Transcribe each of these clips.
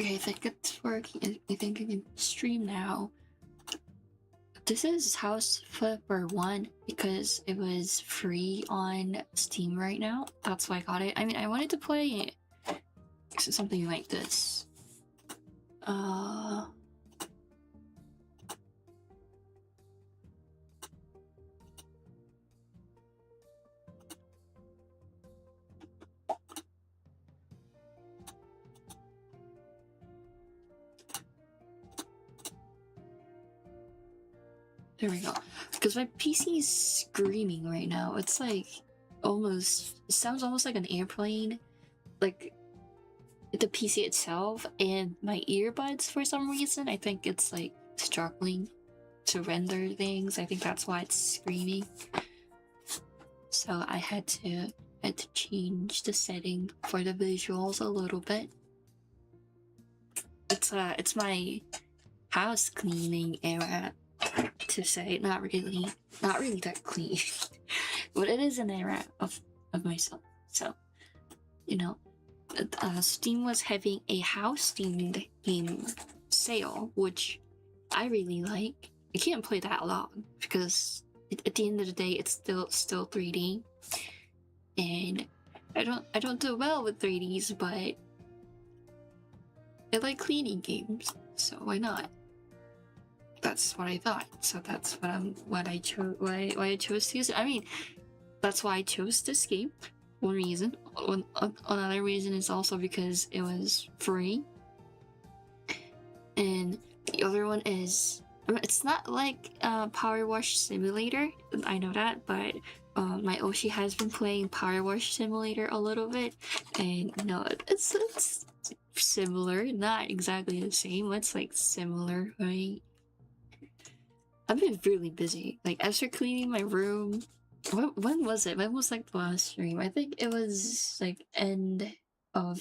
Okay, I think it's working. I think I can stream now. This is House Flipper 1 because it was free on Steam right now. That's why I got it. I mean, I wanted to play something like this. There we go. Because my PC is screaming right now. It's like almost, it sounds almost like an airplane. Like the PC itself and my earbuds for some reason. I think it's like struggling to render things. I think that's why it's screaming. So I had to change the setting for the visuals a little bit. It's my house cleaning era, to say. Not really that clean, but it is an era of myself. So, you know, Steam was having a house themed game sale, which I really like. I can't play that long because at the end of the day, it's still 3D, and I don't do well with 3Ds, but I like cleaning games, so why not? That's what I thought. So that's what I chose. Why I chose to use it. I mean, that's why I chose this game. One reason. Another reason is also because it was free. And the other one is, I mean, it's not like Power Wash Simulator. I know that, but my Oshi has been playing Power Wash Simulator a little bit, and you know, it's similar, not exactly the same. It's like similar, right? I've been really busy. Like after cleaning my room, when was it? When was like the last stream? I think it was like end of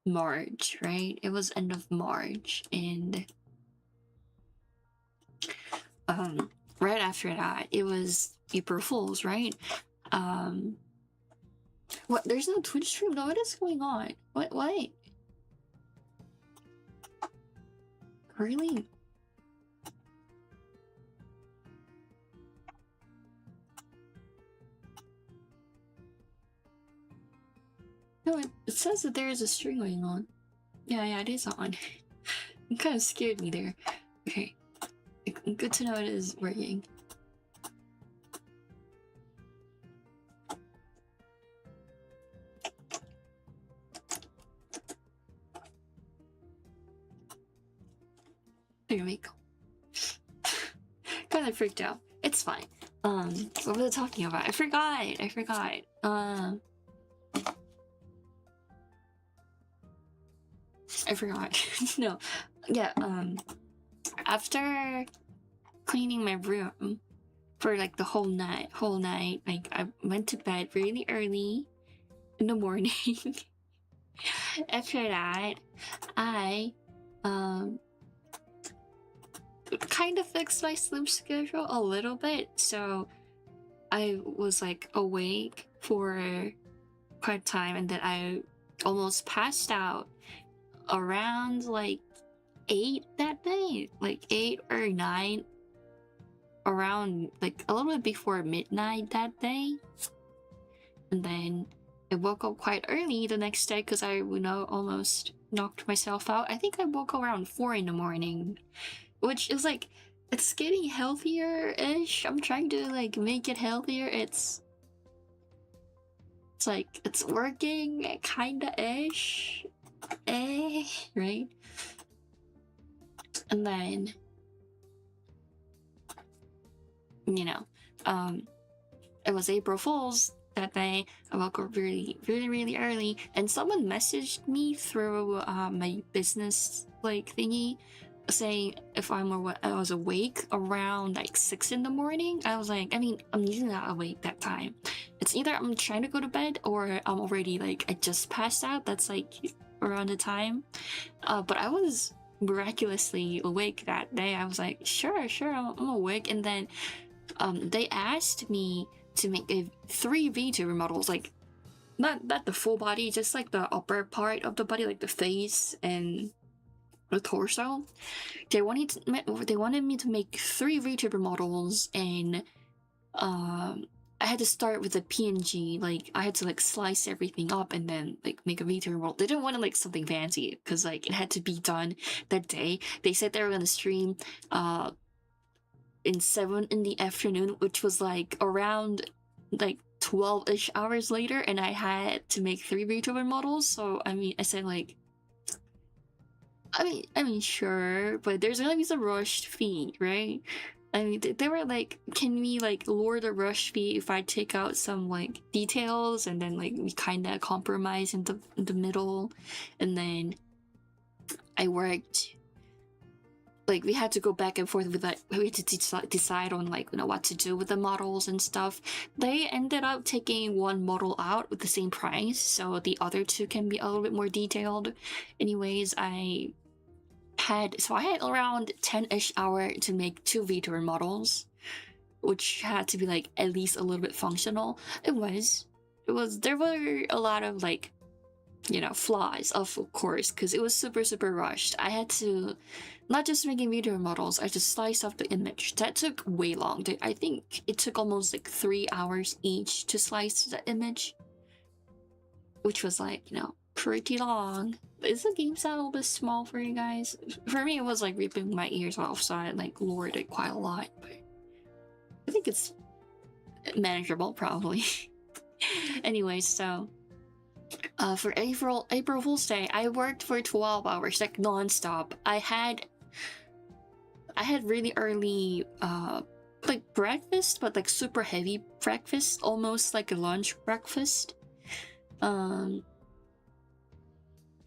March, right? It was end of March, and right after that, it was April Fools, right? What? There's no Twitch stream? No, what is going on? What? Really? No, it says that there is a stream going on. Yeah, it is on. It kind of scared me there. Okay. Good to know it is working. There we go. Kind of freaked out. It's fine. What was I talking about? I forgot. No. Yeah, after cleaning my room for like the whole night, like I went to bed really early in the morning. After that, I kind of fixed my sleep schedule a little bit, so I was like awake for quite time, and then I almost passed out around like 8 that day, like 8 or 9, around like a little bit before midnight that day. And then I woke up quite early the next day because I, you know, almost knocked myself out. I think I woke up around 4 in the morning, which is like, it's getting healthier-ish. I'm trying to like make it healthier. It's like, it's working kinda-ish. Right? And then, you know, it was April Fool's that day. I woke up really early, and someone messaged me through my business like thingy, saying if I was awake around like 6 in the morning. I was like, I mean, I'm usually not awake that time. It's either I'm trying to go to bed or I'm already like, I just passed out. That's like around the time. But I was miraculously awake that day. I was like, sure, I'm awake. And then they asked me to make a 3 VTuber models, like not the full body, just like the upper part of the body, like the face and the torso. They wanted me to make 3 VTuber models, and I had to start with a PNG. Like I had to like slice everything up and then like make a VTuber model. They didn't want to like something fancy because like it had to be done that day. They said they were gonna stream in 7 in the afternoon, which was like around like 12-ish hours later, and I had to make 3 VTuber models. So I mean, I said like, I mean, sure, but there's gonna be some rushed fee, right? I mean, they were like, can we like lower the rush fee if I take out some like details, and then like we kind of compromise in the middle, and then I worked. Like we had to go back and forth with that. We had to decide on like, you know, what to do with the models and stuff. They ended up taking 1 model out with the same price, so the other 2 can be a little bit more detailed. Anyways, I had around 10-ish hour to make 2 VTuber models, which had to be like at least a little bit functional. There were a lot of like, you know, flaws, of course, because it was super rushed. I had to not just making VTuber models, I just sliced up the image. That took way long. I think it took almost like 3 hours each to slice the image, which was like, you know, pretty long. Is the game sound a little bit small for you guys? For me, it was like ripping my ears off, so I like lowered it quite a lot. But I think it's manageable, probably. Anyways, so for April Fool's Day, I worked for 12 hours, like non-stop. I had really early like breakfast, but like super heavy breakfast, almost like a lunch breakfast.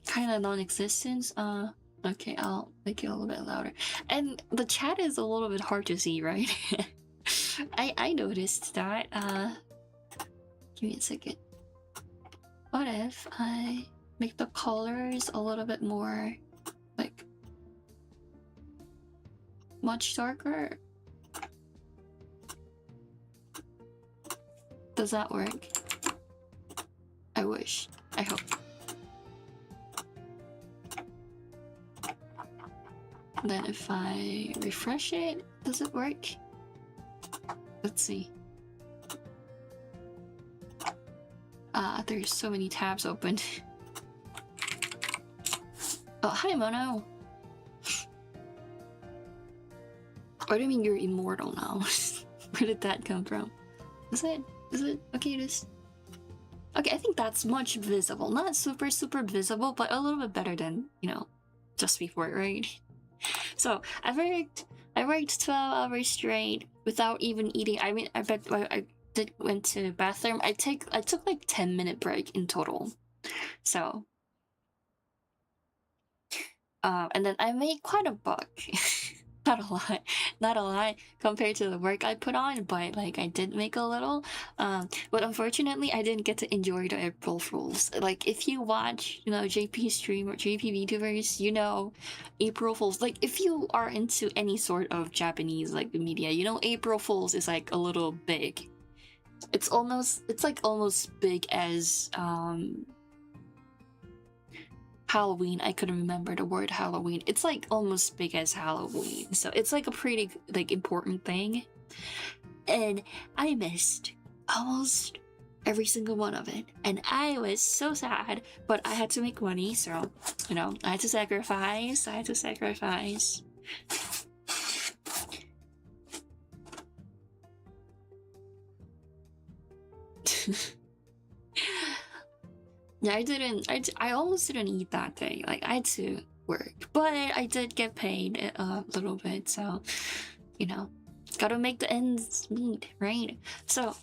Kind of non-existent. Okay, I'll make it a little bit louder. And the chat is a little bit hard to see, right? I noticed that. Give me a second. What if I make the colors a little bit more like much darker? Does that work? I wish. I hope. Then if I refresh it, does it work? Let's see. There's so many tabs open. Oh, hi Mono! What do you mean you're immortal now? Where did that come from? Is it okay? It is. Okay, I think that's much visible. Not super visible, but a little bit better than, you know, just before, right? So I worked 12 hours straight without even eating. I mean, I went to the bathroom. I took like 10-minute break in total. So and then I made quite a buck. not a lot compared to the work I put on, but like I did make a little. But unfortunately I didn't get to enjoy the April Fools. Like if you watch, you know, JP stream or JP VTubers, you know April Fools. Like if you are into any sort of Japanese like media, you know April Fools is like a little big. It's like almost big as Halloween. I couldn't remember the word Halloween. It's like almost big as Halloween, so it's like a pretty like important thing. And I missed almost every single one of it, and I was so sad. But I had to make money, so you know I had to sacrifice. Yeah, I almost didn't eat that day. Like I had to work, but I did get paid a little bit, so you know, gotta make the ends meet, right? So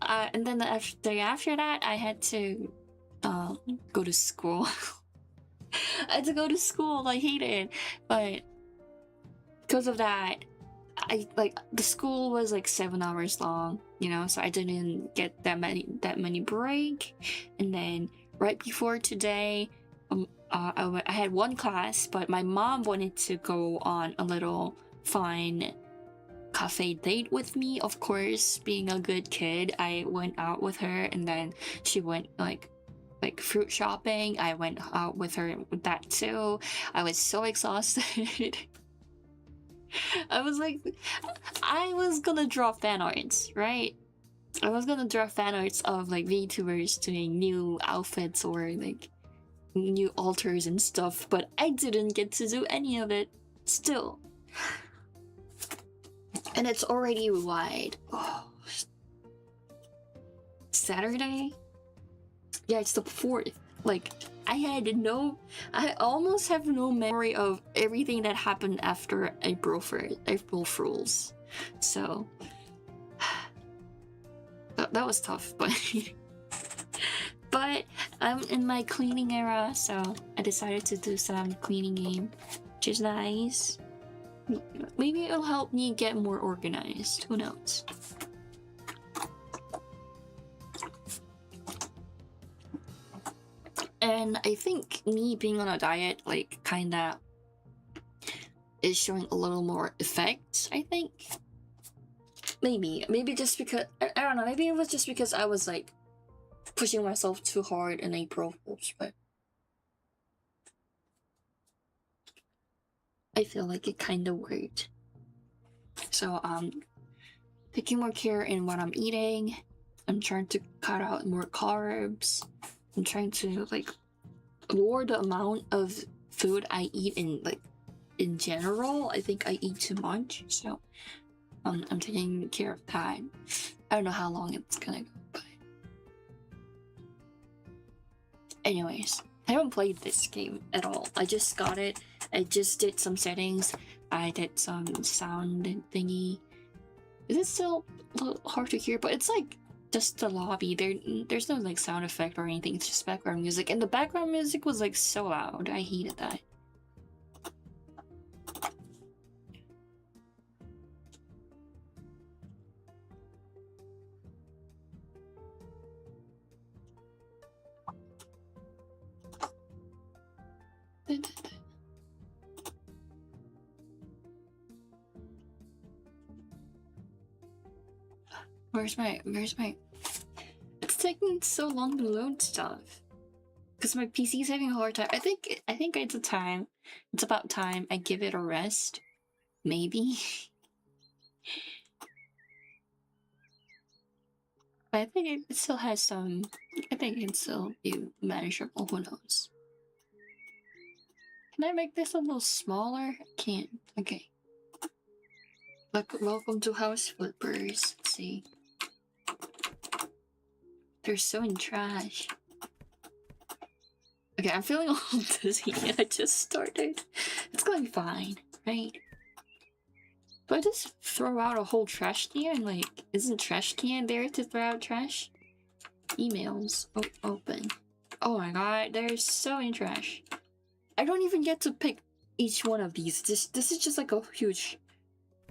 and then the day after that I had to go to school. I had to go to school. I hate it, but because of that, the school was like 7 hours long, you know, so I didn't get that many break. And then right before today, I had 1 class, but my mom wanted to go on a little fine cafe date with me. Of course, being a good kid, I went out with her, and then she went like fruit shopping. I went out with her with that too. I was so exhausted. I was like, I was gonna draw fan arts, right? I was gonna draw fan arts of like VTubers doing new outfits or like new altars and stuff, but I didn't get to do any of it still. And it's already wide. Oh. Saturday? Yeah, it's the 4th. Like, I almost have no memory of everything that happened after April Fools. So, that was tough, but but I'm in my cleaning era, so I decided to do some cleaning game, which is nice. Maybe it'll help me get more organized. Who knows? And I think me being on a diet, like, kinda is showing a little more effect, I think. Maybe just because, I don't know, maybe it was just because I was, like, pushing myself too hard in April Fools, but I feel like it kinda worked. So, taking more care in what I'm eating. I'm trying to cut out more carbs. I'm trying to like lower the amount of food I eat in general. I think I eat too much, so I'm taking care of that. I don't know how long it's gonna go, but anyways, I haven't played this game at all. I just got it. I just did some settings. I did some sound thingy. Is it still a little hard to hear? But it's like just the lobby. There's no like sound effect or anything. It's just background music, and the background music was like so loud. I hated that. Where's my it's taking so long to load stuff because my PC is having a hard time. I think it's about time I give it a rest, maybe. But I think it still has some. I think it can still be manageable. Who knows? Can I make this a little smaller? I can't. Okay. Look, welcome to House Flippers. Let's see. They're so in trash. Okay, I'm feeling a little dizzy. I just started. It's going fine, right? Do I just throw out a whole trash can? Like, isn't trash can there to throw out trash? Emails. Oh, open. Oh my god, they're so in trash. I don't even get to pick each one of these. This is just like a huge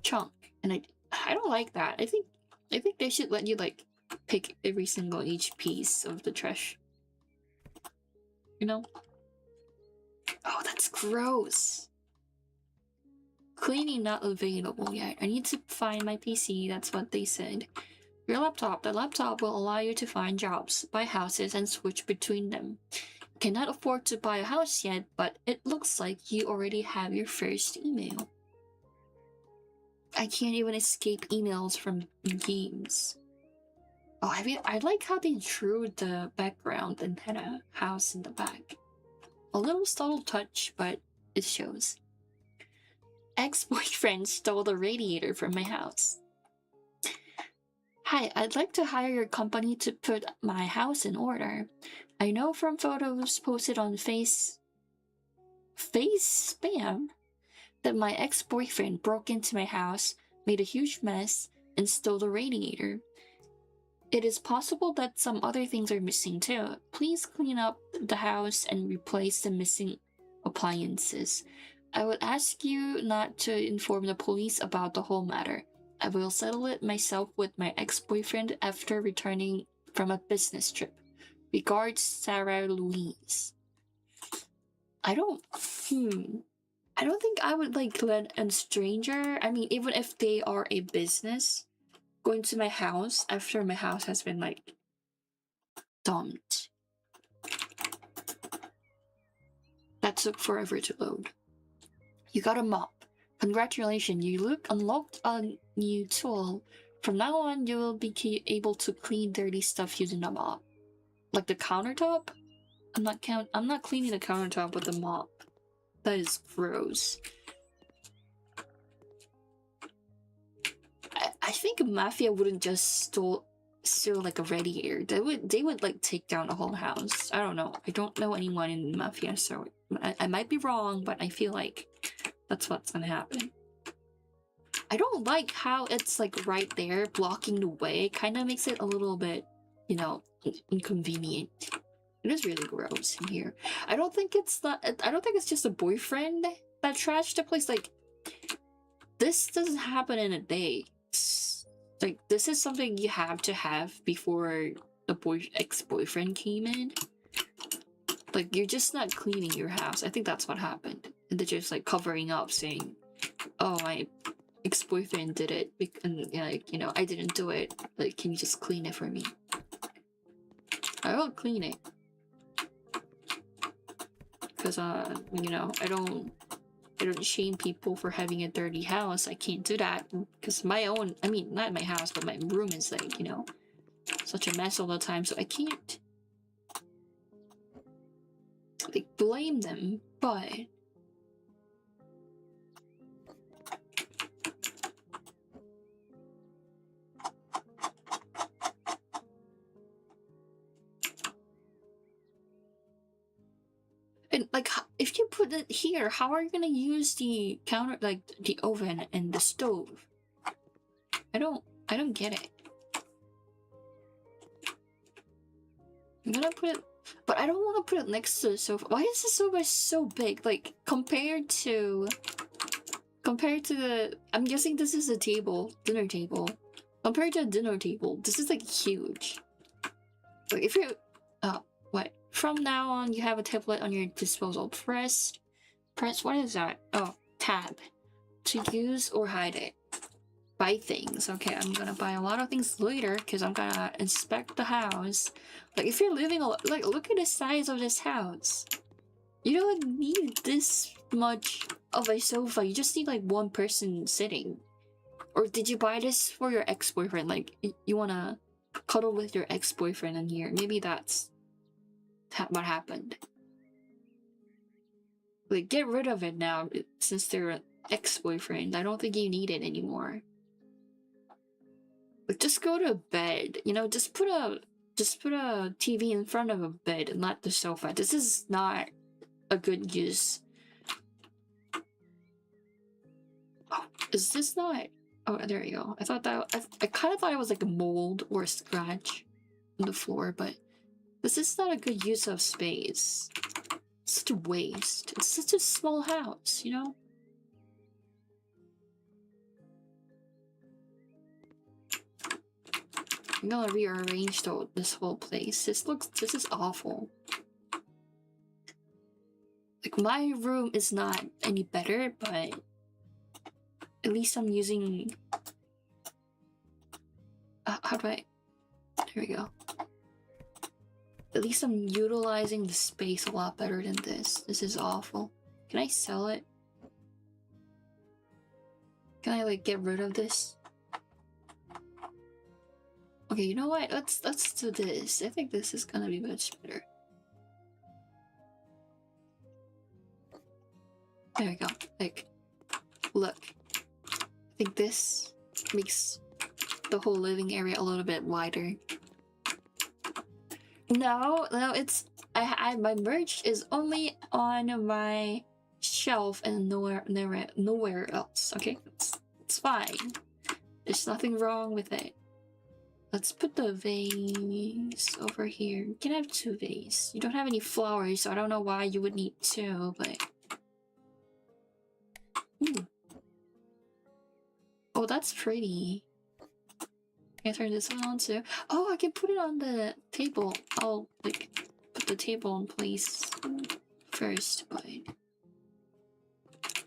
chunk, and I don't like that. I think they should let you like pick every single each piece of the trash. You know? Oh, that's gross. Cleaning not available yet. I need to find my PC. That's what they said. Your laptop. The laptop will allow you to find jobs, buy houses, and switch between them. You cannot afford to buy a house yet, but it looks like you already have your first email. I can't even escape emails from games. Oh, I like how they drew the background and had a house in the back. A little subtle touch, but it shows. Ex-boyfriend stole the radiator from my house. Hi, I'd like to hire your company to put my house in order. I know from photos posted on Face Spam that my ex-boyfriend broke into my house, made a huge mess, and stole the radiator. It is possible that some other things are missing too. Please clean up the house and replace the missing appliances. I would ask you not to inform the police about the whole matter. I will settle it myself with my ex-boyfriend after returning from a business trip. Regards, Sarah Louise. I don't... I don't think I would like let a stranger, I mean, even if they are a business, go into my house after my house has been like dumped. That took forever to load. You got a mop. Congratulations, you unlocked a new tool. From now on, you will be able to clean dirty stuff using a mop. Like the countertop? I'm not cleaning the countertop with a mop. That is gross. I think Mafia wouldn't just steal like a radiator. They would like take down the whole house. I don't know. I don't know anyone in Mafia, so I might be wrong, but I feel like that's what's gonna happen. I don't like how it's like right there blocking the way. Kind of makes it a little bit, you know, inconvenient. It is really gross in here. I don't think it's just a boyfriend that trashed the place. Like, this doesn't happen in a day. Like, this is something you have to have before the ex-boyfriend came in. Like, you're just not cleaning your house. I think that's what happened. And they're just like covering up, saying, "Oh, my ex-boyfriend did it, and like, you know, I didn't do it. Like, can you just clean it for me?" I will clean it. Because you know, I don't shame people for having a dirty house. I can't do that because my own, I mean, not my house, but my room is like, you know, such a mess all the time, so I can't like blame them. But and like, if you put it here, how are you gonna use the counter, like the oven and the stove? I don't get it. I'm gonna put it, but I don't want to put it next to the sofa. Why is the sofa so big? Like, compared to the, I'm guessing this is a table, dinner table. Compared to a dinner table, this is like huge. Like, if you're, what? From now on, you have a tablet on your disposal. Press, what is that? Oh, tab. To use or hide it. Buy things. Okay, I'm gonna buy a lot of things later because I'm gonna inspect the house. Like, if you're living, like, look at the size of this house. You don't need this much of a sofa. You just need like one person sitting. Or did you buy this for your ex-boyfriend? Like, you wanna cuddle with your ex-boyfriend in here. Maybe that's what happened. Like, get rid of it now since they're an ex-boyfriend. I don't think you need it anymore. Like, just go to bed. You know, just put a TV in front of a bed and not the sofa. This is not a good use. Oh, is this not? Oh, there you go. I thought that I kind of thought it was like a mold or a scratch on the floor, but this is not a good use of space. It's such a waste. It's such a small house, you know? I'm gonna rearrange this whole place. This is awful. Like, my room is not any better, but at least I'm using, how do I, there we go. At least I'm utilizing the space a lot better than this. This is awful. Can I sell it? Can I like get rid of this? Okay, you know what? Let's do this. I think this is gonna be much better. There we go. Like, look. I think this makes the whole living area a little bit wider. No, it's my merch is only on my shelf and nowhere else. Okay, it's fine. There's nothing wrong with it. Let's put the vase over here. You can have 2 vases. You don't have any flowers, so I don't know why you would need 2, but... Ooh. Oh, that's pretty. Can I turn this on too? Oh, I can put it on the table. I'll, like, put the table in place first, but...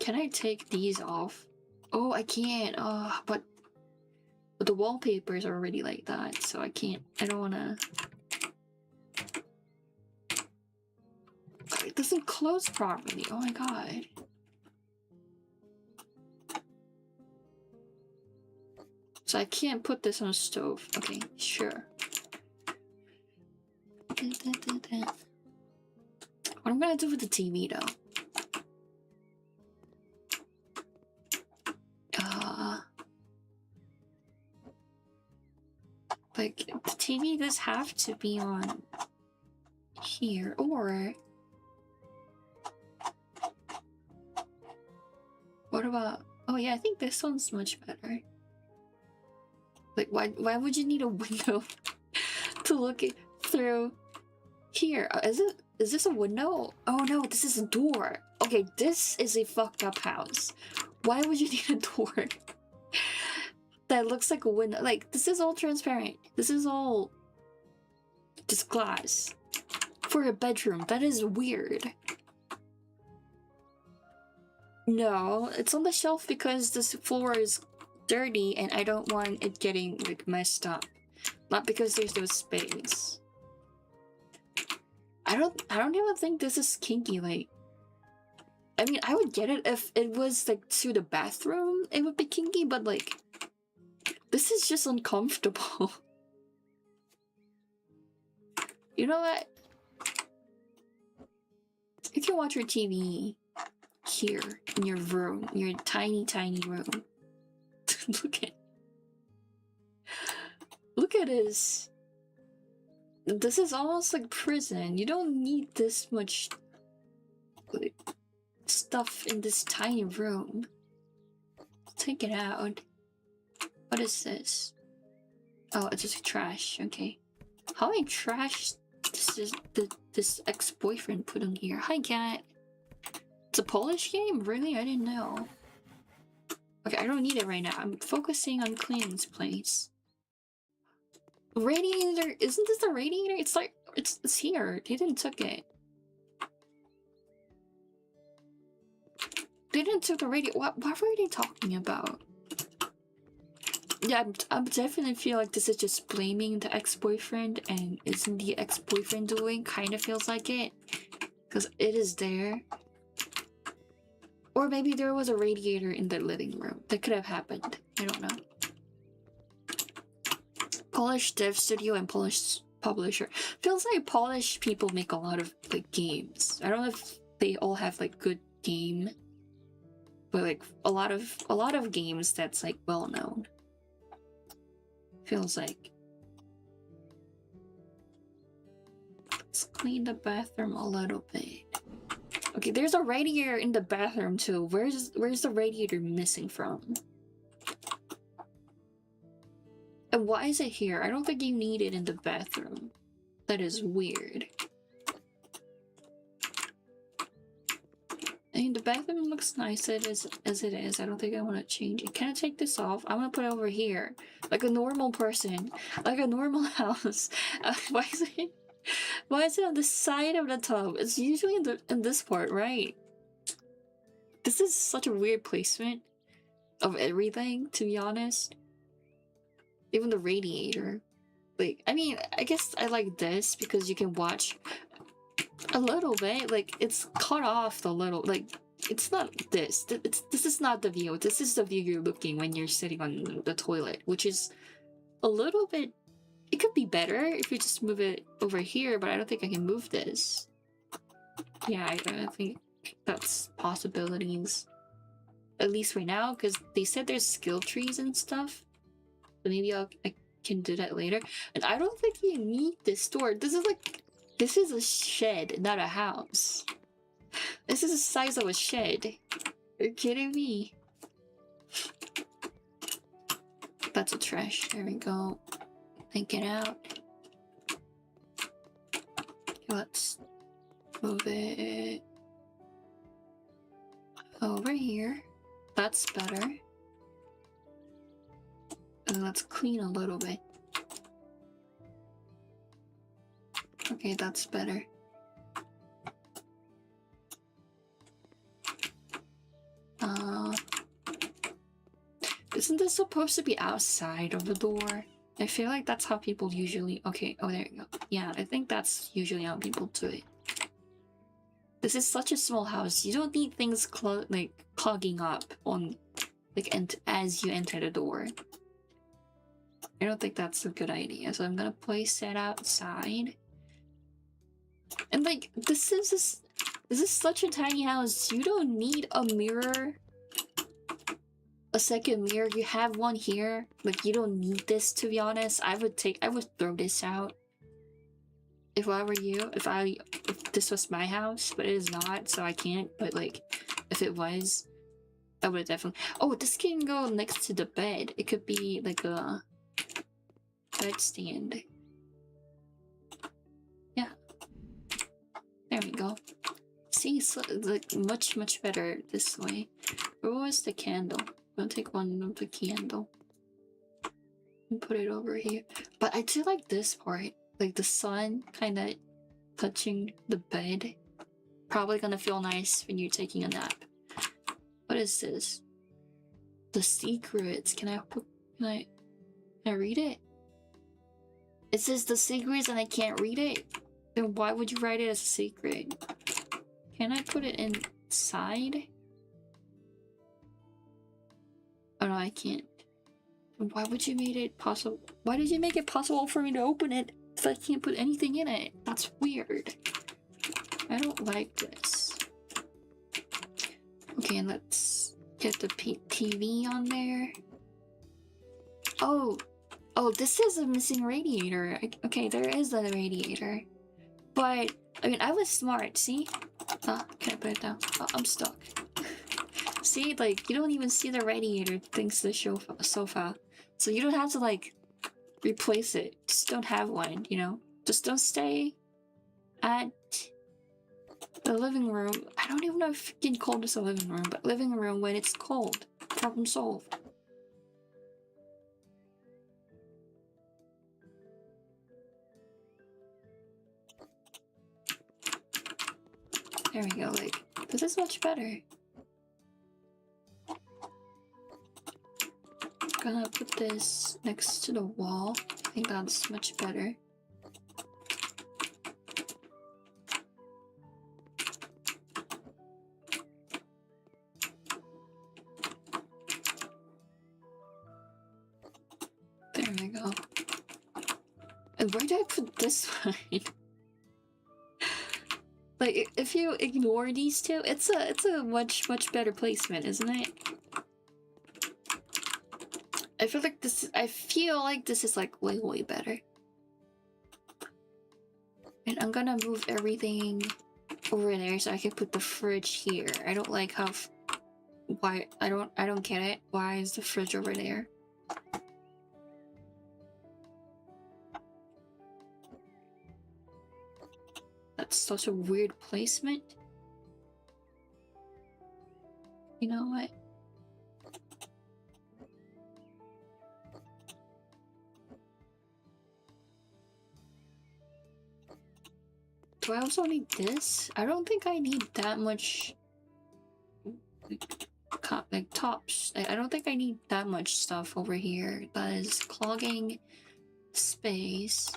Can I take these off? Oh, I can't. But the wallpapers are already like that, so I can't. I don't wanna. It doesn't close properly. Oh my god. So I can't put this on a stove. Okay, sure. What I'm gonna do with the TV though? Like, the TV does have to be on here, or what about, oh yeah, I think this one's much better. Like, why would you need a window to look through here? Is this a window? Oh no, this is a door. Okay, this is a fucked up house. Why would you need a door that looks like a window? Like, this is all transparent. This is all just glass for a bedroom. That is weird. No, it's on the shelf because this floor is dirty and I don't want it getting like messed up. Not because there's no space. I don't even think this is kinky. Like, I mean, I would get it if it was like to the bathroom, it would be kinky, but like, this is just uncomfortable. You know what? You can watch your TV here in your room, your tiny room. Look at this. This is almost like prison. You don't need this much like, stuff in this tiny room. Take it out. What is this? Oh, it's just trash. Okay. How many trash this ex-boyfriend put in here? Hi, cat. It's a Polish game? Really? I didn't know. Okay, I don't need it right now. I'm focusing on cleaning this place. Radiator? Isn't this the radiator? It's like, it's here. They didn't took it. They didn't took the radiator. What were they talking about? Yeah, I definitely feel like this is just blaming the ex-boyfriend, and isn't the ex-boyfriend doing? Kind of feels like it. Because it is there. Or maybe there was a radiator in the living room. That could have happened. I don't know. Polish dev studio and Polish publisher. Feels like Polish people make a lot of like games. I don't know if they all have like good game, but like a lot of games that's like well known. Feels like. Let's clean the bathroom a little bit. Okay, there's a radiator in the bathroom too. Where's the radiator missing from? And why is it here? I don't think you need it in the bathroom. That is weird. I mean, the bathroom looks nice as it is. I don't think I want to change it. Can I take this off? I'm gonna put it over here. Like a normal person. Like a normal house. Why is it on the side of the tub? It's usually in this part, right? This is such a weird placement of everything, to be honest. Even the radiator. Like, I mean, I guess I like this because you can watch a little bit. Like, it's cut off a little. Like, it's not this. This is not the view. This is the view you're looking when you're sitting on the toilet, which is a little bit. It could be better if you just move it over here, but I don't think I can move this. Yeah, I think that's possibilities. At least right now, because they said there's skill trees and stuff. So maybe I can do that later. And I don't think you need this door. This is a shed, not a house. This is the size of a shed. You're kidding me? That's a trash. There we go. Take it out. Let's move it over here. That's better. And let's clean a little bit. Okay, that's better. Isn't this supposed to be outside of the door? I feel like that's how people usually... Okay, oh, there you go. Yeah, I think that's usually how people do it. This is such a small house. You don't need things clogging up on, like, as you enter the door. I don't think that's a good idea, so I'm gonna place it outside. And like, this is such a tiny house. You don't need a mirror. A second mirror. You have one here. Like, you don't need this, to be honest. I would throw this out. If I were you, if this was my house, but it is not, so I can't. But like, if it was, I would definitely... Oh, this can go next to the bed. It could be like a bed stand. Yeah. There we go. See, it's like much better this way. Where was the candle? I'm gonna take one of the candle and put it over here. But I do like this part. Like the sun kind of touching the bed. Probably gonna feel nice when you're taking a nap. What is this? The secrets. Can I read it? It says the secrets and I can't read it? Then why would you write it as a secret? Can I put it inside? Oh no, I can't. Why would you make it possible? Why did you make it possible for me to open it if I can't put anything in it? That's weird. I don't like this. Okay, let's get the TV on there. Oh, this is a missing radiator. Okay, there is a radiator. But, I mean, I was smart, see? Can I put it down? Oh, I'm stuck. See, like, you don't even see the radiator thanks to the sofa. So you don't have to, like, replace it. Just don't have one, you know? Just don't stay at the living room. I don't even know if you can call this a living room, but living room when it's cold. Problem solved. There we go, like, this is much better. I'm gonna put this next to the wall. I think that's much better. There we go. And where did I put this one? Like, if you ignore these two, it's a much better placement, isn't it? I feel like this is like way better. And I'm gonna move everything over there so I can put the fridge here. I don't like how why I don't get it. Why is the fridge over there? That's such a weird placement. You know what? Do I also need this? I don't think I need that much like tops. I don't think I need that much stuff over here. That is clogging space.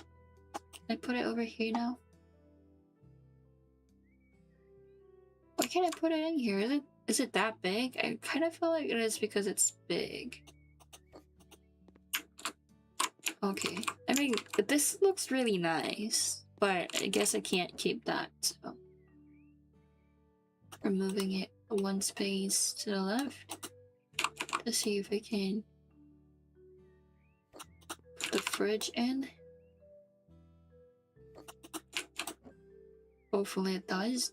Can I put it over here now? Why can't I put it in here? Is it that big? I kind of feel like it is because it's big. Okay. I mean, this looks really nice, but I guess I can't keep that, so. Removing it one space to the left to see if I can put the fridge in. Hopefully it does.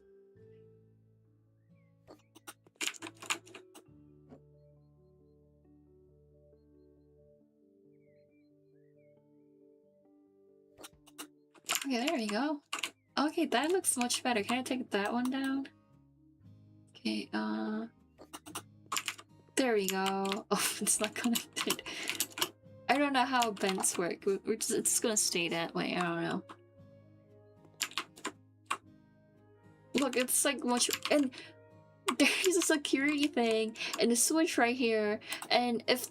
Okay, there we go. Okay, that looks much better. Can I take that one down? Okay, there we go. Oh, it's not connected. I don't know how vents work. It's just gonna stay that way. I don't know. Look, it's like much, and there's a security thing and a switch right here. And if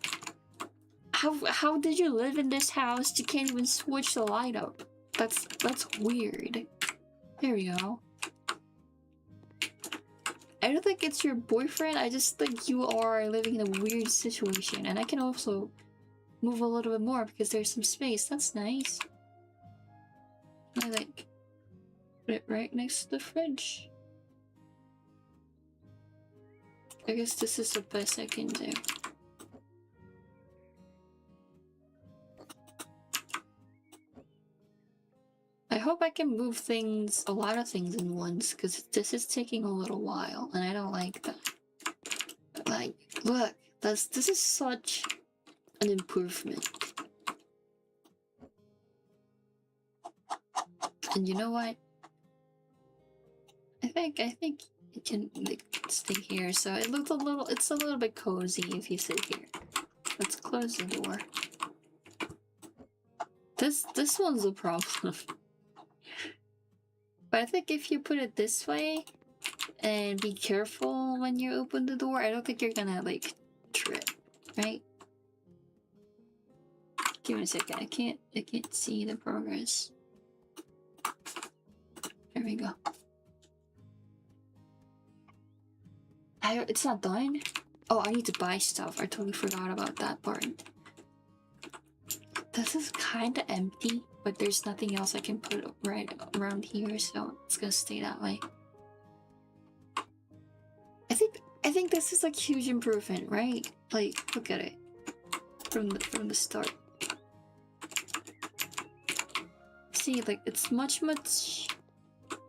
How did you live in this house? You can't even switch the light up. That's weird. There we go. I don't think it's your boyfriend. I just think you are living in a weird situation, and I can also move a little bit more because there's some space. That's nice. I like put it right next to the fridge. I guess this is the best I can do. I hope I can move things, a lot of things in once, because this is taking a little while, and I don't like that. Like, look, this is such an improvement. And you know what? I think it can like, stay here, so it looks it's a little bit cozy if you sit here. Let's close the door. This one's a problem. But I think if you put it this way and be careful when you open the door, I don't think you're gonna like trip, right? Give me a second. I can't see the progress. There we go. It's not done? Oh, I need to buy stuff. I totally forgot about that part. This is kind of empty, but there's nothing else I can put right around here, so it's gonna stay that way. I think this is like huge improvement, right? Like, look at it from the start. See, like it's much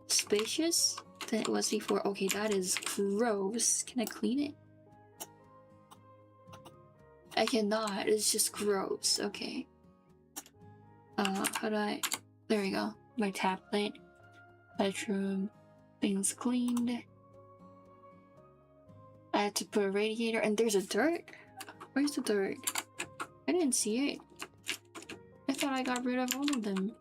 spacious than it was before. Okay, that is gross. Can I clean it? I cannot. It's just gross. Okay. How do I... There we go. My tablet. Bedroom. Things cleaned. I had to put a radiator, and there's a dirt? Where's the dirt? I didn't see it. I thought I got rid of all of them.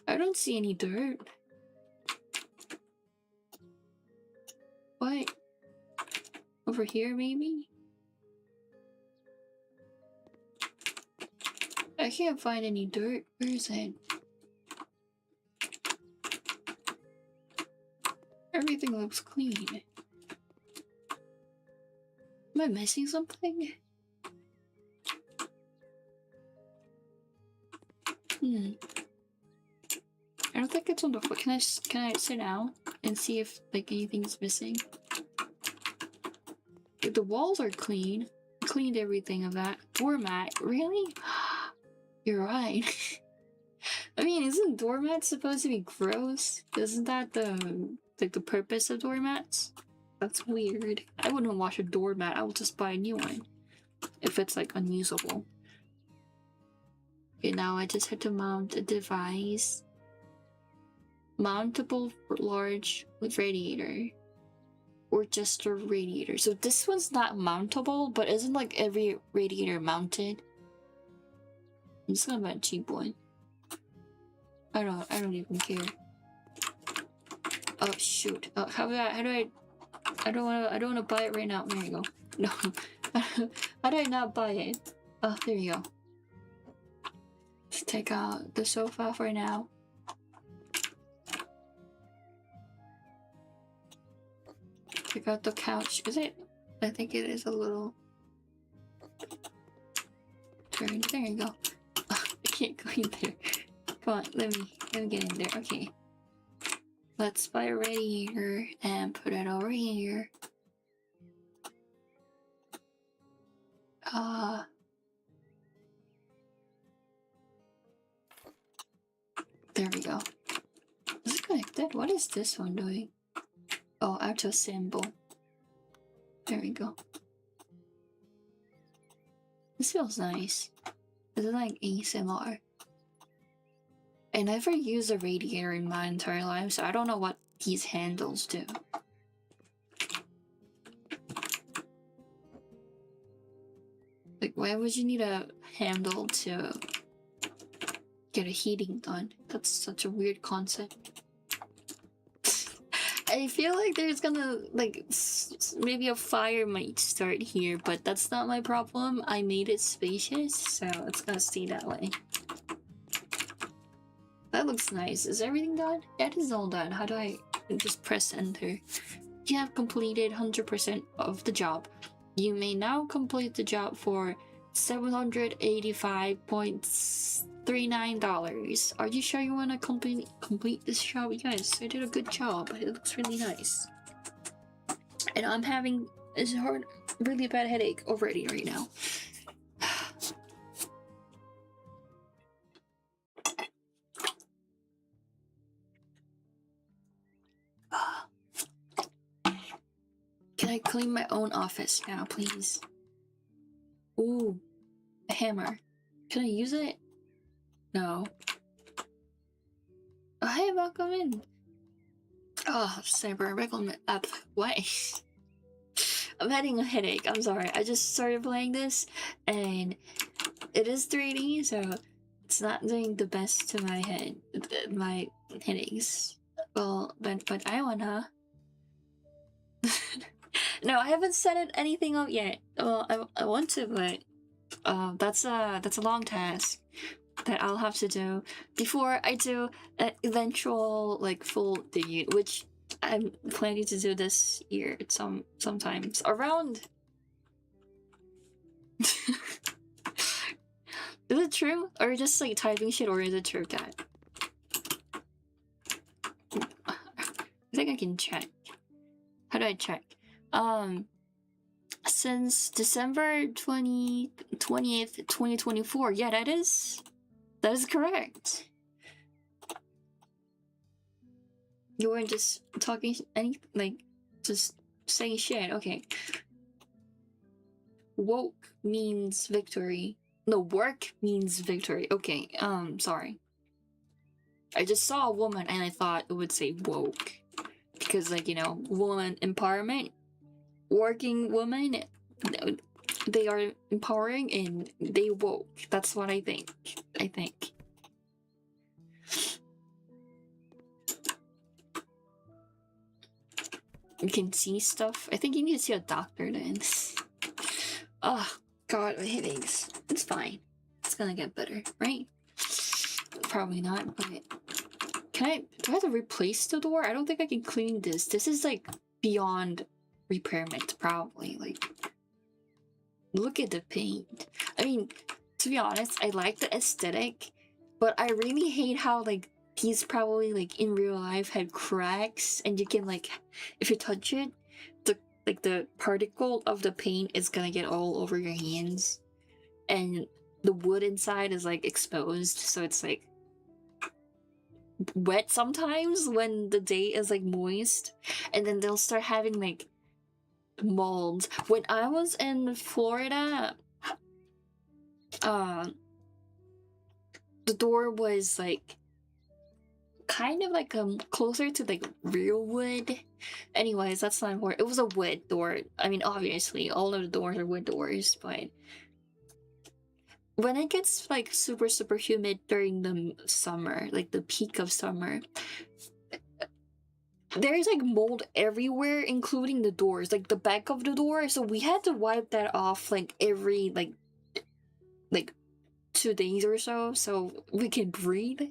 I don't see any dirt. What? Over here, maybe? I can't find any dirt. Where is it? Everything looks clean. Am I missing something? I don't think it's on the floor. Can I sit down and see if like anything's missing? Like, the walls are clean. I cleaned everything of that. Doormat, really? You're right. I mean, isn't doormats supposed to be gross? Isn't that the purpose of doormats? That's weird. I wouldn't wash a doormat. I will just buy a new one if it's like unusable. Okay, now I just had to mount a device. Mountable large with radiator. Or just a radiator. So this one's not mountable, but isn't like every radiator mounted? I'm just gonna buy a cheap one. I don't even care. Oh shoot. Oh, how do I don't wanna buy it right now. There you go. No. How do I not buy it? Oh, there you go. Let's take out the sofa for now. Take out the couch. Is it? I think it is a little turned. There you go. Oh, I can't go in there. Come on, let me get in there. Okay. Let's buy a radiator and put it over here. There we go. Is it connected? What is this one doing? Oh, auto symbol. There we go. This feels nice. This is like ASMR. I never used a radiator in my entire life, so I don't know what these handles do. Like, why would you need a handle to get a heating done? That's such a weird concept. I feel like there's gonna like maybe a fire might start here, but that's not my problem. I made it spacious, so it's gonna stay that way. That looks nice. Is everything done? That is all done. How do I just press enter? You have completed 100% of the job. You may now complete the job for $785.39. Are you sure you want to complete this job? Yes, I did a good job. It looks really nice. And I'm having a really bad headache already right now. Can I clean my own office now, please? Ooh, a hammer. Can I use it? No. Oh, hey, welcome in. Oh, cyber recommend up. What? I'm having a headache. I'm sorry. I just started playing this, and it is 3D, so it's not doing the best to my head. My headaches. Well, but I wanna. No, I haven't set it anything up yet. Well, I want to, but that's a long task that I'll have to do before I do an eventual like full debut, which I'm planning to do this year. Sometimes around. Is it true, or just like typing shit, or is it true, cat? I think I can check. How do I check? Since December 20th, 2024. Yeah, that is correct. You weren't just talking just saying shit. Okay. Woke means victory. No, work means victory. Okay, sorry. I just saw a woman and I thought it would say woke. Because, like, you know, woman empowerment. Working women, they are empowering and they woke. That's what I think. You can see stuff. I think you need to see a doctor then. Oh, God, my headaches. It's fine. It's gonna get better, right? Probably not, but... do I have to replace the door? I don't think I can clean this. This is, like, beyond repairment, probably. Like, look at the paint. I mean, to be honest, I like the aesthetic, but I really hate how, like, these probably, like, in real life had cracks, and you can, like, if you touch it, the particle of the paint is gonna get all over your hands, and the wood inside is, like, exposed, so it's, like, wet sometimes when the day is, like, moist, and then they'll start having, like, molds. When I was in Florida, the door was like kind of like closer to like real wood. Anyways, that's not important. It was a wood door. I mean, obviously all of the doors are wood doors, but when it gets like super humid during the summer, like the peak of summer, there's like mold everywhere, including the doors, like the back of the door. So we had to wipe that off like every like 2 days or so we can breathe.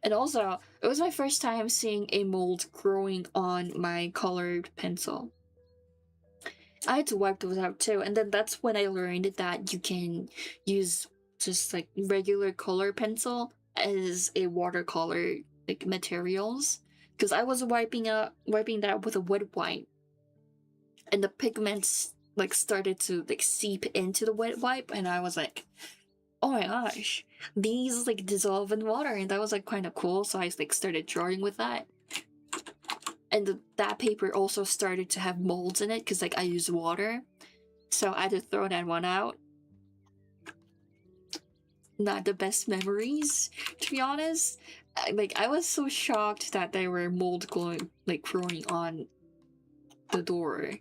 And also, it was my first time seeing a mold growing on my colored pencil. I had to wipe those out too, and then that's when I learned that you can use just like regular color pencil as a watercolor like materials. Because I was wiping that with a wet wipe, and the pigments like started to like seep into the wet wipe, and I was like, oh my gosh, these like dissolve in water, and that was like kind of cool. So I like started drawing with that, and that paper also started to have molds in it because like I used water, so I had to throw that one out. Not the best memories, to be honest. I was so shocked that there were mold growing on the door.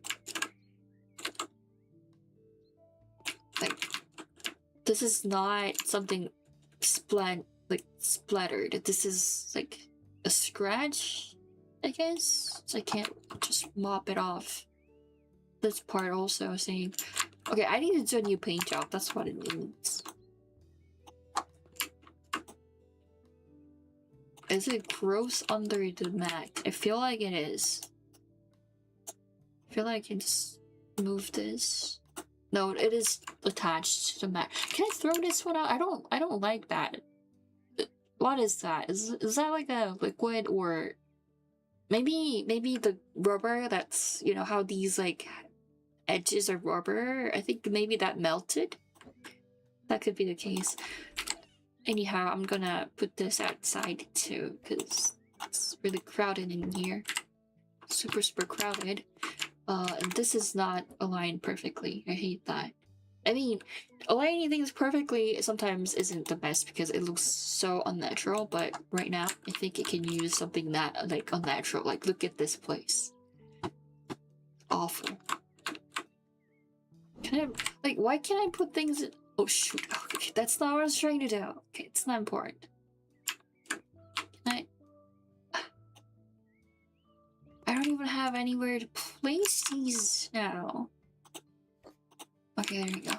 Like, this is not something splattered. This is like a scratch, I guess. So I can't just mop it off. This part also saying, okay, I need to do a new paint job. That's what it means. Is it gross under the mat? I feel like it is. I feel like I can just move this. No, it is attached to the mat. Can I throw this one out? I don't like that. What is that? Is that like a liquid, or maybe the rubber that's, you know, how these like edges are rubber? I think maybe that melted. That could be the case. Anyhow, I'm gonna put this outside too, because it's really crowded in here. Super crowded. And this is not aligned perfectly. I hate that. I mean, aligning things perfectly sometimes isn't the best because it looks so unnatural, but right now I think it can use something that like unnatural. Like, look at this place. Awful. Can I, like, why can't I put things in? Oh shoot, okay, that's not what I was trying to do. Okay, it's not important. Can I don't even have anywhere to place these now. Okay, there you go.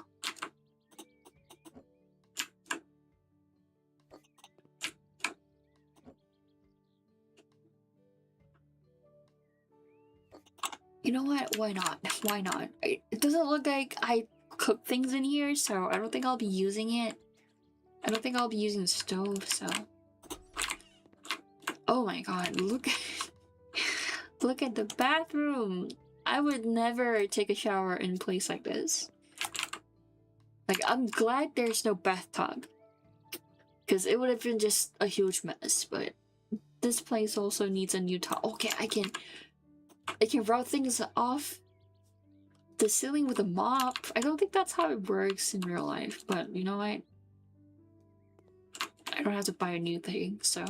You know what? Why not? Why not? It doesn't look like I cook things in here, so I don't think I'll be using it. I don't think I'll be using the stove, so... Oh my god, look look at the bathroom! I would never take a shower in a place like this. Like, I'm glad there's no bathtub. Because it would have been just a huge mess, but... This place also needs a new tub. Okay, I can rub things off the ceiling with a mop. I don't think that's how it works in real life, but you know what? I don't have to buy a new thing, so...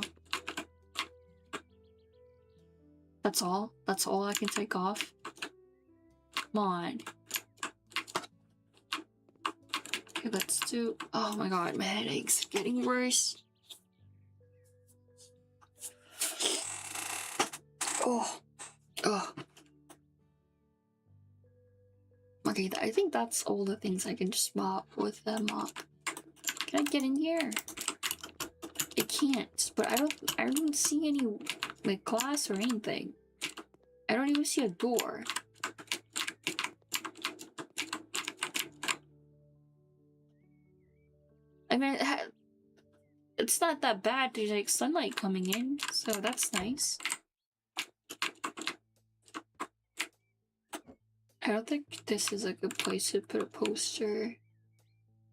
That's all? That's all I can take off? Come on. Okay, let's do... Oh my god, my headache's getting worse. Oh. Oh. Okay, I think that's all the things I can just mop with the mop. Can I get in here? I can't, but I don't see any like glass or anything. I don't even see a door. I mean, it's not that bad. There's like sunlight coming in, so that's nice. I don't think this is a good place to put a poster.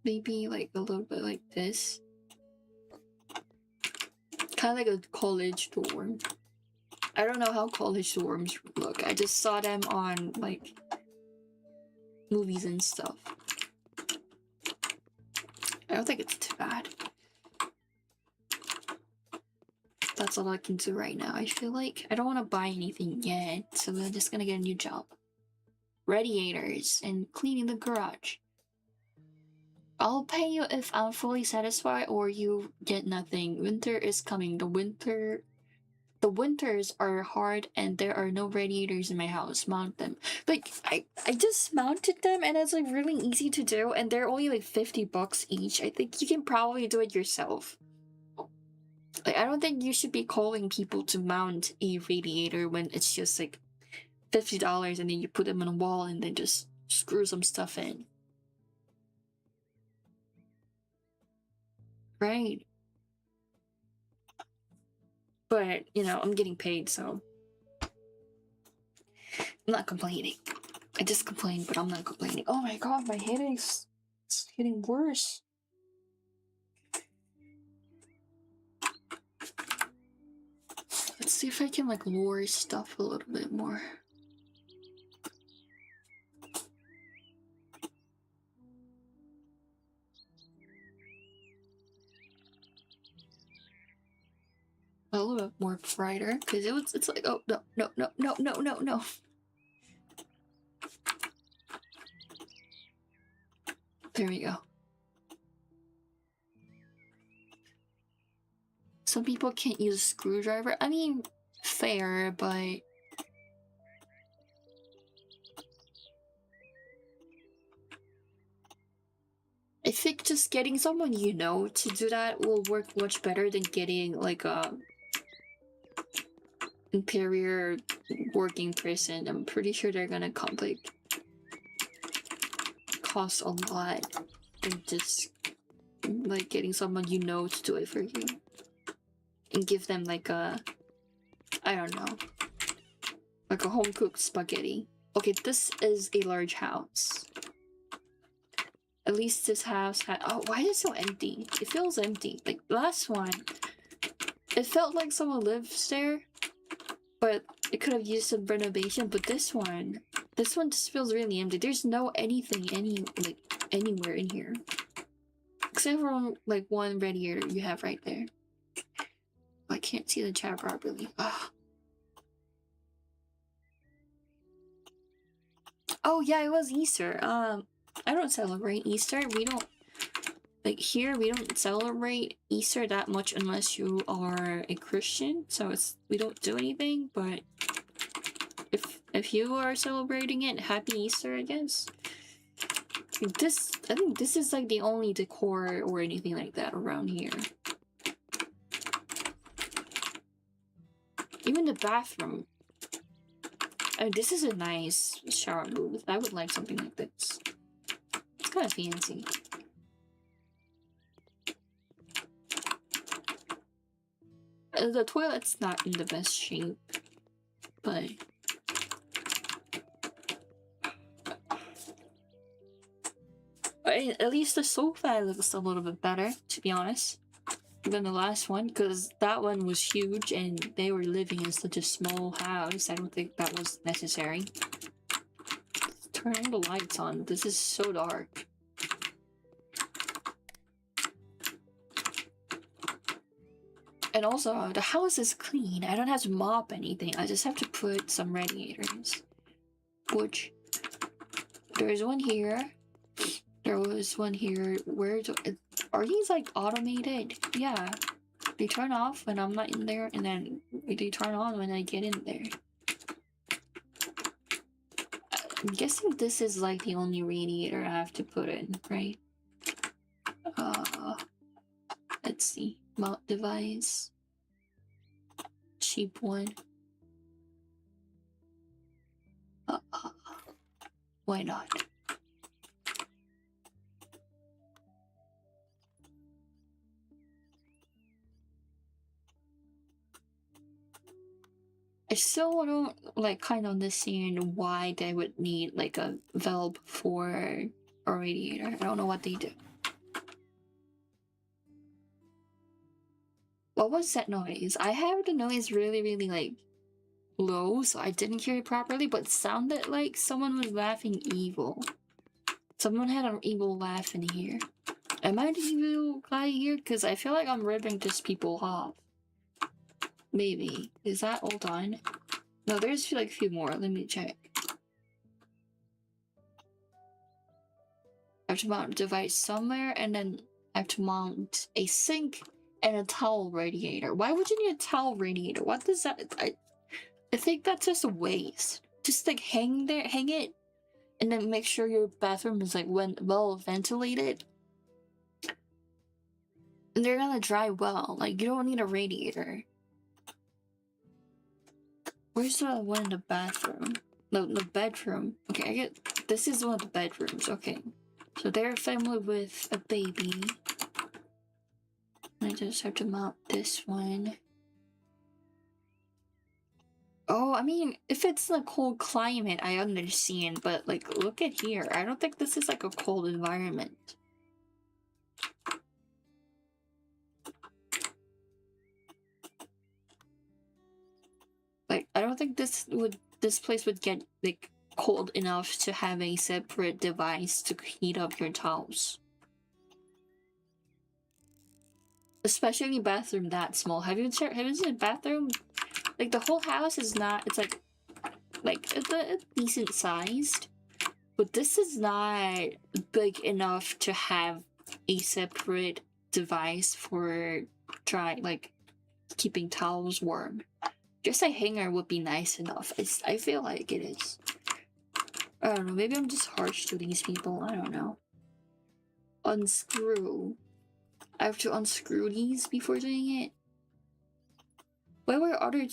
Maybe like a little bit like this. Kind of like a college dorm. I don't know how college dorms look. I just saw them on like movies and stuff. I don't think it's too bad. That's all I can do right now. I feel like I don't want to buy anything yet, so we're just gonna get a new job. Radiators and cleaning the garage. I'll pay you if I'm fully satisfied or you get nothing. Winter is coming. The winters are hard and there are no radiators in my house. Mount them. Like, I just mounted them and it's like really easy to do and they're only like 50 bucks each. I think you can probably do it yourself. Like, I don't think you should be calling people to mount a radiator when it's just like $50 and then you put them on a wall and then just screw some stuff in. Right. But, you know, I'm getting paid, so I'm not complaining. I just complained, but I'm not complaining. Oh my god, my headache's getting worse. Let's see if I can like lower stuff a little bit more. A little bit more brighter, because it's like, oh no. There we go. Some people can't use a screwdriver. I mean, fair, but I think just getting someone you know to do that will work much better than getting like a inferior working person. I'm pretty sure they're gonna come like cost a lot, and just like getting someone you know to do it for you and give them like a, I don't know, like a home cooked spaghetti. Okay, this is a large house. At least this house had. Oh, why is it so empty? It feels empty. Like last one, it felt like someone lives there, but it could have used some renovation. But this one just feels really empty. There's no anything anywhere in here, except for like one radiator you have right there. I can't see the chat properly. Ugh. Oh yeah, it was Easter. I don't celebrate Easter. We don't, like here, we don't celebrate Easter that much unless you are a Christian. So we don't do anything, but if you are celebrating it, happy Easter, I guess. I think this is like the only decor or anything like that around here. Even the bathroom. I mean, this is a nice shower booth. I would like something like this. It's kind of fancy. The toilet's not in the best shape, but at least the sofa looks a little bit better, to be honest, than the last one, because that one was huge and they were living in such a small house. I don't think that was necessary. Turn all the lights on. This is so dark. And also, the house is clean. I don't have to mop anything. I just have to put some radiators. Which, there's one here. There was one here. Are these like automated? Yeah. They turn off when I'm not in there, and then they turn on when I get in there. I'm guessing this is like the only radiator I have to put in, right? Let's see. Mount device. Cheap one. Why not? I still don't like kind of understand why they would need like a valve for a radiator. I don't know what they do. What was that noise? I have the noise really like low, so I didn't hear it properly, but it sounded like someone was laughing evil. Someone had an evil laugh in here. Am I the evil guy here? Because I feel like I'm ripping just people off. Maybe. Is that all done? No, there's like a few more. Let me check. I have to mount a device somewhere, and then I have to mount a sink and a towel radiator. Why would you need a towel radiator? What does that... I think that's just a waste. Just like hang it, and then make sure your bathroom is like well ventilated. And they're gonna dry well. Like, you don't need a radiator. Where's the one in the bathroom? No, the bedroom. Okay, I get... This is one of the bedrooms. Okay. So they're a family with a baby. I just have to mount this one. Oh, I mean, if it's a cold climate, I understand, but like, look at here. I don't think this is like a cold environment. Like, I don't think this place would get like cold enough to have a separate device to heat up your towels. Especially bathroom that small. Have you seen a bathroom? Like, the whole house is not, it's like it's a decent sized, but this is not big enough to have a separate device for keeping towels warm. Just a hanger would be nice enough. I feel like it is. I don't know, maybe I'm just harsh to these people. I don't know. Unscrew. I have to unscrew these before doing it. Why were other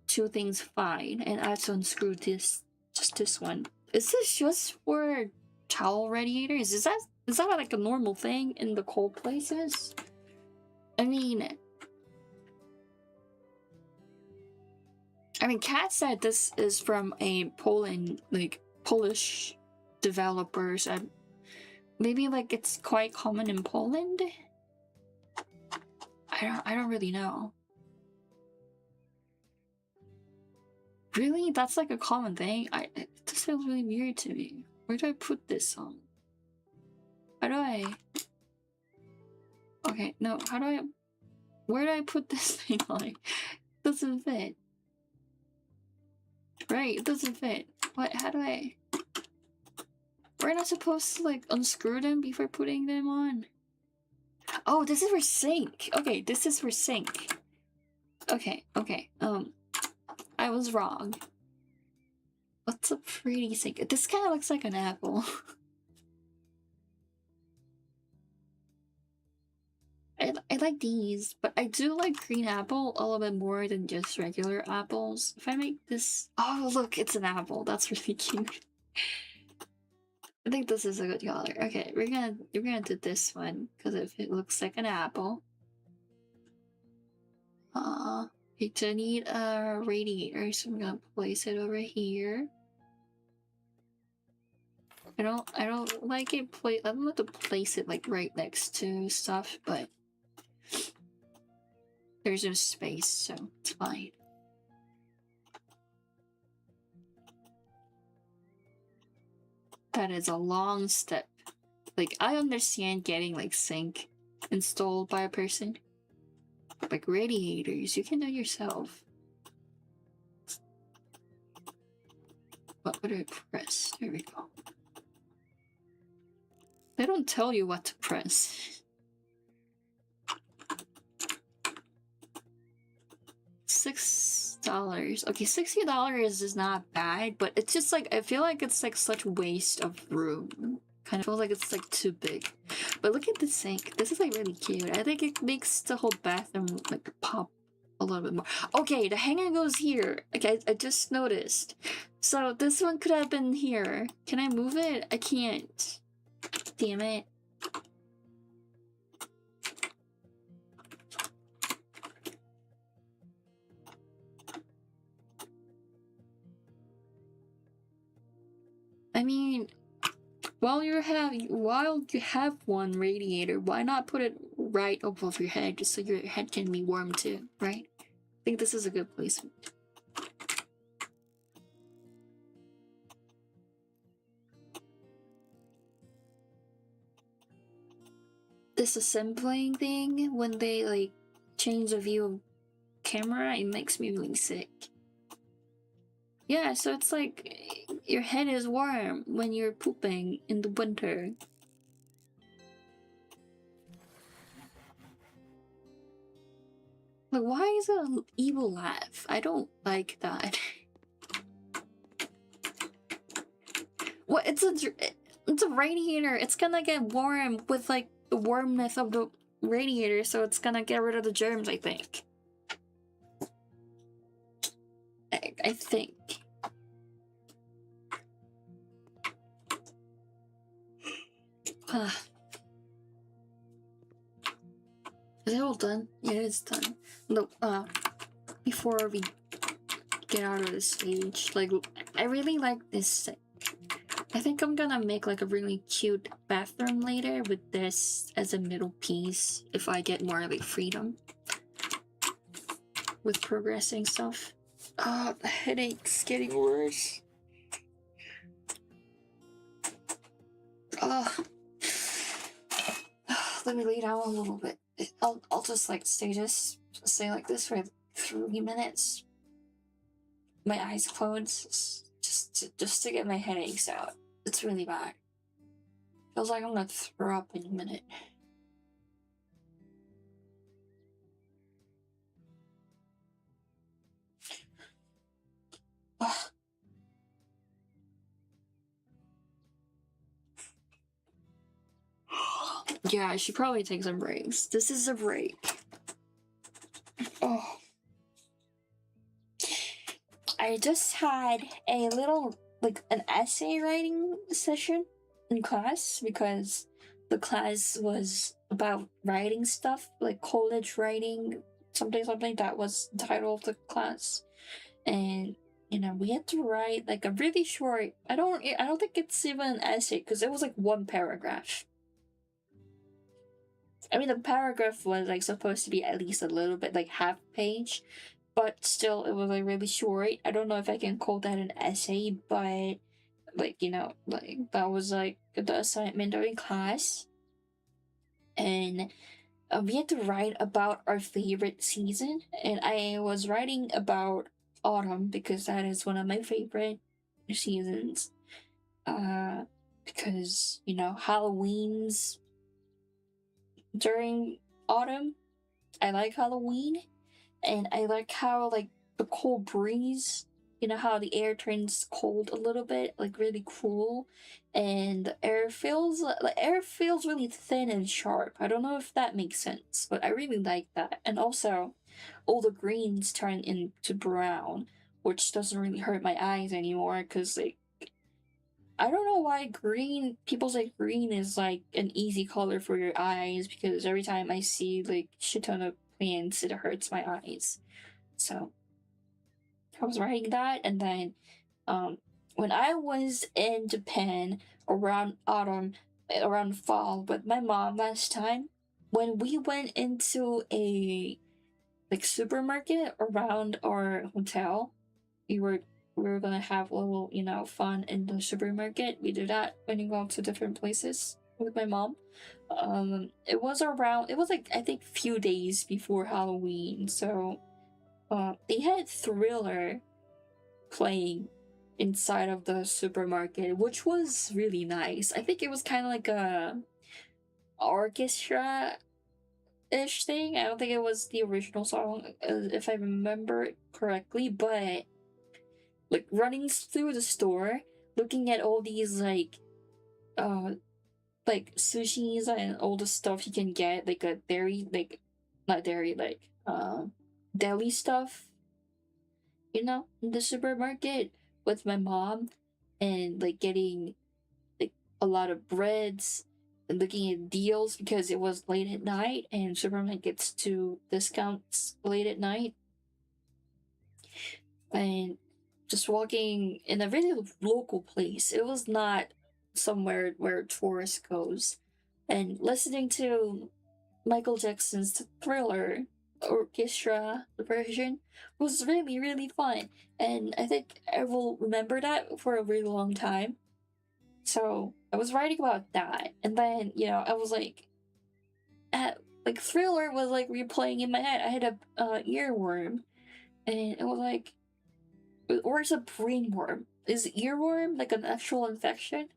two things fine and I have to unscrew this, just this one? Is this just for towel radiators? Is that like a normal thing in the cold places? I mean, Kat said this is from a Polish developers. Maybe like it's quite common in Poland. I don't really know. Really, that's like a common thing. This feels really weird to me. Where do I put this on? How do I? Okay, no. How do I? Where do I put this thing on? It doesn't fit. Right, it doesn't fit. What? How do I? We're not supposed to like unscrew them before putting them on. Oh, this is for sink. Okay, this is for sink. Okay. I was wrong. What's a pretty sink? This kind of looks like an apple. I like these, but I do like green apple a little bit more than just regular apples. If I make this... Oh, look, it's an apple. That's really cute. I think this is a good color. Okay, we're gonna do this one because if it looks like an apple. We do need a radiator, so I'm gonna place it over here. I don't like it. I don't have to place it like right next to stuff, but there's no space, so it's fine. That is a long step. Like, I understand getting like sink installed by a person. Like radiators, you can do yourself. What would I press? There we go. They don't tell you what to press. $6. Okay, $60 is not bad, but it's just like, I feel like it's like such waste of room. Kind of feels like it's like too big. But look at the sink. This is like really cute. I think it makes the whole bathroom like pop a little bit more. Okay, the hanger goes here. Okay, I just noticed. So this one could have been here. Can I move it? I can't. Damn it. I mean, while you have one radiator, why not put it right above your head just so your head can be warm too, right? I think this is a good placement. This assembling thing, when they like change the view of camera, it makes me really sick. Yeah, so it's like your head is warm when you're pooping in the winter. Like, why is it an evil laugh? I don't like that. What? It's a radiator. It's gonna get warm with like the warmth of the radiator, so it's gonna get rid of the germs, I think. I think. Is it all done? Yeah, it's done. Look, before we get out of the stage, like, I really like this. I think I'm gonna make like a really cute bathroom later with this as a middle piece if I get more like freedom with progressing stuff. Oh, the headache's getting worse. Oh, let me lay down a little bit. I'll just like stay like this for 3 minutes. My eyes closed, just to get my headaches out. It's really bad. Feels like I'm gonna throw up in a minute. Yeah, I should probably take some breaks. This is a break. Oh. I just had a little, like, an essay writing session in class because the class was about writing stuff, like college writing, something. That was the title of the class. And we had to write like a really short. I don't think it's even an essay because it was like one paragraph. I mean, the paragraph was like supposed to be at least a little bit, like half page, but still, it was like really short. I don't know if I can call that an essay, but like like that was like the assignment during class, and we had to write about our favorite season, and I was writing about autumn because that is one of my favorite seasons. Because Halloween's during autumn. I like Halloween, and I like how like the cold breeze. How the air turns cold a little bit, like really cool, and the air feels really thin and sharp. I don't know if that makes sense, but I really like that. And also, all the greens turn into brown, which doesn't really hurt my eyes anymore. Cause like I don't know why people say green is like an easy color for your eyes, because every time I see like shit ton of plants, it hurts my eyes. So I was writing that, and then when I was in Japan around autumn, around fall with my mom last time, when we went into a like supermarket around our hotel, we were we were gonna have a little fun in the supermarket. We did that when you go to different places with my mom. It was like I think few days before Halloween, so they had Thriller playing inside of the supermarket, which was really nice. I think it was kind of like a orchestra ish thing. I don't think it was the original song, if I remember correctly, but like running through the store, looking at all these uh like sushis and all the stuff you can get, like a dairy, like not dairy, like deli stuff, in the supermarket with my mom, and like getting like a lot of breads and looking at deals because it was late at night and supermarket gets to discounts late at night, and just walking in a really local place. It was not somewhere where tourists goes, and listening to Michael Jackson's Thriller orchestra version was really really fun, and I think I will remember that for a really long time. So I was writing about that, and then I was like Thriller was like replaying in my head. I had a earworm, and it was like, or is a brainworm? Is earworm like an actual infection?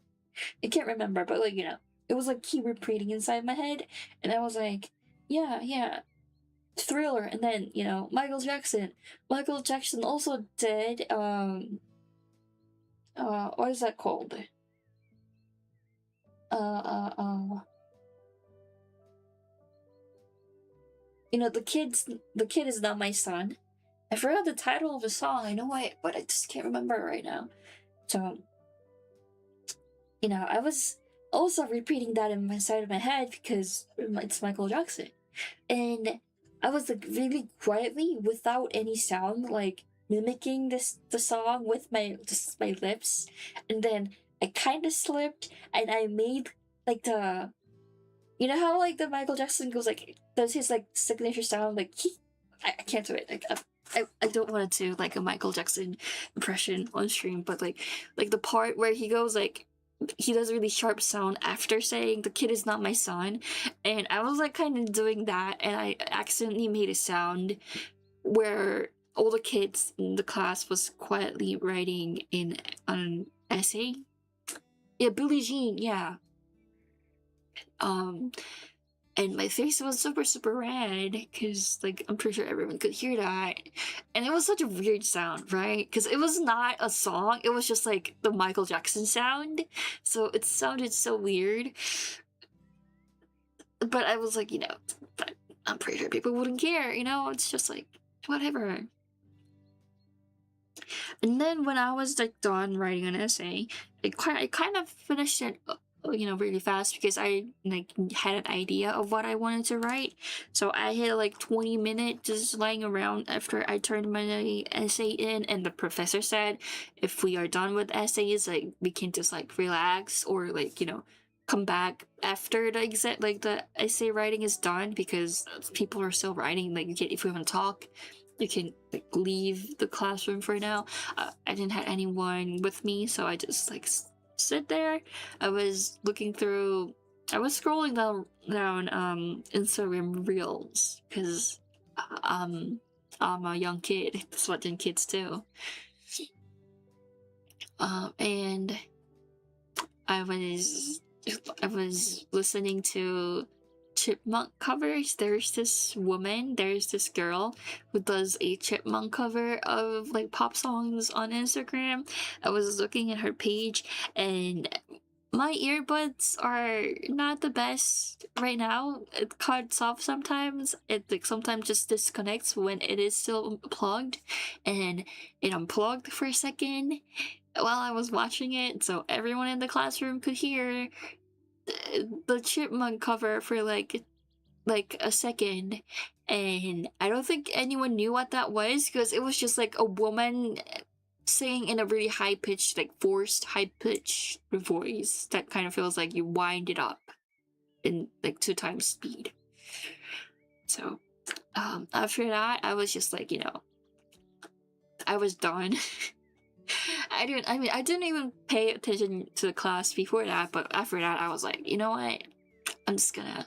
I can't remember, but like it was like keep repeating inside my head, and I was like, yeah, Thriller, and then Michael Jackson. Michael Jackson also did what is that called? Uh, uh, uh, the kid is not my son. I forgot the title of the song. I know why, but I just can't remember it right now. So, I was also repeating that in my side of my head because it's Michael Jackson. And I was like really quietly, without any sound, like mimicking the song with my lips, and then I kind of slipped, and I made like how like the Michael Jackson goes like does his like signature sound, like I can't do it, like I don't want to do like a Michael Jackson impression on stream, but like the part where he goes like he does a really sharp sound after saying the kid is not my son, and I was like kind of doing that, and I accidentally made a sound where all the kids in the class was quietly writing in an essay. Yeah, Billie Jean, yeah. um and my face was super super red because like I'm pretty sure everyone could hear that, and it was such a weird sound, right? Because it was not a song, it was just like the Michael Jackson sound, so it sounded so weird. but I was like, but I'm pretty sure people wouldn't care, it's just like, whatever. And then when I was like done writing an essay, I kind of finished it, really fast because I like had an idea of what I wanted to write. So I had like 20 minutes just lying around after I turned my essay in, and the professor said, if we are done with essays, like we can just like relax or like come back after the exam, like the essay writing is done, because people are still writing. Like if we want to talk, you can like leave the classroom for now. I didn't have anyone with me, so I just like sit there. I was scrolling down Instagram reels because I'm a young kid. That's what young kids do. And I was listening to chipmunk covers. There's this girl who does a chipmunk cover of like pop songs on Instagram. I was looking at her page, and my earbuds are not the best right now. It cuts off sometimes. It like sometimes just disconnects when it is still plugged, and it unplugged for a second while I was watching it, so everyone in the classroom could hear the chipmunk cover for like a second. And I don't think anyone knew what that was, because it was just like a woman singing in a really high-pitched, like forced high-pitched voice that kind of feels like you wind it up in like 2 times speed. So after that I was just like, I was done. I didn't even pay attention to the class before that, but after that I was like, you know what, I'm just gonna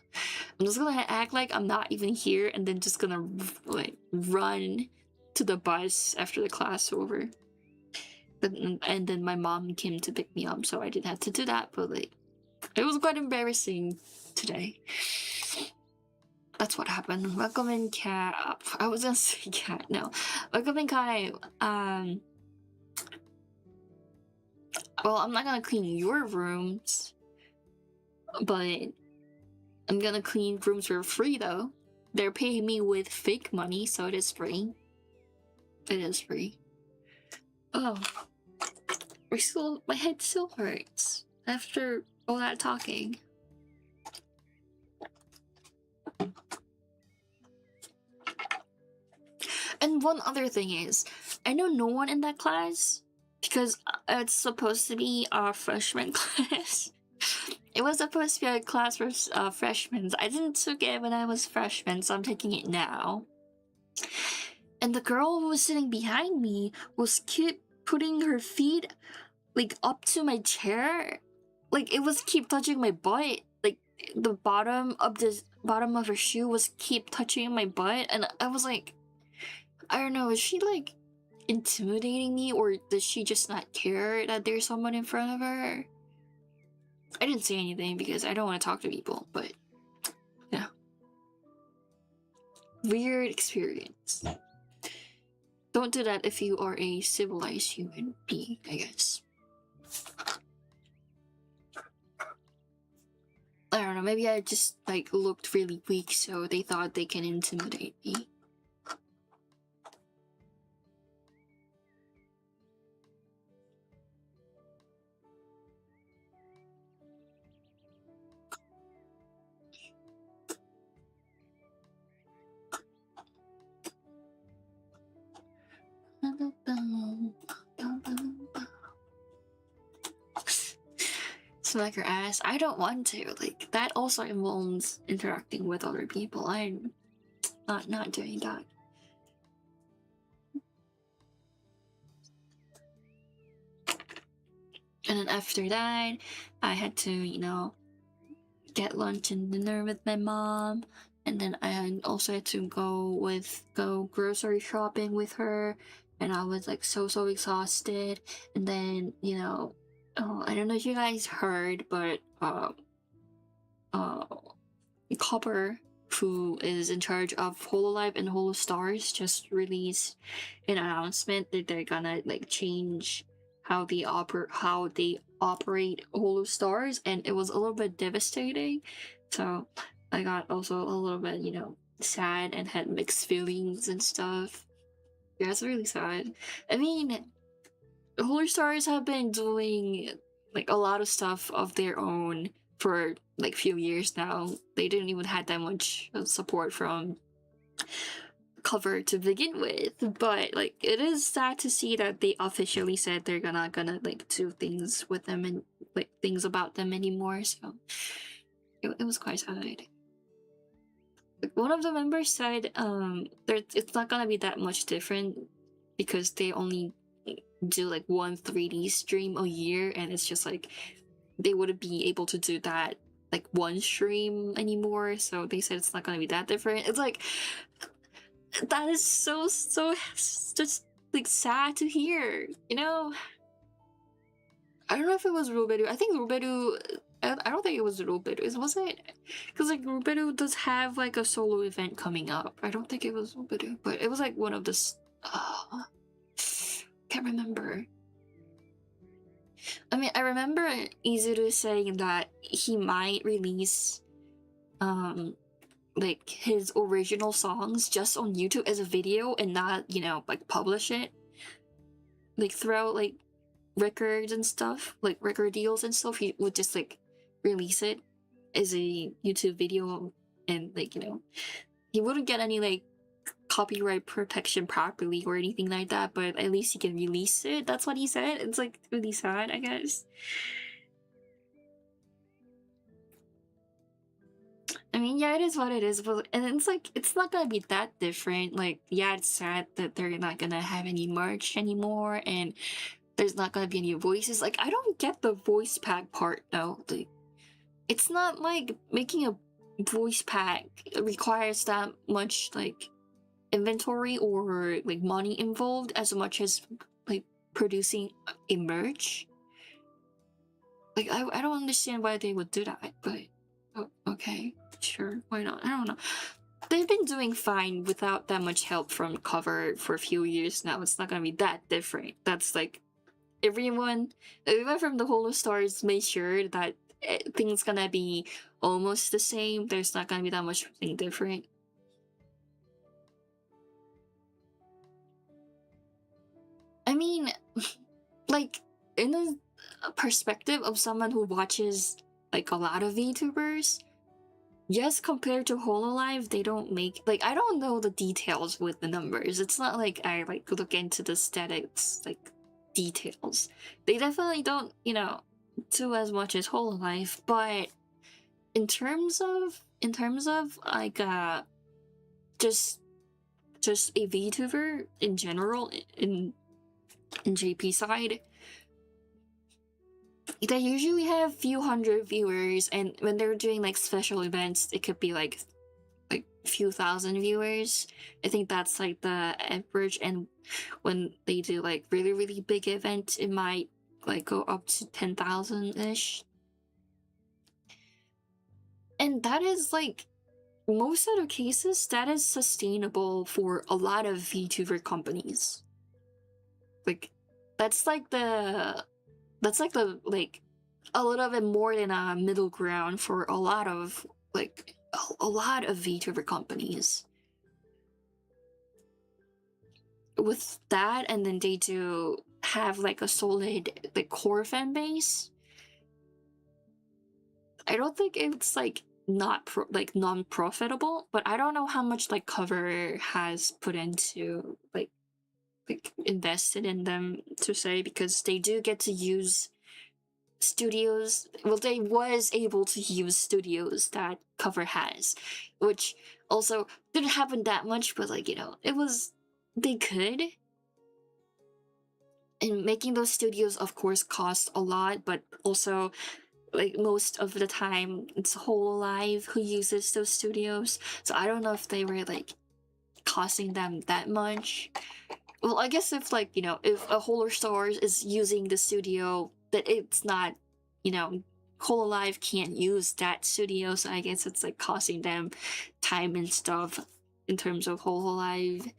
act like I'm not even here, and then just gonna like run to the bus after the class over. And then my mom came to pick me up, so I didn't have to do that, but like it was quite embarrassing today. That's what happened. Welcome in, Cat. I was gonna say Cat, no. Welcome in, Kai. Well, I'm not gonna clean your rooms, but I'm gonna clean rooms for free though. They're paying me with fake money, so it is free. It is free. Oh, my head still hurts after all that talking. And one other thing is, I know no one in that class, because it's supposed to be a freshman class. It was supposed to be a class for freshmen. I didn't take it when I was freshman, so I'm taking it now. And the girl who was sitting behind me was keep putting her feet like up to my chair. Like it was keep touching my butt. Like the bottom of her shoe was keep touching my butt, and I was like, I don't know, is she like intimidating me, or does she just not care that there's someone in front of her? I didn't say anything because I don't want to talk to people, but yeah. Weird experience. Don't do that if you are a civilized human being, I guess. I don't know, maybe I just like looked really weak, so they thought they can intimidate me. Smack her ass. I don't want to. Like that also involves interacting with other people. I'm not doing that. And then after that, I had to, get lunch and dinner with my mom. And then I also had to go grocery shopping with her. And I was like so exhausted. And then, I don't know if you guys heard, but Copper, who is in charge of Hololive and Holostars, just released an announcement that they're gonna like change how they operate Holostars, and it was a little bit devastating. So I got also a little bit, you know, sad and had mixed feelings and stuff. Yeah, it's really sad. I mean, Holy Stars have been doing like a lot of stuff of their own for like few years now. They didn't even had that much support from Cover to begin with, but like it is sad to see that they officially said they're gonna like do things with them and like things about them anymore. So it was quite sad. Like, one of the members said there it's not gonna be that much different because they only do like one 3D stream a year, and it's just like they wouldn't be able to do that like one stream anymore. So they said it's not gonna be that different. It's like that is so just like sad to hear, you know. I don't know if it was Ruberu. I think Ruberu. I don't think it was Ruberu. Was it? Because like Ruberu does have like a solo event coming up. I don't think it was Ruberu, but it was like one of the. Can't remember. I mean, I remember Izuru saying that he might release, like his original songs just on YouTube as a video and not, you know, like publish it, like throughout like records and stuff, like record deals and stuff. He would just like release it as a YouTube video, and like, you know, he wouldn't get any like copyright protection properly or anything like that, but at least he can release it. That's what he said. It's like really sad, I guess. I mean, yeah, it is what it is, but and it's like it's not gonna be that different. Like, yeah, it's sad that they're not gonna have any merch anymore, and there's not gonna be any voices. Like, I don't get the voice pack part though. Like, it's not like making a voice pack requires that much like inventory or like money involved as much as like producing a merch. Like, I don't understand why they would do that, but okay, sure, why not? I don't know. They've been doing fine without that much help from Cover for a few years now. It's not gonna be that different. That's like everyone from the Holo Stars made sure that things gonna be almost the same. There's not gonna be that much thing different. I mean, like, in the perspective of someone who watches like a lot of VTubers, yes, compared to Hololive, they don't make like I don't know the details with the numbers. It's not like I like look into the statics like details. They definitely don't, you know, do as much as Hololive, but in terms of like just a VTuber in general in JP side, they usually have few hundred viewers, and when they're doing like special events, it could be like few thousand viewers. I think that's like the average, and when they do like really big events, it might like go up to 10,000-ish. And that is like most of the cases that is sustainable for a lot of VTuber companies. Like that's like the like a little bit more than a middle ground for a lot of like a lot of VTuber companies. With that, and then they do have like a solid like core fan base. I don't think it's like not like non-profitable, but I don't know how much like Cover has put into like invested in them to say, because they do get to use studios. Well, they was able to use studios that Cover has, which also didn't happen that much, but like, you know, it was they could. And making those studios of course cost a lot, but also like most of the time it's Hololive who uses those studios, so I don't know if they were like costing them that much. Well, I guess if like, you know, if a Holler Stars is using the studio, that it's not, you know, Hololive can't use that studio, so I guess it's like costing them time and stuff in terms of Hololive,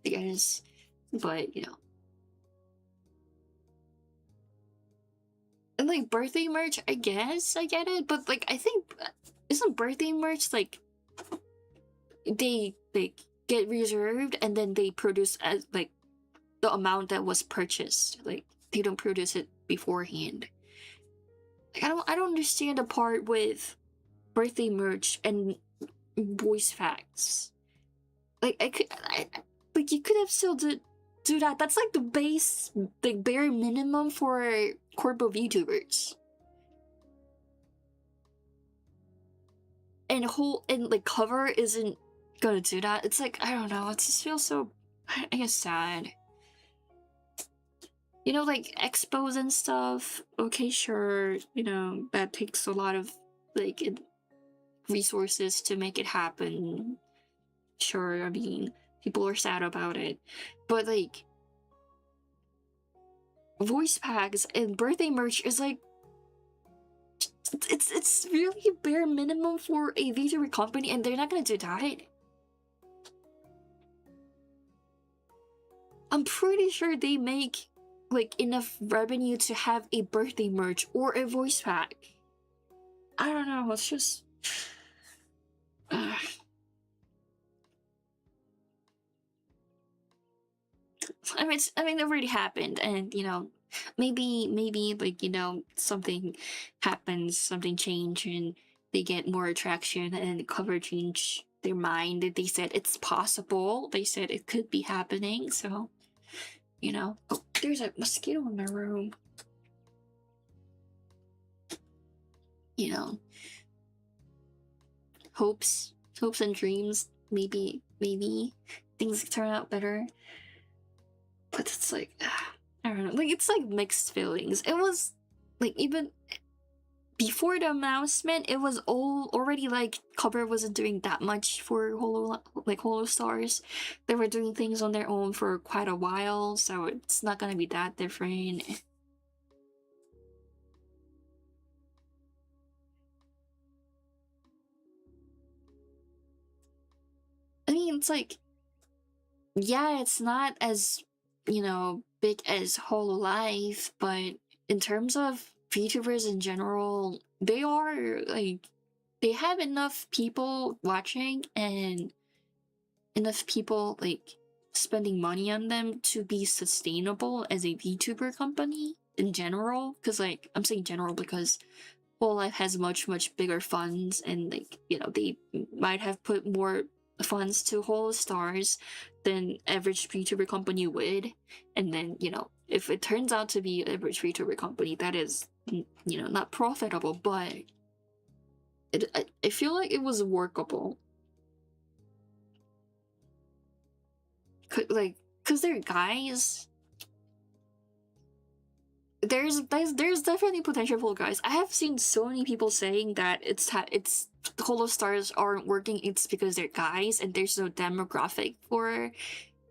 I guess. But, you know. And like birthday merch, I guess I get it, but like I think isn't birthday merch like they get reserved and then they produce as like the amount that was purchased. Like they don't produce it beforehand. Like, I don't understand the part with birthday merch and voice facts. Like like you could have still do that. That's like the base, like bare minimum for corporate VTubers. And like cover isn't gonna do that. It's like I don't know. It just feels so, I guess, sad. You know, like expos and stuff. Okay, sure. You know that takes a lot of like resources to make it happen. Sure, I mean people are sad about it, but like voice packs and birthday merch is like it's really bare minimum for a VTuber company, and they're not gonna do that. I'm pretty sure they make like enough revenue to have a birthday merch or a voice pack. I don't know. It's just. I mean, it already happened, and you know, maybe like you know, something happens, something change, and they get more attraction, and the cover change their mind. They said it's possible. They said it could be happening. So, you know, oh, there's a mosquito in my room. You know, hopes and dreams. Maybe things turn out better. But it's like, I don't know, like it's like mixed feelings. It was like even before the announcement, it was all already like cover wasn't doing that much for Holo Stars. They were doing things on their own for quite a while, so it's not gonna be that different. I mean, it's like, yeah, it's not as, you know, big as Hololive, but in terms of VTubers in general, they are like they have enough people watching and enough people like spending money on them to be sustainable as a VTuber company in general. Because like I'm saying general because Hololive has much bigger funds, and like you know they might have put more funds to Holo Stars than average VTuber company would. And then you know if it turns out to be average VTuber company that is you know not profitable, but I feel like it was workable. Like because they're guys, there's definitely potential for guys. I have seen so many people saying that it's Holo Stars aren't working. It's because they're guys and there's no demographic for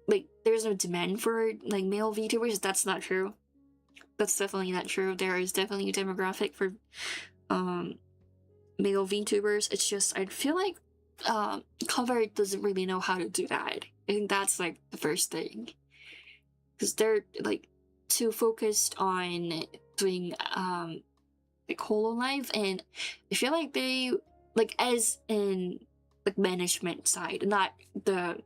like there's no demand for like male VTubers. That's not true. That's definitely not true. There is definitely a demographic for male VTubers. It's just I feel like Cover doesn't really know how to do that. I think that's like the first thing because they're like too focused on doing like Hololive, and I feel like they like as in like management side, not the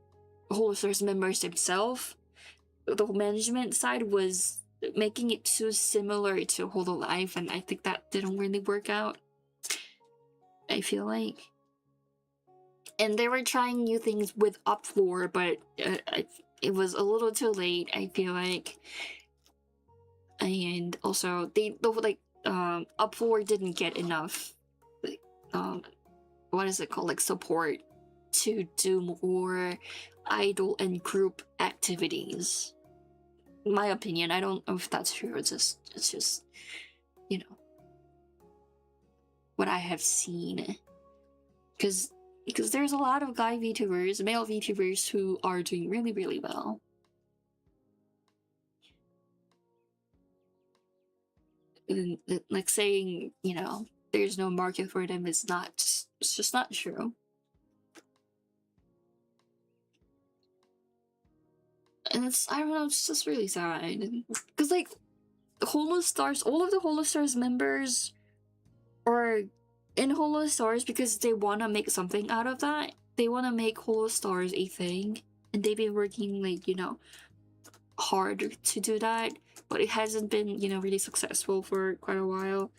Holostars members themselves. The management side was making it too similar to Hololive, and I think that didn't really work out. I feel like. And they were trying new things with Upfloor, but it was a little too late, I feel like. And also, like, Upfloor didn't get enough, like, what is it called? Like, support to do more idol and group activities. In my opinion, I don't know if that's true. It's just, you know, what I have seen. Because there's a lot of guy VTubers, male VTubers who are doing really well. And like saying, you know, there's no market for them is not, it's just not true. And it's, I don't know, it's just really sad. Because like, Holostars, all of the Holostars members are in Holo Stars, because they want to make something out of that. They want to make Holo Stars a thing, and they've been working like, you know, hard to do that, but it hasn't been, you know, really successful for quite a while.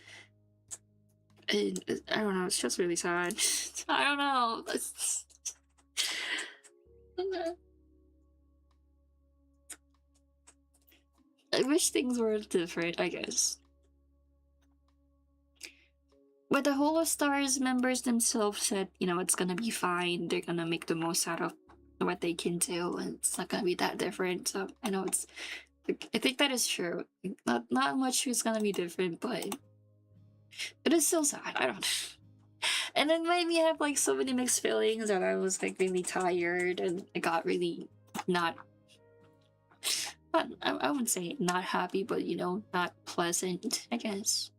And I don't know, it's just really sad. I don't know. I wish things were different, I guess. But the Holo Stars members themselves said, you know, it's gonna be fine. They're gonna make the most out of what they can do, and it's not gonna be that different. So I know it's, I think that is true. Not much is gonna be different, but it is still sad. I don't know. And it made me have like so many mixed feelings that I was like really tired, and I got really not I wouldn't say not happy, but you know, not pleasant, I guess.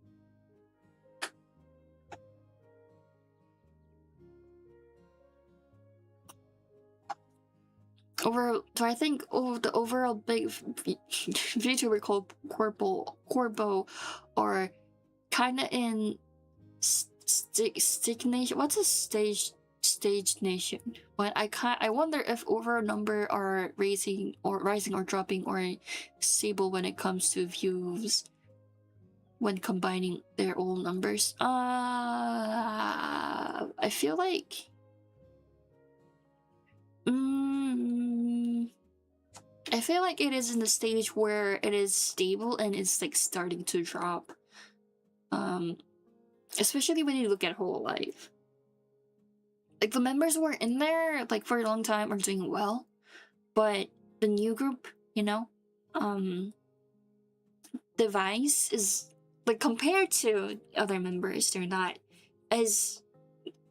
Overall, do I think the overall big VTuber called Corbo, or kind of in stick nation? What's a stage nation? But I wonder if overall number are rising or dropping or stable when it comes to views when combining their own numbers. I feel like I feel like it is in the stage where it is stable and it's like starting to drop. Especially when you look at whole life. Like the members who are in there like for a long time are doing well, but the new group, you know, Device is like compared to other members, they're not as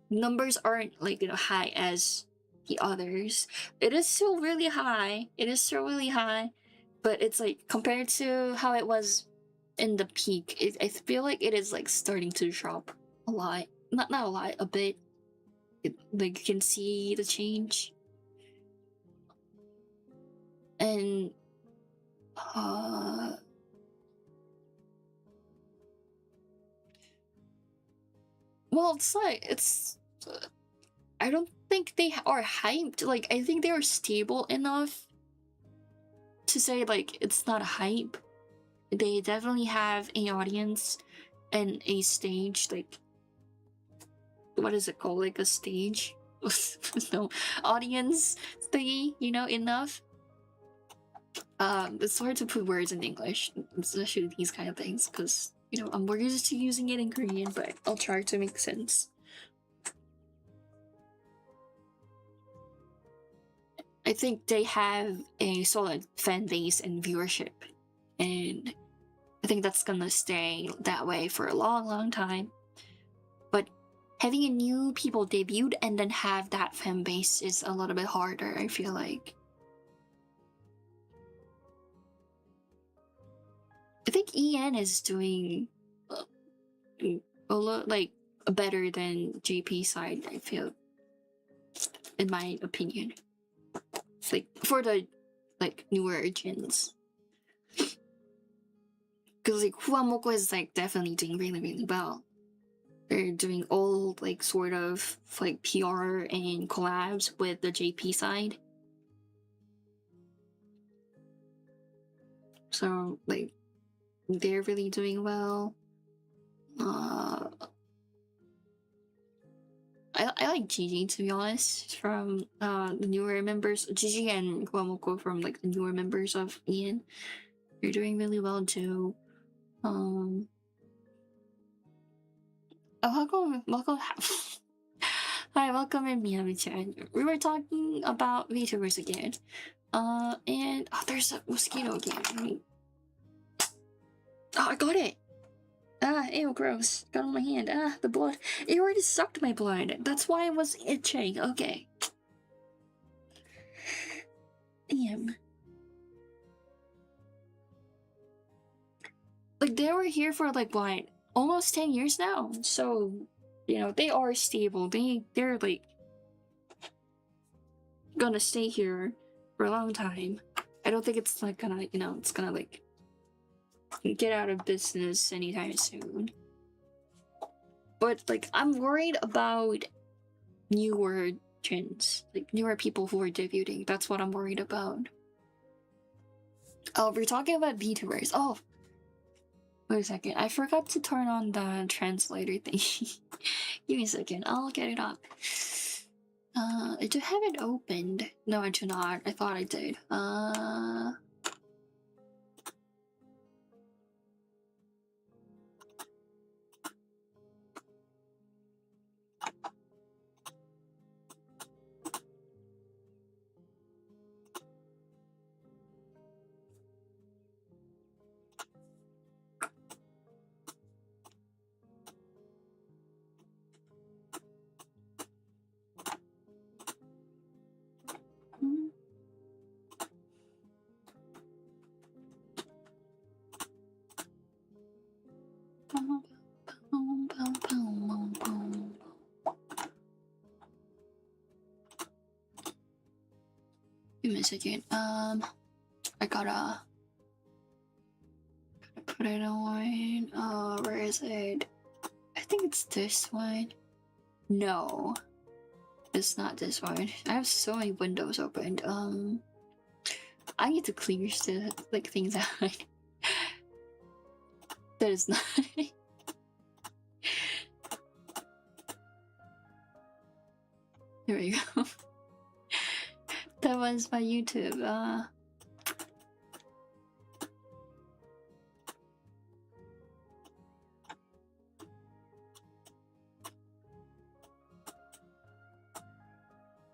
numbers aren't like, you know, high as the others. It is still really high. It is still really high, but it's like compared to how it was in the peak, I feel like it is like starting to drop a lot. Not a lot, a bit. Like you can see the change, and well, it's like I don't think they are hyped. Like I think they are stable enough to say like it's not hype. They definitely have an audience and a stage, like what is it called, like a stage? No, audience thingy, you know, enough. It's hard to put words in English, especially these kind of things, because you know I'm more used to using it in Korean, but I'll try to make sense. I think they have a solid fan base and viewership, and I think that's gonna stay that way for a long time. But having a new people debuted and then have that fan base is a little bit harder, I feel like. I think EN is doing a lot like better than JP side, I feel, in my opinion. Like for the like newer gens. Because like Huamoko is like definitely doing really well. They're doing all like sort of like PR and collabs with the JP side. So like they're really doing well. I like Gigi, to be honest, from the newer members. Gigi and Huamoko from like the newer members of Ian. They're doing really well too. Oh, welcome. Hi, welcome in Miami-chan. We were talking about VTubers again. And oh, there's a mosquito again. Oh, I got it. Ah, ew, gross. Got on my hand. Ah, the blood. It already sucked my blood. That's why it was itching. Okay. Damn. Like, they were here for, like, what? Almost 10 years now. So, you know, they are stable. They're, like, gonna stay here for a long time. I don't think it's, like, gonna, you know, it's gonna, like, get out of business anytime soon. But like, I'm worried about newer gens, like newer people who are debuting. That's what I'm worried about. Oh, we're talking about VTubers. Oh, wait a second. I forgot to turn on the translator thing. Give me a second. I'll get it up. I do have it opened. No, I do not. I thought I did. Give me a second. I gotta put it on. Where is it? I think it's this one. No, it's not this one. I have so many windows opened. I need to clear like things out. That is not. There we go. That was my YouTube.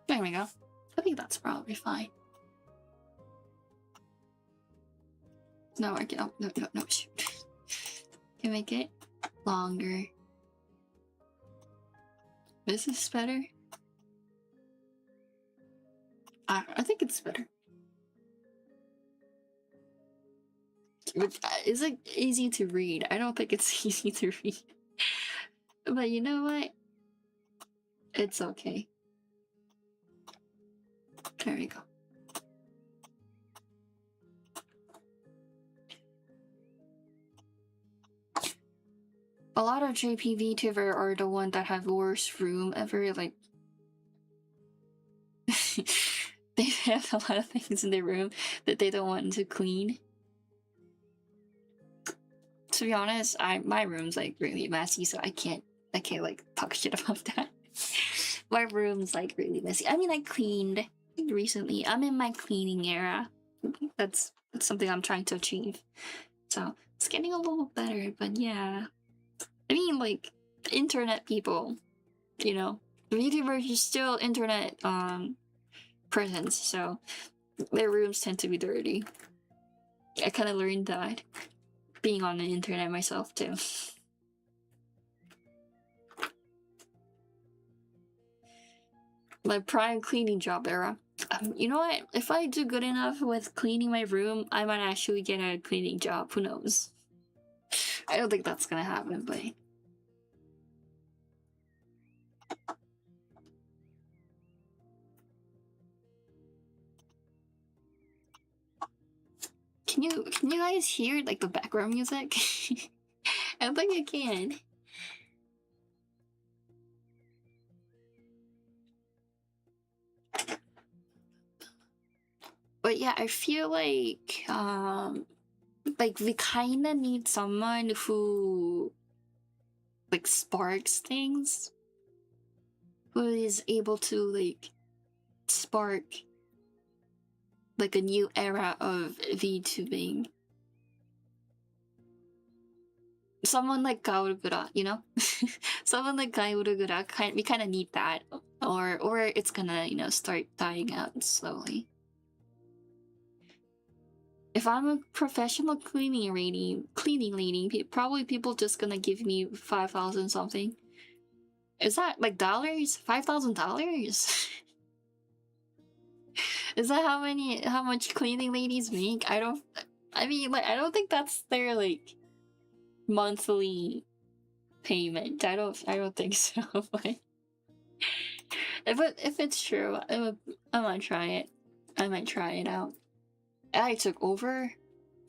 There we go. I think that's probably fine. No, I can. No, shoot. Can make it longer. This is better. I think it's better. Is it easy to read? I don't think it's easy to read. But you know what? It's okay. There we go. A lot of JPV tuber are the one that have worst room ever. Like, they have a lot of things in their room that they don't want to clean. To be honest, my room's like really messy, so I can't like talk shit about that. My room's like really messy. I mean, I cleaned recently. I'm in my cleaning era. That's something I'm trying to achieve. So it's getting a little better, but yeah. I mean, like, internet people, you know, YouTubers are still internet presence, so their rooms tend to be dirty. I kind of learned that being on the internet myself too. My prime cleaning job era. You know what? If I do good enough with cleaning my room, I might actually get a cleaning job. Who knows? I don't think that's gonna happen, but. Can you guys hear like the background music? I don't think you can. But yeah, I feel like we kinda need someone who like sparks things. Who is able to like spark like a new era of VTubing. Someone like Kaorugura, you know? Someone like Kaorugura, we kind of need that. Or it's gonna, you know, start dying out slowly. If I'm a professional cleaning lady, probably people just gonna give me 5,000 something. Is that like dollars? $5,000? Is that how much cleaning ladies make? I don't think that's their like monthly payment. I don't think so. But if it's true, I might try it. I might try it out. I took over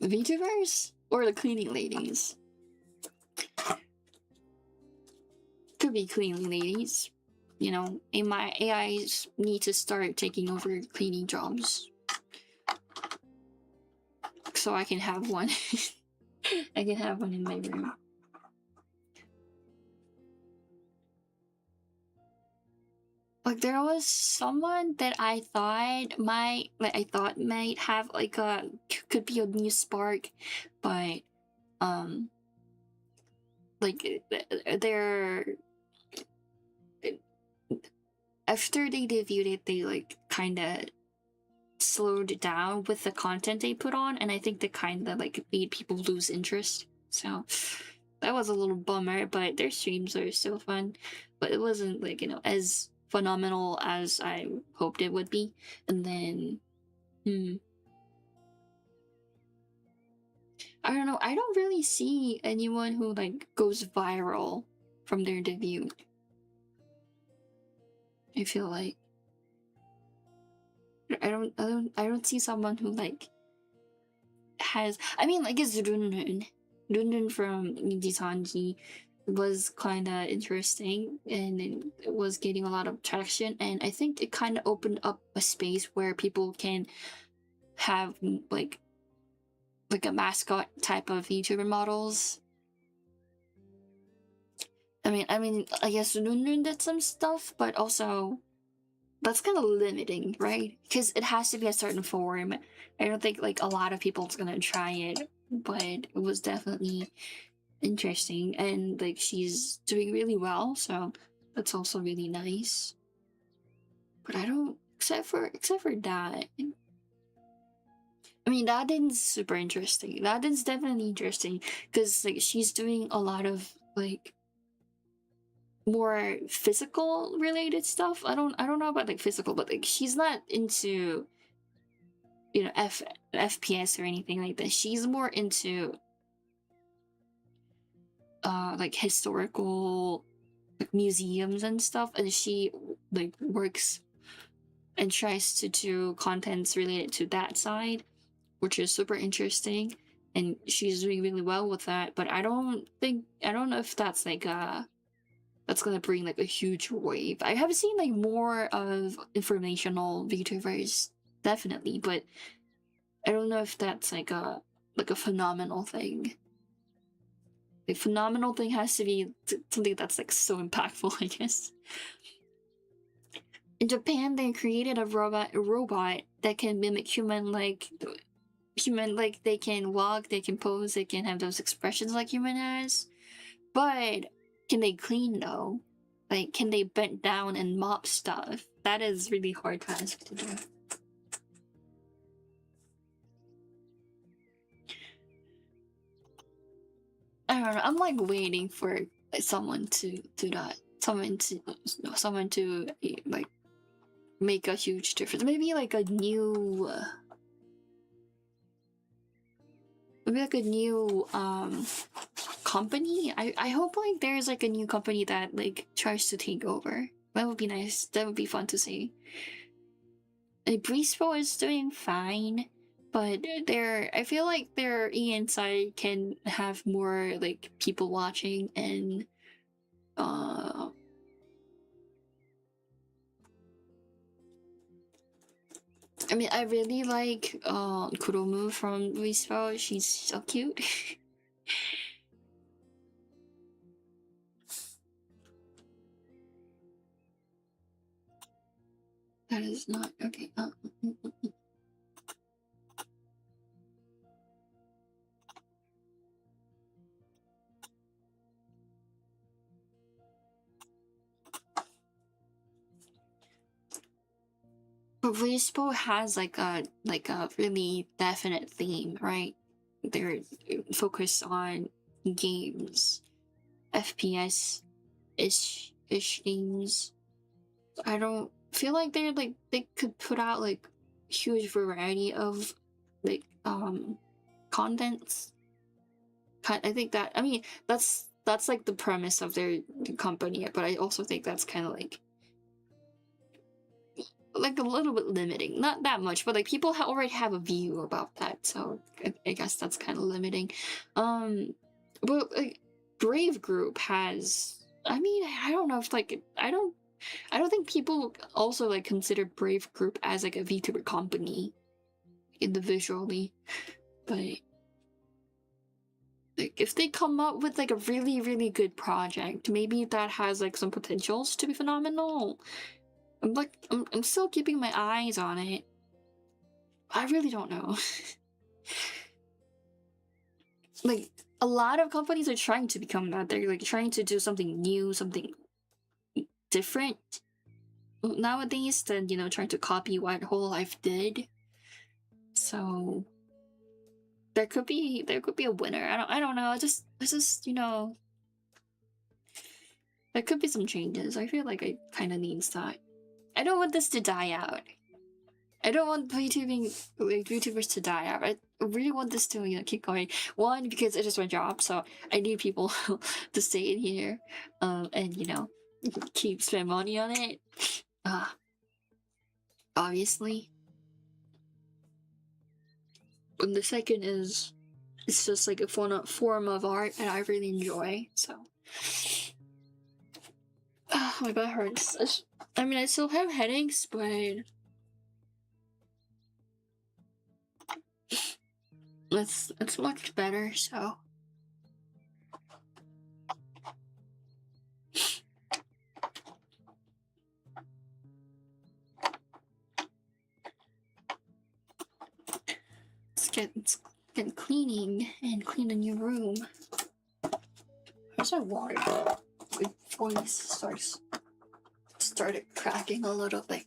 the VTubers or the cleaning ladies. could be cleaning ladies. You know, in my AIs need to start taking over cleaning jobs, so I can have one. I can have one in my room. Like there was someone that I thought might have like a could be a new spark, but like they're after they debuted it, they like kind of slowed down with the content they put on, and I think they kind of like made people lose interest. So that was a little bummer, but their streams are still fun. But it wasn't like, you know, as phenomenal as I hoped it would be. And then I don't know, I don't really see anyone who like goes viral from their debut. I feel like I don't see someone who like has, I mean, like it's Runrun from Nijisanji was kind of interesting, and it was getting a lot of traction, and I think it kind of opened up a space where people can have like a mascot type of YouTuber models. I mean, I guess Runrun did some stuff, but also that's kind of limiting, right? Because it has to be a certain form. I don't think like a lot of people's gonna try it, but it was definitely interesting, and like she's doing really well, so that's also really nice. But I don't, except for that. I mean, that is super interesting. That is definitely interesting because like she's doing a lot of like more physical related stuff. I don't know about like physical, but like she's not into, you know, FPS or anything like that. She's more into like historical like museums and stuff, and she like works and tries to do contents related to that side, which is super interesting, and she's doing really well with that. But I don't know if that's like that's gonna bring like a huge wave. I have seen like more of informational VTubers, definitely, but I don't know if that's like a phenomenal thing. The phenomenal thing has to be something that's like so impactful, I guess. In Japan, they created a robot that can mimic human, like they can walk, they can pose, they can have those expressions like human has. But can they clean though? Like, can they bend down and mop stuff? That is really hard task to do. I don't know. I'm like waiting for someone to do that. Someone to like make a huge difference. Maybe like a new, company. I hope like there's like a new company that like tries to take over. That would be nice. That would be fun to see. Breezebo is doing fine, but I feel like their inside can have more like people watching, and I mean, I really like Kuromu from Breezebo. She's so cute. That is not okay. But Respo has like a really definite theme, right? They're focused on games, FPS ish themes. I don't feel like they could put out like huge variety of like contents. I think that, I mean, that's like the premise of their company, but I also think that's kind of like a little bit limiting. Not that much, but like people already have a view about that, so I guess that's kind of limiting. But like Brave Group has I mean, I don't know if like I don't think people also like consider Brave Group as like a VTuber company individually, but like if they come up with like a really good project, maybe that has like some potentials to be phenomenal. I'm still keeping my eyes on it. I really don't know. Like a lot of companies are trying to become that. They're like trying to do something new, something different nowadays than, you know, trying to copy what Whole Life did. So there could be a winner. I don't know. It's just, you know, there could be some changes. I feel like it kind of needs that. I don't want this to die out. I don't want YouTubers to die out. I really want this to, you know, keep going. One, because it is my job, so I need people to stay in here, and you know, keep spending money on it. Obviously. And the second is, it's just like a form of art, and I really enjoy. So, oh my butt hurts. I mean, I still have headaches, but it's much better. So. Let's get cleaning and cleaning your room. Where's our water? My voice started cracking a little bit.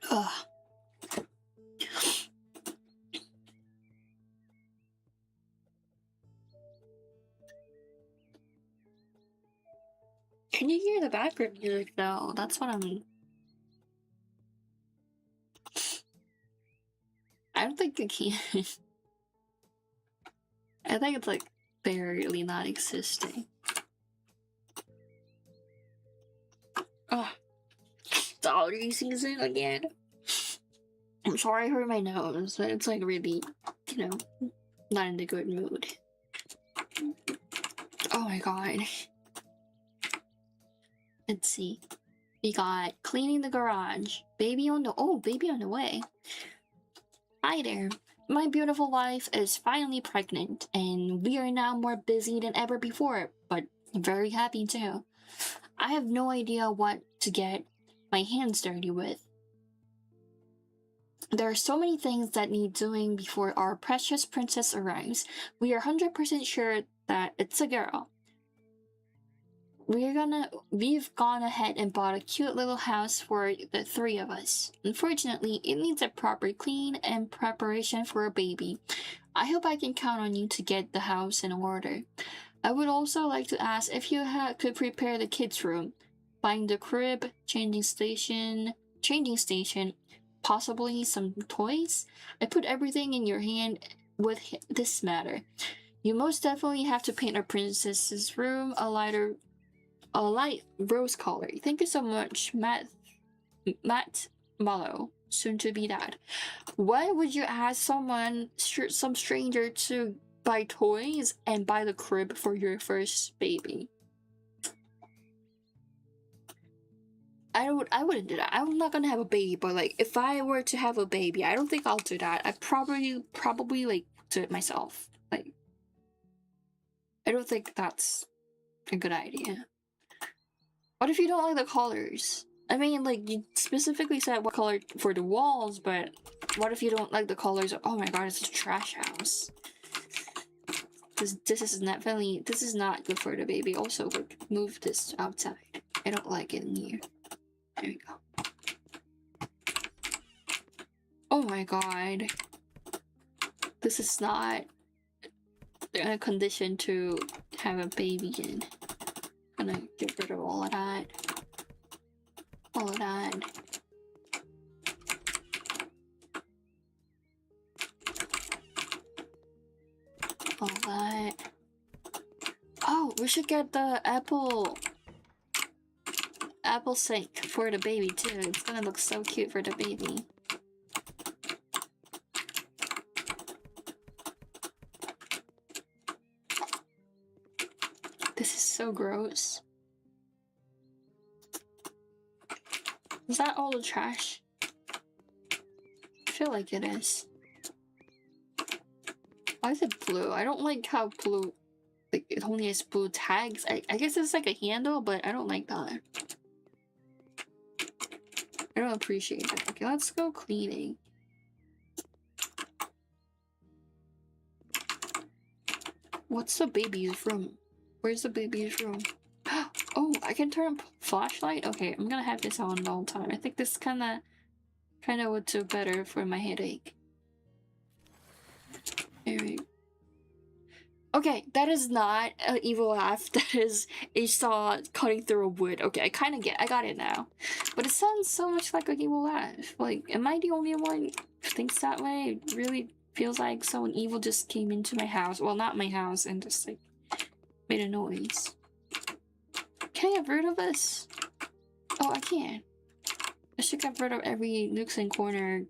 Ugh. Can you hear the background music though? That's what I'm. I don't think you can. I think it's like barely not existing. Oh, it's allergy season again. I'm sorry I hurt my nose, but it's like really, you know, not in a good mood. Oh my god. Let's see. We got cleaning the garage. Baby on the way. Hi there. My beautiful wife is finally pregnant, and we are now more busy than ever before, but very happy too. I have no idea what to get my hands dirty with. There are so many things that need doing before our precious princess arrives. We are 100% sure that it's a girl. We've gone ahead and bought a cute little house for the three of us. Unfortunately, it needs a proper clean and preparation for a baby. I hope I can count on you to get the house in order. I would also like to ask if you could prepare the kids' room, buying the crib, changing station, possibly some toys. I put everything in your hand with this matter. You most definitely have to paint our princess's room a light rose color. Thank you so much, Matt Mallow, soon to be dad. Why would you ask some stranger to buy toys and buy the crib for your first baby? I wouldn't do that. I'm not gonna have a baby, but like if I were to have a baby, I don't think I'll do that. I'd probably like do it myself. Like I don't think that's a good idea. What if you don't like the colors? I mean, like, you specifically said what color for the walls, but what if you don't like the colors? Oh my god, it's a trash house. This is not good for the baby. Also, move this outside. I don't like it in here. There we go. Oh my god. This is not a condition to have a baby in. Gonna get rid of all of that. All of that. All that. Oh, we should get the apple Apple sink for the baby too. It's gonna look so cute for the baby. This is so gross. Is that all the trash? I feel like it is. Why is it blue? I don't like how blue, like it only has blue tags. I guess it's like a handle, but I don't like that. I don't appreciate it. Okay, let's go cleaning. What's the baby's room? Where's the baby's room? Oh, I can turn flashlight? Okay, I'm gonna have this on the whole time. I think this kinda would do better for my headache. Anyway. Okay, that is not an evil laugh. That is a saw cutting through a wood. Okay, I got it now. But it sounds so much like an evil laugh. Like, am I the only one who thinks that way? It really feels like someone evil just came into my house. Well, not my house, and just like made a noise. Can I get rid of this? Oh, I can. I should get rid of every nooks and corner,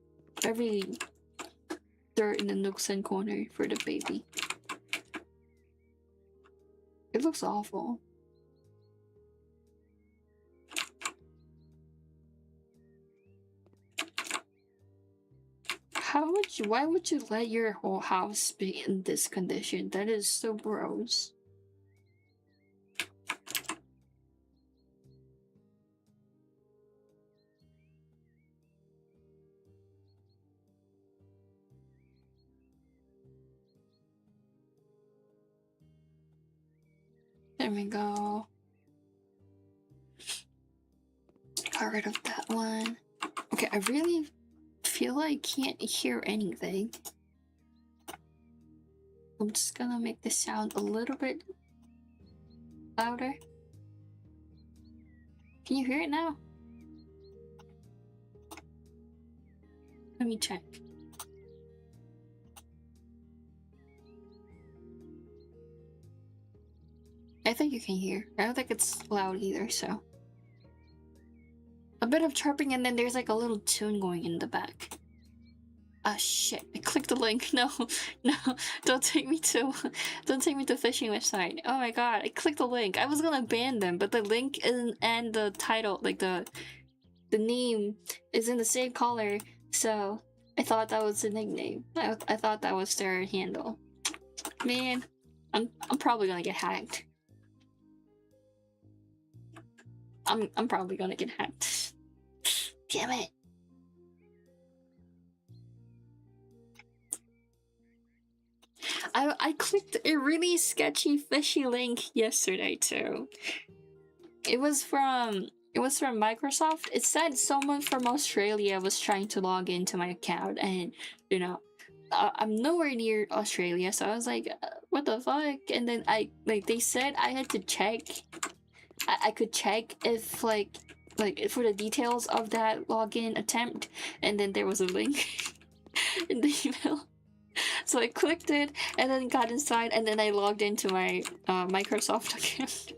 every dirt in the nooks and corner for the baby. It looks awful. Why would you let your whole house be in this condition? That is so gross. There we go. Got rid of that one. Okay, I really feel like I can't hear anything. I'm just gonna make the sound a little bit louder. Can you hear it now? Let me check. I think you can hear. I don't think it's loud either, so. A bit of chirping and then there's like a little tune going in the back. Ah shit, I clicked the link. No, no, don't take me to phishing website. Oh my god, I clicked the link. I was gonna ban them, but the link and the title, like the name is in the same color, so I thought that was the nickname. I thought that was their handle. Man, I'm probably gonna get hacked. I'm probably gonna get hacked. Damn it. I clicked a really sketchy fishy link yesterday too. It was from Microsoft. It said someone from Australia was trying to log into my account, and you know, I'm nowhere near Australia, so I was like, what the fuck? And then they said I had to check. I could check if like for the details of that login attempt, and then there was a link in the email. So I clicked it and then got inside, and then I logged into my Microsoft account.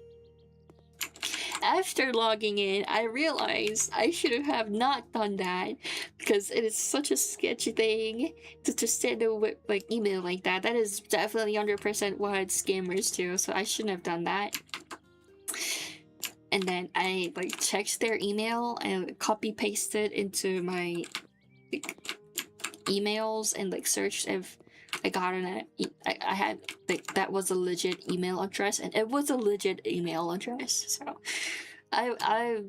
After logging in, I realized I should have not done that because it is such a sketchy thing to send a like email like that. That is definitely 100% what scammers do, so I shouldn't have done that. And then I like checked their email and copy pasted into my like, emails and like searched if I got I had like that was a legit email address, and it was a legit email address. So I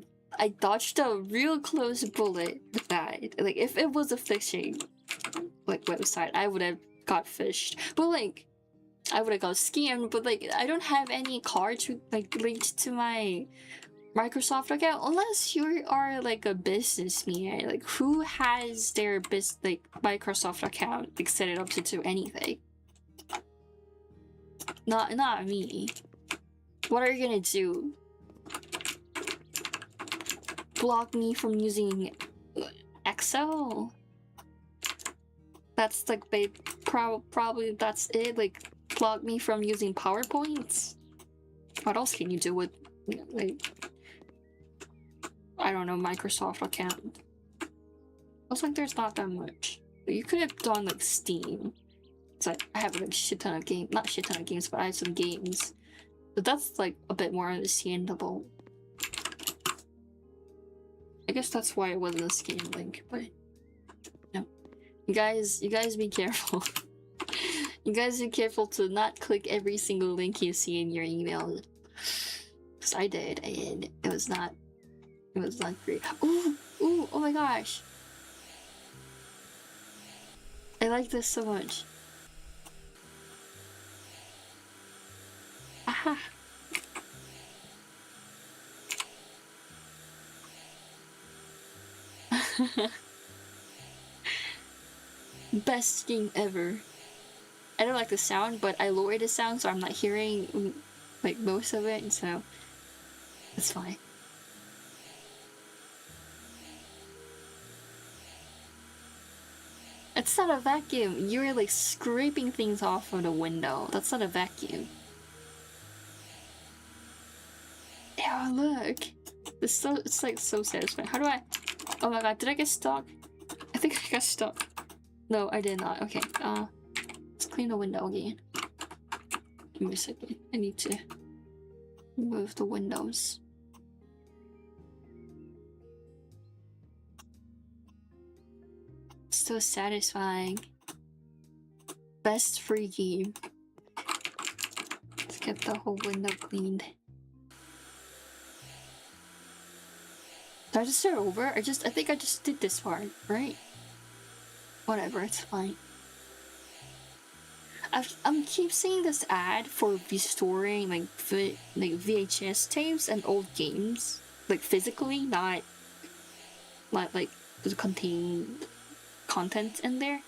dodged a real close bullet with that. Like if it was a phishing like website, I would have got phished. But like I would have got scammed, but like I don't have any cards like linked to my Microsoft account unless you are like a businessman. Like who has their Microsoft account like set it up to do anything? Not me. What are you gonna do? Block me from using Excel? That's like probably that's it. Like block me from using PowerPoints. What else can you do with like? I don't know, Microsoft account. Looks like there's not that much. But you could have done like Steam. It's like I have like a shit ton of games, not shit ton of games, but I have some games. But that's like a bit more understandable. I guess that's why it wasn't a scam link, but no. You guys be careful. You guys be careful to not click every single link you see in your email. Cause I did, and it was not great. Ooh, oh my gosh. I like this so much. Aha. Best game ever. I don't like the sound, but I lowered the sound so I'm not hearing like most of it, so it's fine. It's not a vacuum. You're like scraping things off of the window. That's not a vacuum. Yeah, look. It's like so satisfying. How do I? Oh my god, did I get stuck? I think I got stuck. No, I did not. Okay, let's clean the window again. Give me a second. I need to move the windows. So satisfying. Best free game. Let's get the whole window cleaned. Did I just start over? I think I just did this part, right? Whatever, it's fine. I'm keep seeing this ad for restoring like VHS tapes and old games, like physically, not like to contain content in there.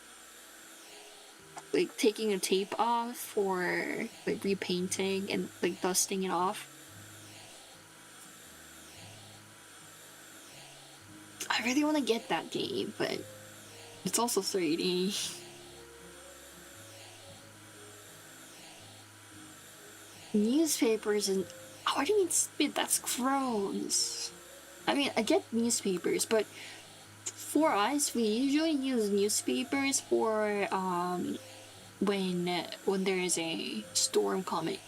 Like taking a tape off or like repainting and like dusting it off. I really want to get that game, but it's also 3D. Newspapers and oh, I didn't spit. That's gross. I mean, I get newspapers, but for us, we usually use newspapers for when there is a storm coming,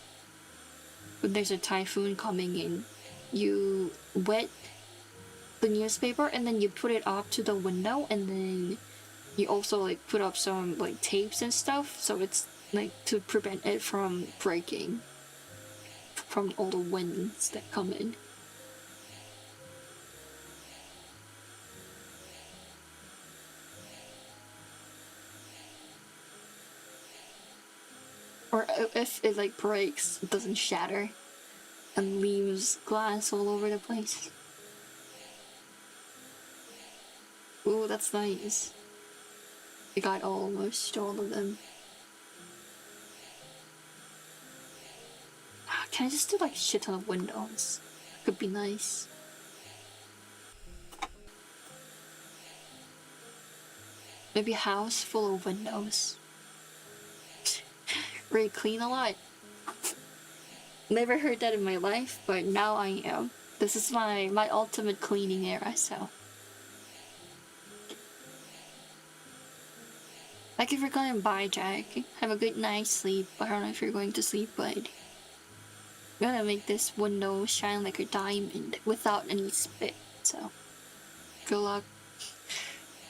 when there's a typhoon coming in, you wet the newspaper and then you put it up to the window, and then you also like put up some like tapes and stuff, so it's like to prevent it from breaking from all the winds that come in. Or if it like breaks, it doesn't shatter and leaves glass all over the place. Ooh, that's nice. I got almost all of them. Can I just do like a shit ton of windows? Could be nice. Maybe a house full of windows. Really clean a lot. Never heard that in my life, but now I am. This is my ultimate cleaning era, so. Thank you for coming by, Jack. Have a good night's sleep. I don't know if you're going to sleep, but I'm gonna make this window shine like a diamond without any spit, so good luck.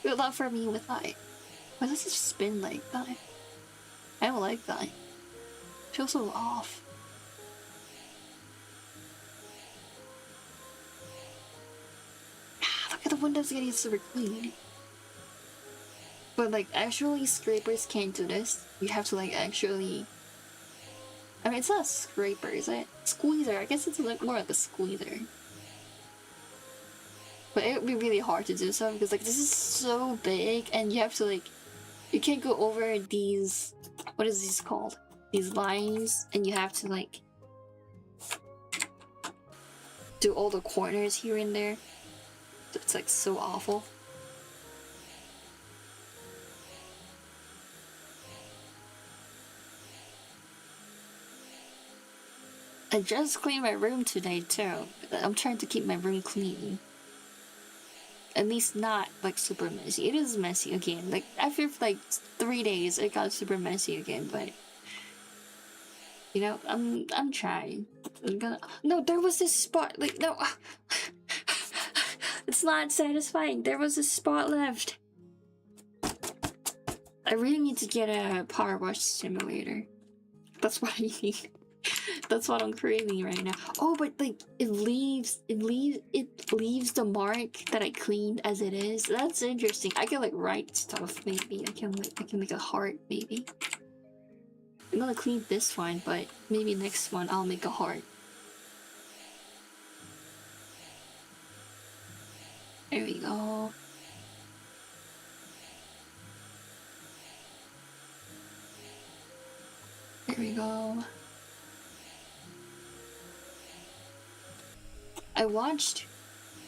Good luck for me with that. Why does it spin like that? I don't like that. It feels so off. Look at the windows getting super clean. But like actually scrapers can't do this. You have to like actually, I mean it's not a scraper, is it? Squeezer, I guess it's like more like a squeezer. But it would be really hard to do so because like this is so big and you have to like, you can't go over these, what is these called? These lines, and you have to like do all the corners here and there. It's like so awful. I just cleaned my room today too. I'm trying to keep my room clean. At least not like super messy. It is messy again. Like after like 3 days, it got super messy again. But you know, I'm trying. No, there was this spot. Like no, it's not satisfying. There was a spot left. I really need to get a power wash simulator. That's what I need. That's what I'm craving right now. Oh, but like it leaves the mark that I cleaned as it is. That's interesting. I can like write stuff maybe. I can make a heart maybe. I'm gonna clean this one, but maybe next one I'll make a heart. There we go. There we go. I watched,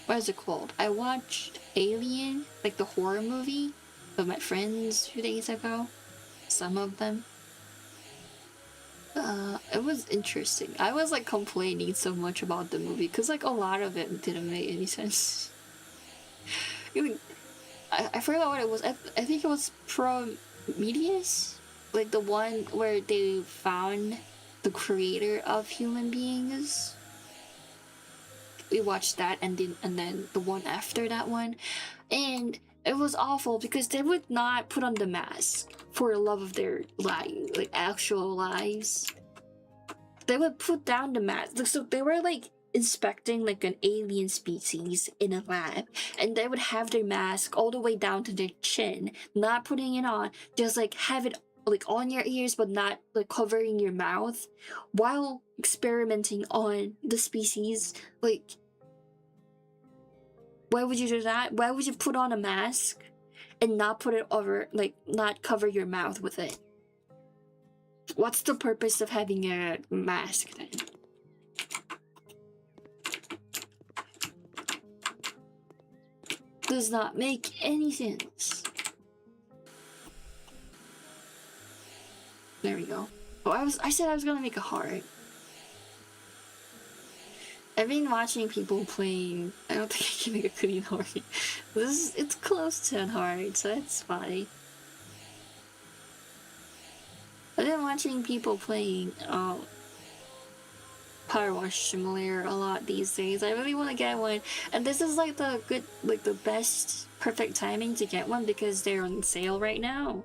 what is it called? I watched Alien, like the horror movie, with my friends 2 days ago. Some of them. It was interesting. I was like complaining so much about the movie because like a lot of it didn't make any sense. I forgot what it was. I think it was Prometheus, like the one where they found the creator of human beings. We watched that, and then the one after that one, and it was awful because they would not put on the mask for the love of their life, like actual lives. They would put down the mask. So they were like inspecting like an alien species in a lab, and they would have their mask all the way down to their chin, not putting it on, just like have it like on your ears but not like covering your mouth while experimenting on the species. Like, why would you do that? Why would you put on a mask and not put it over, like not cover your mouth with it? What's the purpose of having a mask then? Does not make any sense. There we go. Oh, I said I was gonna make a heart. I've been watching people playing. I don't think I can make a clean heart. It's close to a heart, so it's fine. I've been watching people playing Power Wash Simulator a lot these days. I really want to get one, and this is like the best perfect timing to get one because they're on sale right now.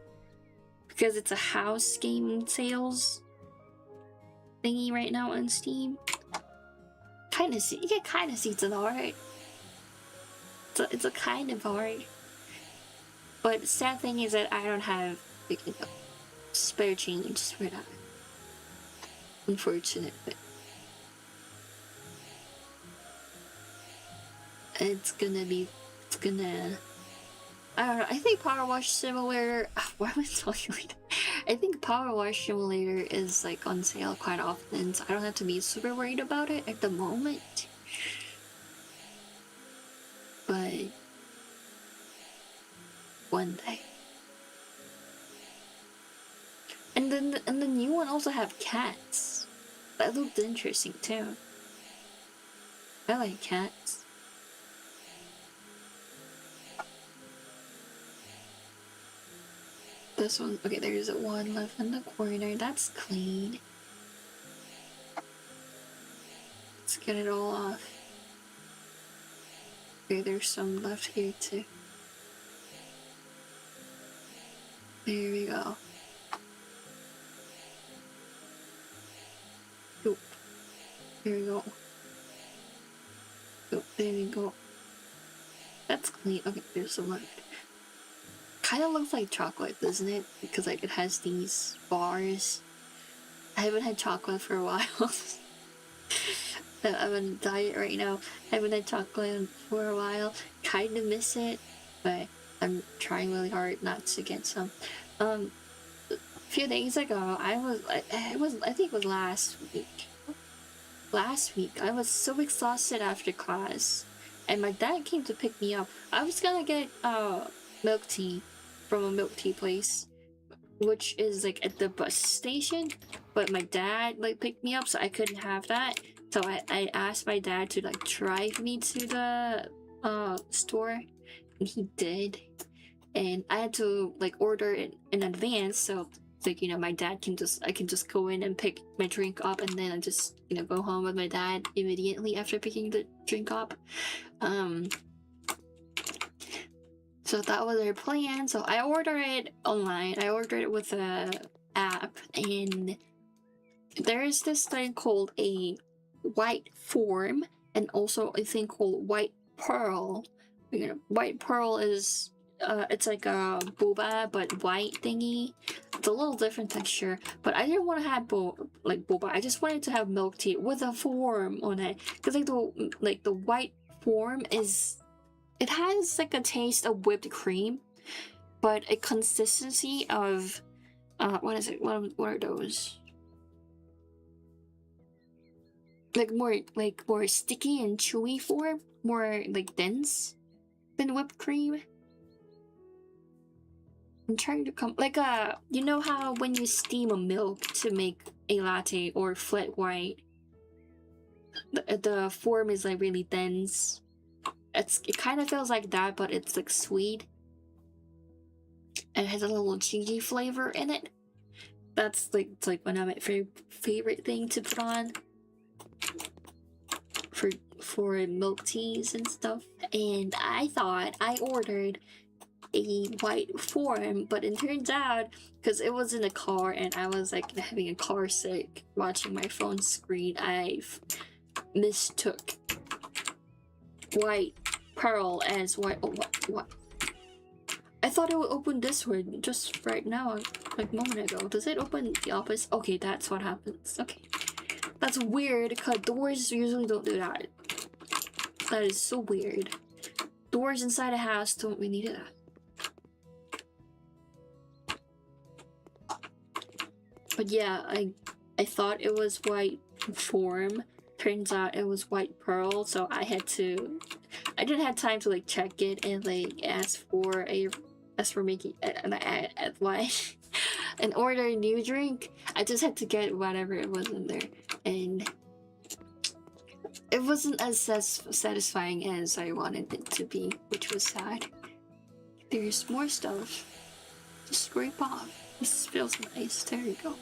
Because it's a house game sales thingy right now on Steam. You can kind of see it's an art. It's a kind of art. But the sad thing is that I don't have like, spare change for that. Unfortunate, but it's gonna. I don't know. I think Power Wash Simulator. Why am I talking like that? I think Power Wash Simulator is like on sale quite often, so I don't have to be super worried about it at the moment. But one day. And then the new one also have cats. That looked interesting too. I like cats. This one, okay, there's one left in the corner. That's clean. Let's get it all off. Okay, there's some left here too. There we go. Oop. There we go. Oop, there we go. That's clean. Okay, there's some left. Kind of looks like chocolate, doesn't it? Because like it has these bars. I haven't had chocolate for a while. I'm on a diet right now. I haven't had chocolate for a while. Kind of miss it, but I'm trying really hard not to get some. A few days ago, I think it was last week. Last week, I was so exhausted after class, and my dad came to pick me up. I was gonna get milk tea from a milk tea place, which is like at the bus station, but my dad like picked me up, so I couldn't have that. So I asked my dad to like drive me to the store, he did, and I had to like order it in advance, so like, you know, my dad can just, I can just go in and pick my drink up, and then I just, you know, go home with my dad immediately after picking the drink up. So that was our plan. So I ordered it online. I ordered it with a app, and there is this thing called a white form, and also a thing called white pearl. You know, white pearl is it's like a boba but white thingy. It's a little different texture, but I didn't want to have boba. I just wanted to have milk tea with a form on it, because like the white form is, it has like a taste of whipped cream, but a consistency of what is it? What are those? Like more sticky and chewy form, more like dense than whipped cream. I'm trying to come like you know how when you steam a milk to make a latte or flat white, the form is like really dense. It kind of feels like that, but it's like sweet and it has a little cheesy flavor in it. That's like, it's like one of my favorite thing to put on for milk teas and stuff. And I thought I ordered a white form, but it turns out, because it was in a car and I was like having a car sick watching my phone screen, I mistook white pearl as white. Oh, what? I thought it would open this way just right now, like a moment ago. Does it open the opposite? Okay, that's what happens. Okay, that's weird because doors usually don't do that. That is so weird. Doors inside a house don't really do that. But yeah, I thought it was white form. Turns out it was white pearl, so I didn't have time to like check it and like ask for making and order a new drink. I just had to get whatever it was in there, and it wasn't as satisfying as I wanted it to be, which was sad. There's more stuff to scrape off. This feels nice. There you go.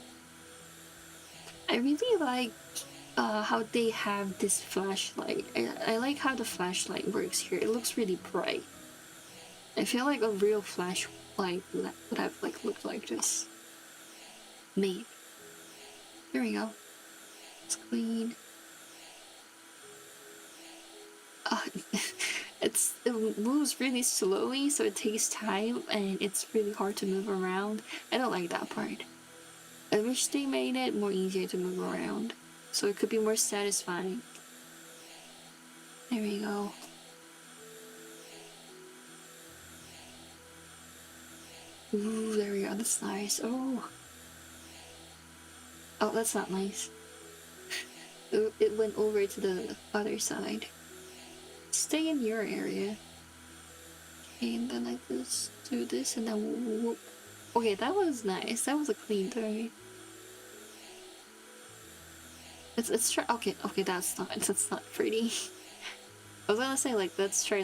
I really like how they have this flashlight. I like how the flashlight works here. It looks really bright. I feel like a real flashlight would have like looked like this. Maybe. There we go. It's clean. It moves really slowly, so it takes time, and it's really hard to move around. I don't like that part. I wish they made it more easier to move around, so it could be more satisfying. There we go. Ooh, there we go. That's nice. Oh, that's not nice. It went over to the other side. Stay in your area. Okay, and then I just do this, and then whoop. Okay, that was nice. That was a clean throw. Let's try. Okay, that's not pretty. I was gonna say like let's try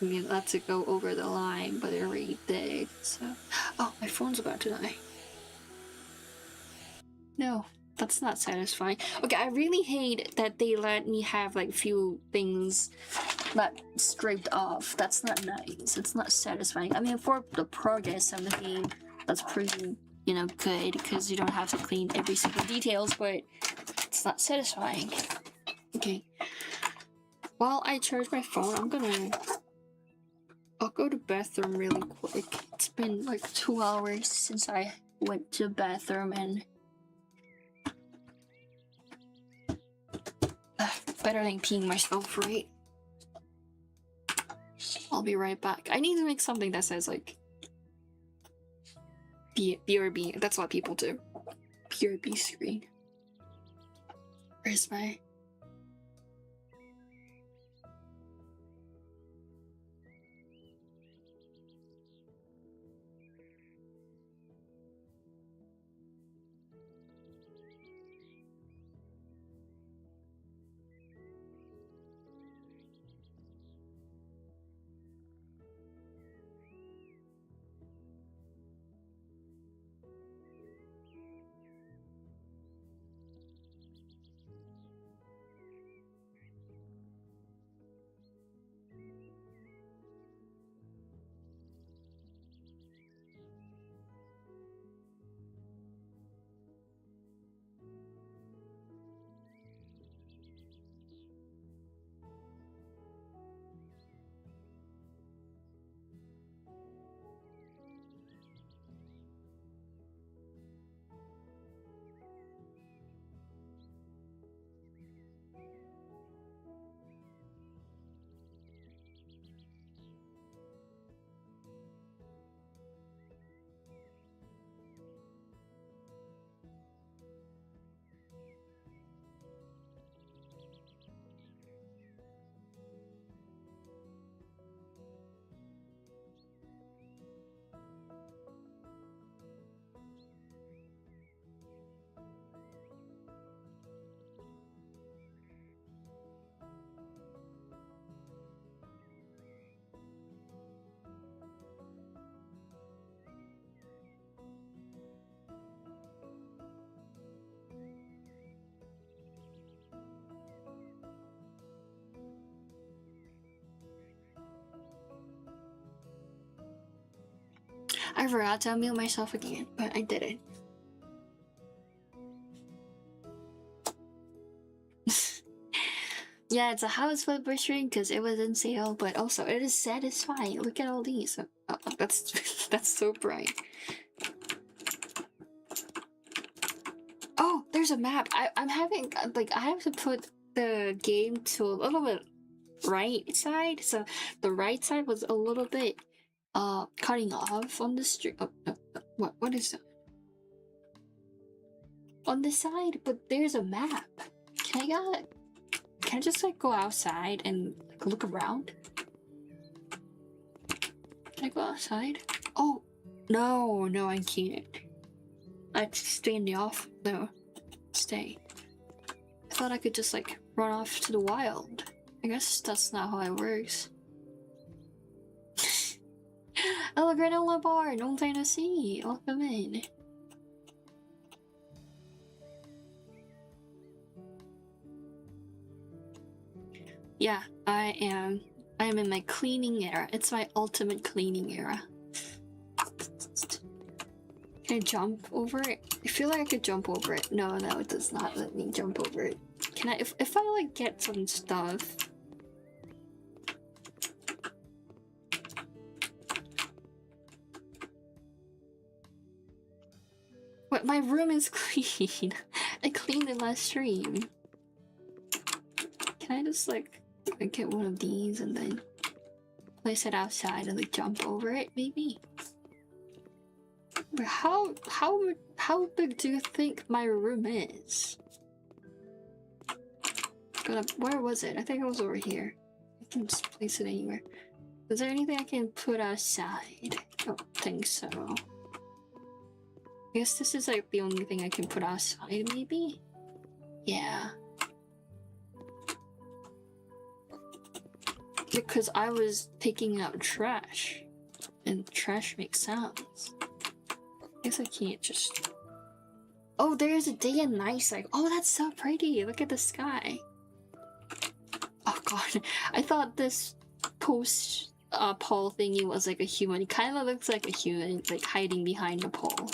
not to go over the line, but it already did. So, oh, my phone's about to die. No, that's not satisfying. Okay, I really hate that they let me have like few things not scraped off. That's not nice. It's not satisfying. I mean, for the progress of the game, that's pretty, you know, good because you don't have to clean every single details, but it's not satisfying. Okay. While I charge my phone, I'll go to the bathroom really quick. It's been like 2 hours since I went to the bathroom, and better than peeing myself, right? I'll be right back. I need to make something that says like BRB. That's what people do. BRB screen. Where's my... I forgot to unmute myself again, but I didn't. Yeah, it's a house flipper string because it was in sale, but also it is satisfying. Look at all these. Oh, that's that's so bright. Oh, there's a map. I'm having like I have to put the game to a little bit right side, so the right side was a little bit cutting off on the street. Oh, no, no. What is that? On the side, but there's a map. Can I just like go outside and like, look around? Can I go outside? Oh, no, I can't. I have to stay in the off. No, stay. I thought I could just like run off to the wild. I guess that's not how it works. Hello, granola bar. Long time no see. Welcome in. Yeah, I am in my cleaning era. It's my ultimate cleaning era. Can I jump over it? I feel like I could jump over it. No, it does not let me jump over it. Can I, if I like get some stuff. What, my room is clean. I cleaned it last stream. Can I just like get one of these and then place it outside and like jump over it maybe? How big do you think my room is? Where was it? I think it was over here. I can just place it anywhere. Is there anything I can put outside? I don't think so. I guess this is like the only thing I can put outside maybe? Yeah. Because I was taking out trash. And trash makes sounds. I guess I can't just... Oh, there's a day and night cycle. Oh, that's so pretty. Look at the sky. Oh god. I thought this post pole thingy was like a human. It kind of looks like a human, like hiding behind a pole.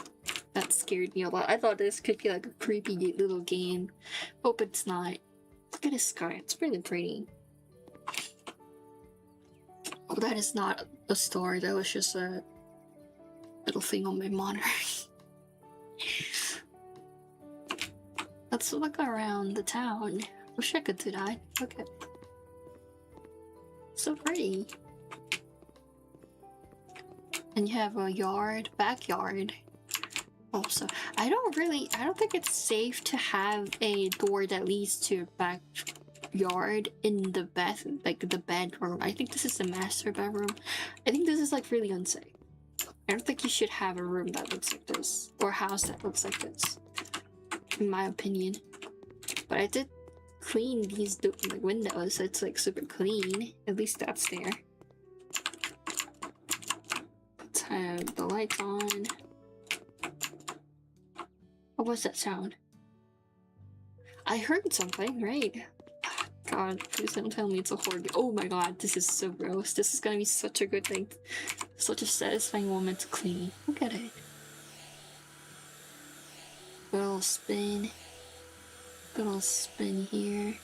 That scared me a lot. I thought this could be like a creepy little game. Hope it's not. Look at the sky. It's really pretty. Oh, that is not a store. That was just a little thing on my monitor. Let's look around the town. Wish I could do that. Look at it. So pretty. And you have a yard, backyard. Also, I don't think it's safe to have a door that leads to your backyard in the the bedroom. I think this is the master bedroom. I think this is like really unsafe. I don't think you should have a room that looks like this, or a house that looks like this, in my opinion. But I did clean these like windows, so it's like super clean. At least that's there. Let's have the lights on. What was that sound? I heard something, right? God, please don't tell me it's a horror game. Oh my god, this is so gross. This is gonna be such a good thing. Such a satisfying moment to clean. Look at it. Good old spin. Good old spin here.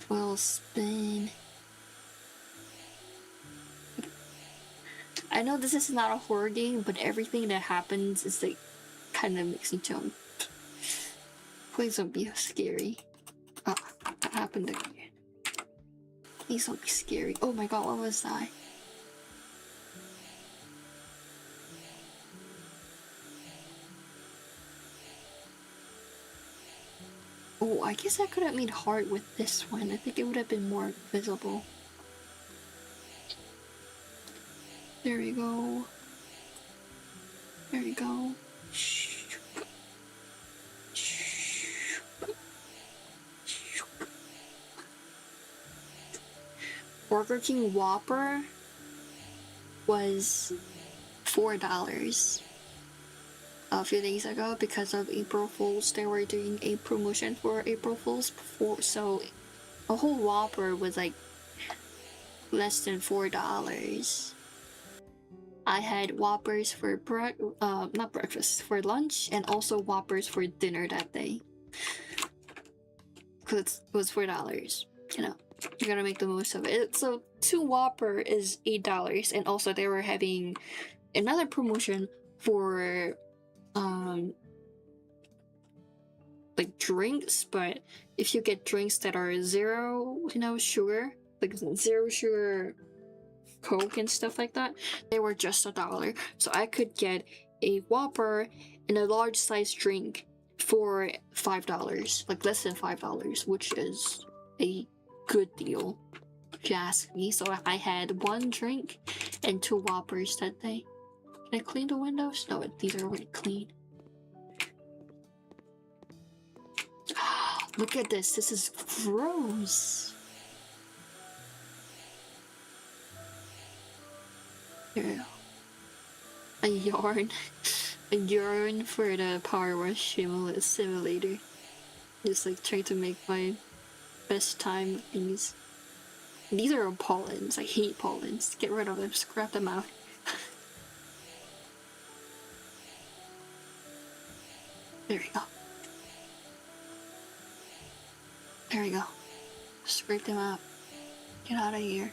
Well, spin. I know this is not a horror game, but everything that happens is like kind of makes me jump. Please don't be scary. Ah, that happened again. Please don't be scary. Oh my god, what was that? Oh, I guess I could have made hard with this one. I think it would have been more visible. There we go. There we go. Burger King Whopper was $4 a few days ago because of April Fools. They were doing a promotion for April Fools before, so a whole Whopper was like less than $4. I had Whoppers for not breakfast, for lunch, and also Whoppers for dinner that day. Because it was $4. You know, you gotta make the most of it. So 2 Whopper is $8, and also they were having another promotion for like drinks, but if you get drinks that are zero, sugar, like zero sugar Coke and stuff like that, they were just $1. So I could get a Whopper and a large size drink for $5, like less than $5, which is a good deal, if you ask me. So I had 1 drink and 2 Whoppers that day. Can I clean the windows? No, these are already clean. Look at this. This is gross. Here. A yarn. A yarn for the power wash simulator. Just like trying to make my best time with these. These are pollens. I hate pollens. Get rid of them. Scrap them out. There we go. There we go. Scrape them out. Get out of here.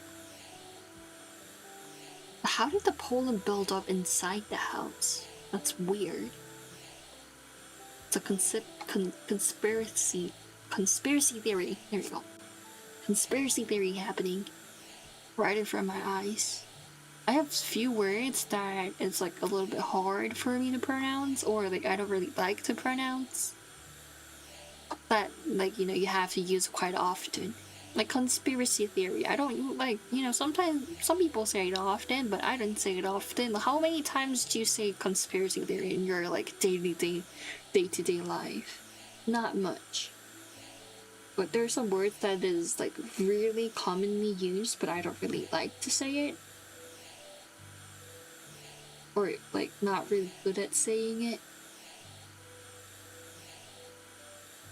How did the pollen build up inside the house? That's weird. It's a conspiracy theory. There we go. Conspiracy theory happening right in front of my eyes. I have few words that it's like a little bit hard for me to pronounce, or like I don't really like to pronounce. That, like, you have to use quite often. Like conspiracy theory. I don't like, sometimes some people say it often, but I don't say it often. How many times do you say conspiracy theory in your like day-to-day life? Not much. But there's some words that is like really commonly used, but I don't really like to say it. Or like not really good at saying it.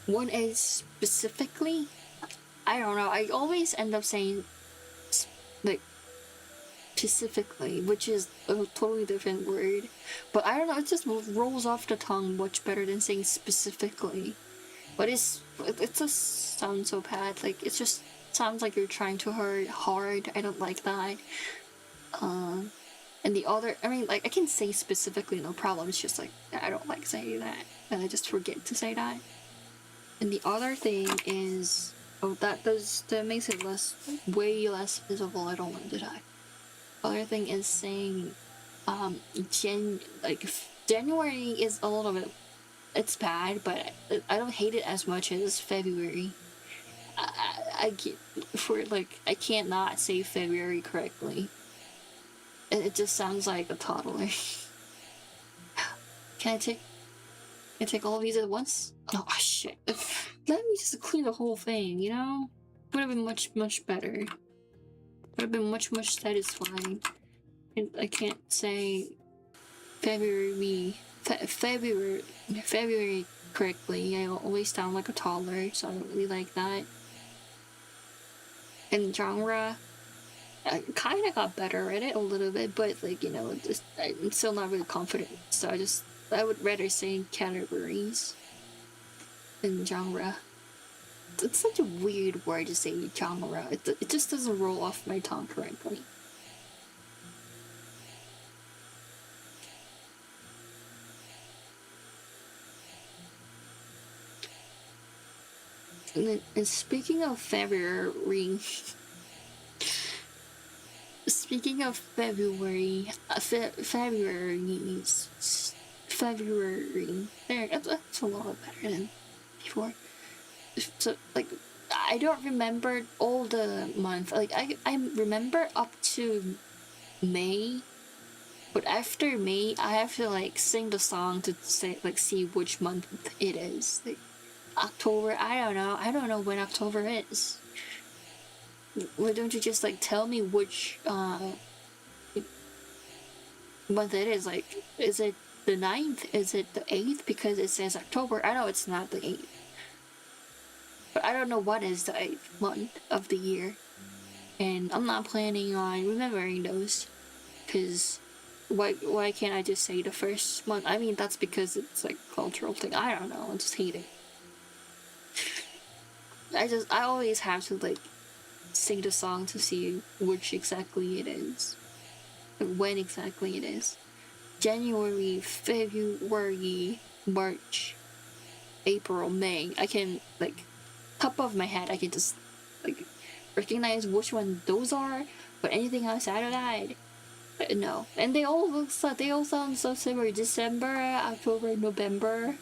One is specifically, I don't know, I always end up saying like specifically, which is a totally different word. But I don't know, it just rolls off the tongue much better than saying specifically. But it just sounds so bad. Like, it just sounds like you're trying too hard. I don't like that. And the other, I mean, like, I can say specifically, no problem. It's just like, I don't like saying that. And I just forget to say that. And the other thing is, that makes it way less visible. I don't want to die. Other thing is saying, January is a little bit, it's bad, but I don't hate it as much as February. I can't not say February correctly. It just sounds like a toddler. Can I take all of these at once? Oh shit. Let me just clean the whole thing, Would have been much, much better. Would have been much, much satisfying. And I can't say February correctly. I always sound like a toddler, so I don't really like that. And genre, I kind of got better at it a little bit, but I'm still not really confident. So I would rather say categories than genre. It's such a weird word to say, genre. It just doesn't roll off my tongue correctly. And speaking of February, February. There, that's a lot better than before. So, like, I don't remember all the month. Like, I remember up to May, but after May, I have to like sing the song to say see which month it is. Like, October. I don't know when October is. Why don't you just like tell me which month it is? Like, is it the 9th? Is it the 8th? Because it says October. I know it's not the 8th. But I don't know what is the 8th month of the year. and I'm not planning on remembering those. Cause why can't I just say the first one? I mean, that's because it's like a cultural thing. I don't know. I just hate it. I always have to like sing the song to see which exactly it is, like when exactly it is. January, February, March, April, May. I can like top of my head. I can just like recognize which one those are. But anything outside of that, no. And they all sound so similar. December, October, November.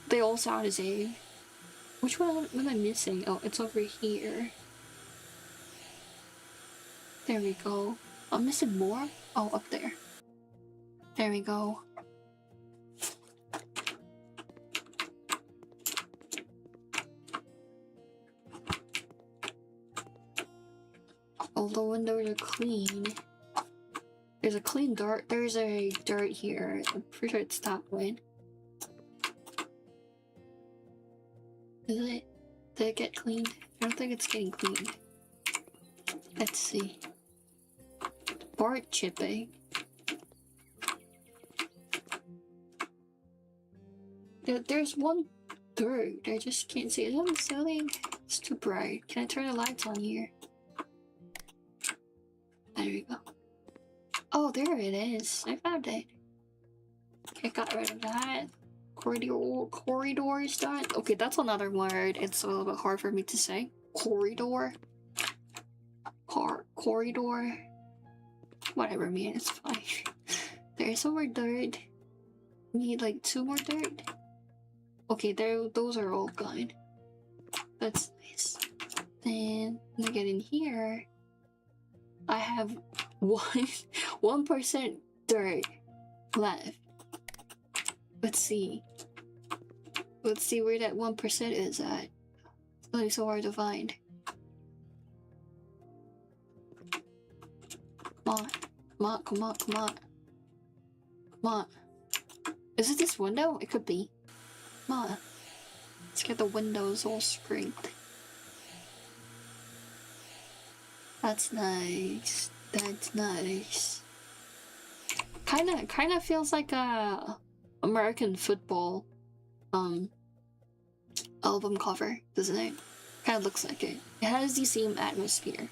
They all sound the same. Which one am I missing? Oh, it's over here. There we go. I'm missing more? Oh, up there. There we go. All the windows are clean. There's a clean dirt. There's a dirt here. I'm pretty sure it's that one. Is it? Did it get cleaned? I don't think it's getting cleaned. Let's see. Board chipping. There's one dirt. I just can't see it. Is it selling? It's too bright. Can I turn the lights on here? There we go. Oh, there it is. I found it. I got rid of that. Corridor is done. Okay, that's another word. It's a little bit hard for me to say. Corridor. Corridor. Whatever, man. It's fine. There's some more dirt. Need like 2 more dirt. Okay, those are all gone. That's nice. Then when I get in here, I have 1% dirt left. Let's see. Let's see where that 1% is at. It's really so hard to find. Come on, come on, come on. Come on. Is it this window? It could be. Come on. Let's get the windows all scraped. That's nice. That's nice. Kinda feels like a American football album cover, doesn't it? Kinda looks like it. It has the same atmosphere.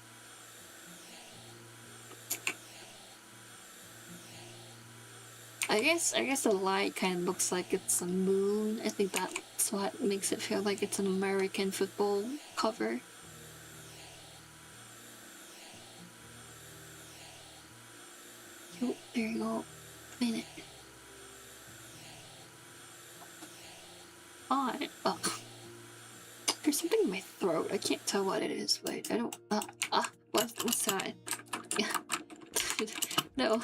I guess the light kind of looks like it's a moon. I think that's what makes it feel like it's an American football cover. Oh, there you go. Minute. On. Oh. There's something in my throat. I can't tell what it is, but I don't. What's that? Yeah. No.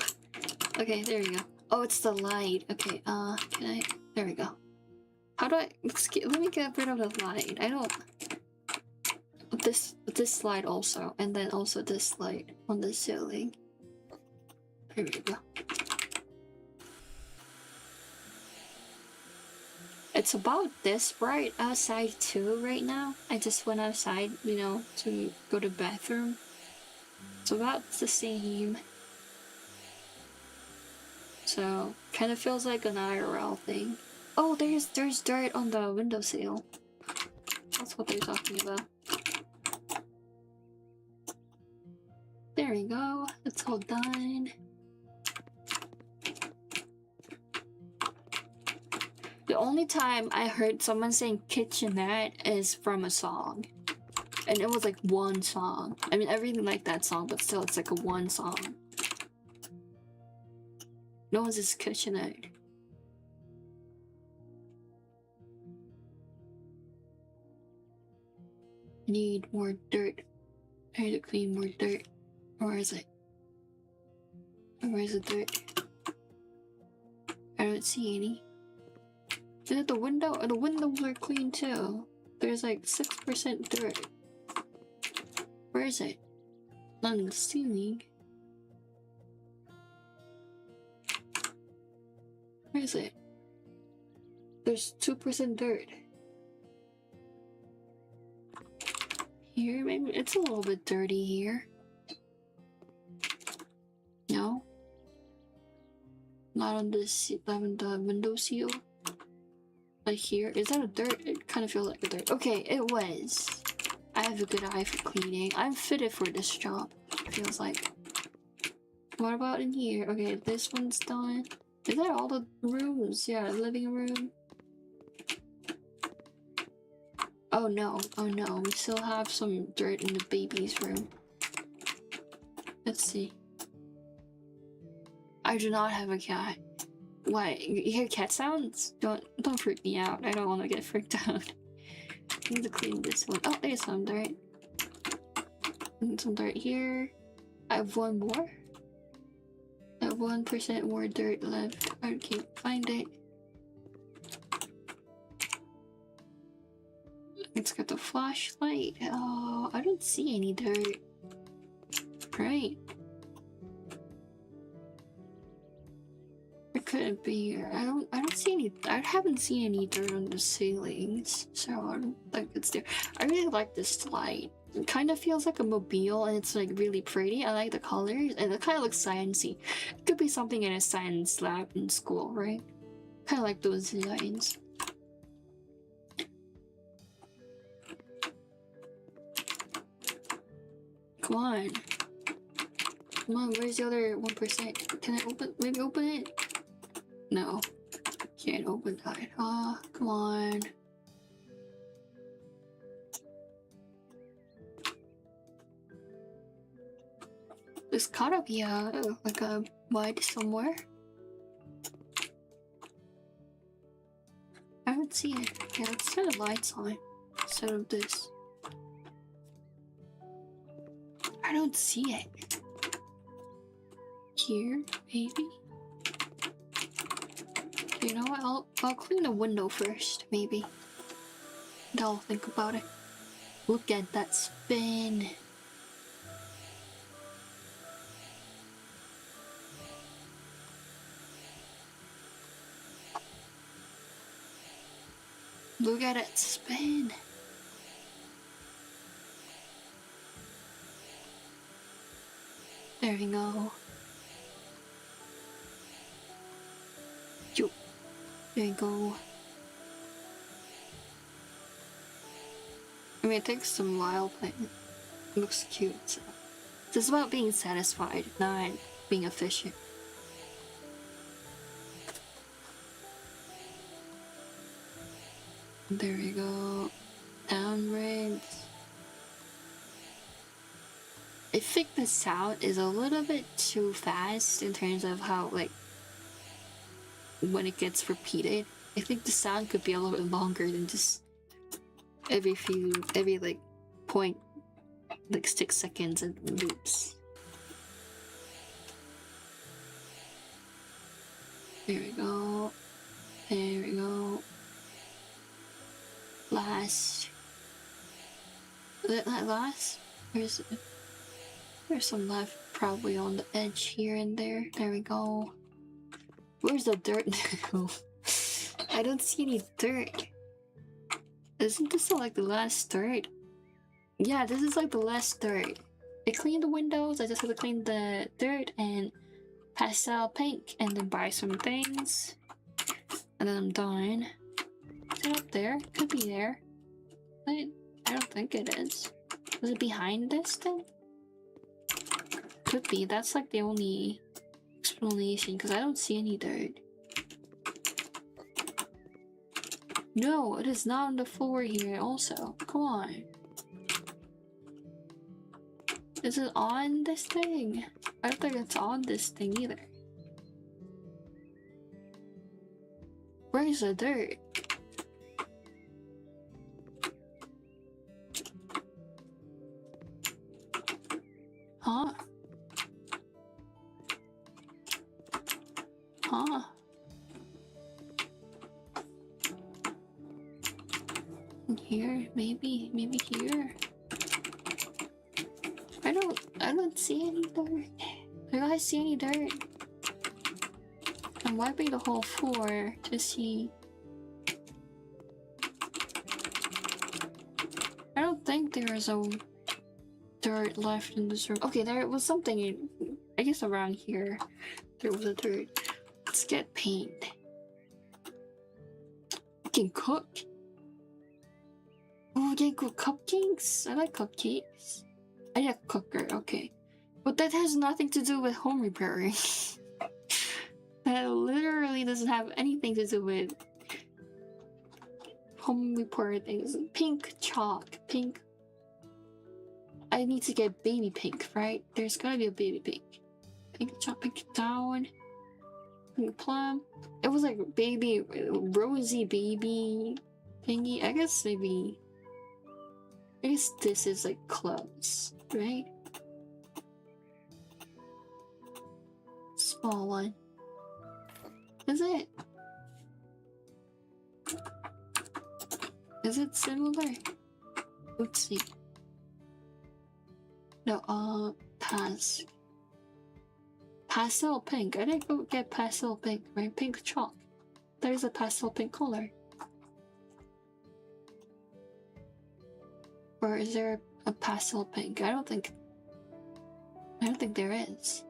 Okay, there we go. Oh, it's the light. Okay, can I? There we go. How do I? Let me get rid of the light. I don't. This light also, and then also this light on the ceiling. There we go. It's about this bright outside too right now. I just went outside, you know, to go to the bathroom. It's about the same. So, kind of feels like an IRL thing. Oh, there's dirt on the windowsill. That's what they're talking about. There we go. It's all done. The only time I heard someone saying kitchenette is from a song. And it was like one song. I mean, I really like that song, but still, it's like a one song. No one's just kitchenette. Need more dirt. I need to clean more dirt. Where is it? Where is the dirt? I don't see any. Is it the window? Oh, the windows are clean too. There's like 6% dirt. Where is it? Not in the ceiling. Where is it? There's 2% dirt. Here, maybe it's a little bit dirty here. No? Not on this, on the window seal. Like here, is that a dirt? It kind of feels like a dirt. Okay, it was. I have a good eye for cleaning. I'm fitted for this job, it feels like. What about in here? Okay, this one's done. Is that all the rooms? Yeah, living room. Oh no, we still have some dirt in the baby's room. Let's see. I do not have a cat. What? You hear cat sounds? Don't freak me out. I don't want to get freaked out. I need to clean this one. Oh, there's some dirt. And some dirt here. I have one more. I have 1% more dirt left. I can't find it. It's got the flashlight. Oh, I don't see any dirt. Right. It couldn't be here. I don't see any. I haven't seen any dirt on the ceilings, so I don't think it's there. I really like this slide. It kind of feels like a mobile, and it's like really pretty. I like the colors, and it kind of looks sciencey. It could be something in a science lab in school, right? Kind of like those designs. Come on. Come on, where's the other 1%? Can I open? Maybe open it? No. Can't open that. Ah, oh, come on. There's gotta be like a mud somewhere. I don't see it. Yeah, let's turn the lights on instead of this. I don't see it. Here, maybe? You know what? I'll clean the window first, maybe. And I'll think about it. Look at that spin. Look at it spin. There we go. There you go. I mean, it takes some while, but it looks cute. So. It's about being satisfied, not being efficient. There we go. Downwards. I think the sound is a little bit too fast in terms of how, like, when it gets repeated. I think the sound could be a little bit longer than just every like point, like 6 seconds and loops. There we go. There we go. Last. Is it not last? Where's it? There's some left probably on the edge here and there. There we go. Where's the dirt now? I don't see any dirt. Isn't this like the last dirt? Yeah, this is like the last dirt. I cleaned the windows, I just have to clean the dirt and pastel paint and then buy some things. And then I'm done. Is it up there? Could be there. But I don't think it is. Was it behind this thing? Could be. That's like the only explanation because I don't see any dirt. No, it is not on the floor here also. Come on. Is it on this thing? I don't think it's on this thing either. Where is the dirt? Huh? Huh? Here, maybe here. I don't see any dirt. Do I see any dirt? I'm wiping the whole floor to see. I don't think there is a dirt left in this room. Okay, there was something in, I guess around here. There was a dirt. Let's get paint. We can cook. Oh, we can cook cupcakes. I like cupcakes. I need a cooker, okay. But that has nothing to do with home repairing. That literally doesn't have anything to do with home repair things. Pink chalk. Pink. I need to get baby pink, right? There's gotta be a baby pink. Pink chalk, pink down. Pink plum. It was like baby, rosy baby thingy. I guess maybe. I guess this is like clubs, right? Small one. Is it? Is it similar? Let's see. No, pass. Pastel pink. I didn't go get pastel pink, right? Pink chalk. There's a pastel pink color. Or is there a pastel pink? I don't think there is.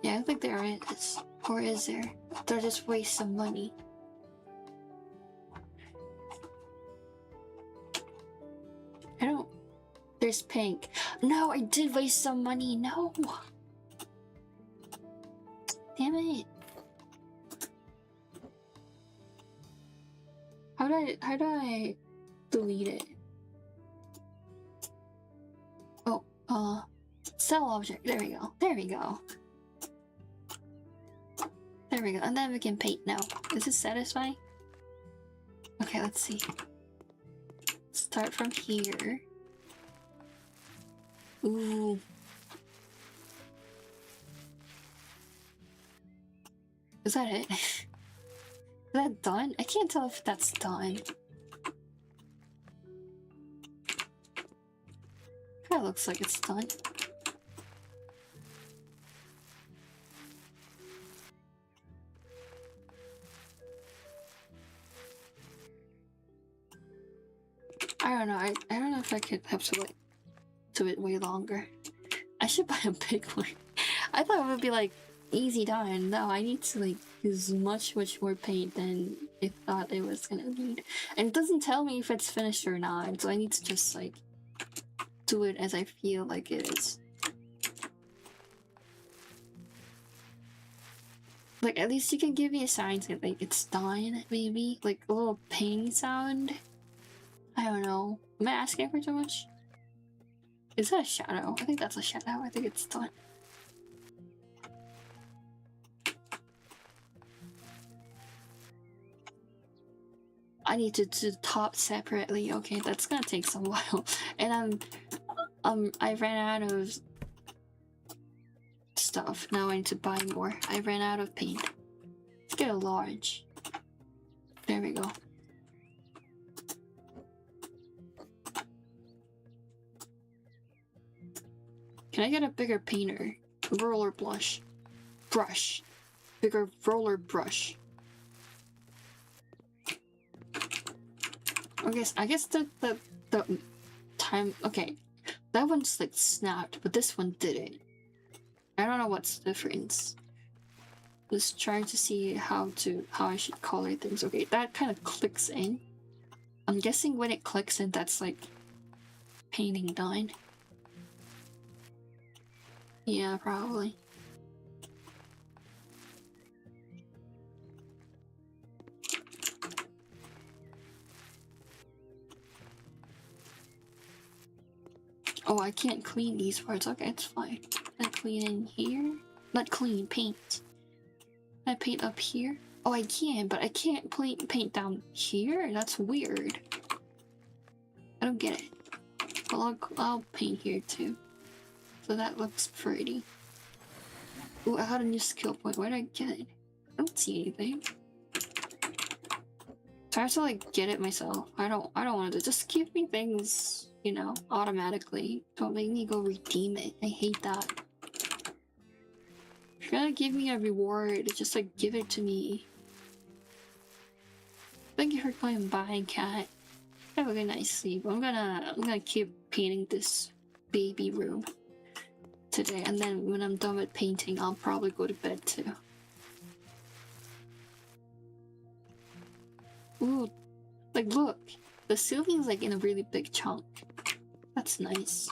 Yeah, I don't think there is. Or is there? They'll just waste some money. I don't. There's pink. No, I did waste some money. No. Damn it. How do I delete it? Oh, sell object. There we go. There we go. There we go. And then we can paint now. Is this satisfying? Okay, let's see. Start from here. Ooh. Is that it? Is that done? I can't tell if that's done. Kinda looks like it's done. I don't know. I don't know if I could have to wait to it way longer. I should buy a big one. I thought it would be like easy done. No, I need to like use much more paint than I thought it was gonna need. And it doesn't tell me if it's finished or not, so I need to just like do it as I feel like it is. Like at least you can give me a sign that like it's done, maybe? Like a little ping sound. I don't know. Am I asking for too much? Is that a shadow? I think that's a shadow. I think it's done. I need to do the top separately. Okay, that's gonna take some while. And I ran out of stuff. Now I need to buy more. I ran out of paint. Let's get a large. There we go. Can I get a bigger painter? Roller brush. Bigger roller brush. I guess the time. Okay, that one's like snapped, but this one didn't. I don't know what's the difference. Just trying to see how I should color things. Okay, that kind of clicks in. I'm guessing when it clicks in, that's like painting done. Yeah, probably. Oh, I can't clean these parts. Okay, it's fine. Can I clean in here? Not clean, paint. Can I paint up here? Oh, I can, but I can't paint down here? That's weird. I don't get it. Well, I'll paint here too. So that looks pretty. Ooh, I got a new skill point. Where did I get it? I don't see anything. So I have to like get it myself. I don't want to just give me things, you know, automatically. Don't make me go redeem it. I hate that. If you're gonna give me a reward, just like give it to me. Thank you for coming by, cat. Have a good night's sleep. I'm gonna keep painting this baby room today, and then when I'm done with painting, I'll probably go to bed too. Ooh, like look, the ceiling's like in a really big chunk. That's nice.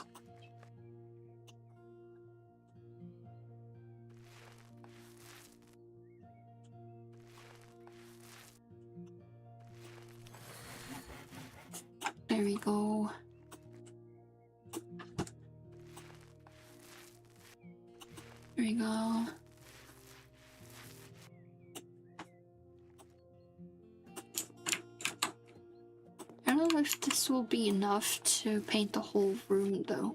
There we go. There we go. I don't know if this will be enough to paint the whole room though.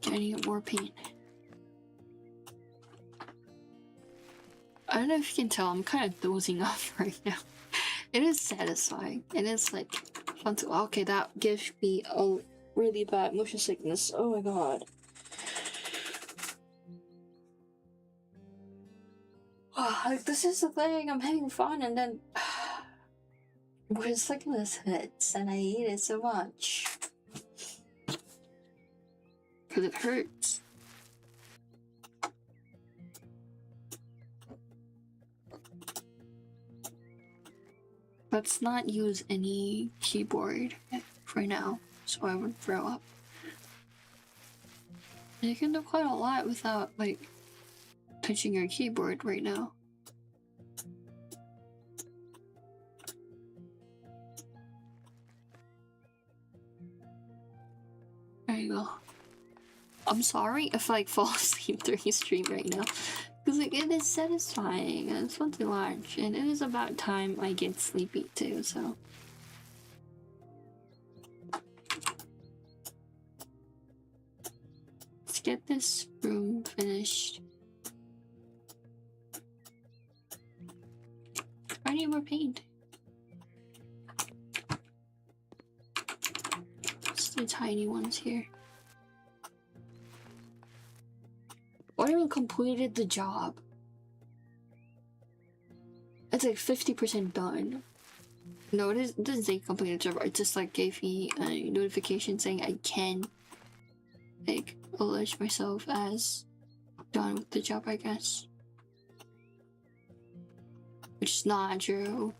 I need more paint. I don't know if you can tell, I'm kind of dozing off right now. It is satisfying. It is like fun to. Okay, that gives me a really bad motion sickness. Oh my god. Like, this is the thing, I'm having fun and then motion sickness hits and I hate it so much. Because it hurts. Let's not use any keyboard for now, so I would throw up. You can do quite a lot without, like, touching your keyboard right now. There you go. I'm sorry if I, like, fall asleep during stream right now. Because, like, it is satisfying and it's fun to watch. And it is about time I get sleepy too, so. Let's get this room finished. I need more paint. Just the tiny ones here. What do you mean completed the job? It's like 50% done. No, it doesn't say completed job. It just like gave me a notification saying I can like allege myself as done with the job, I guess. Which is not true.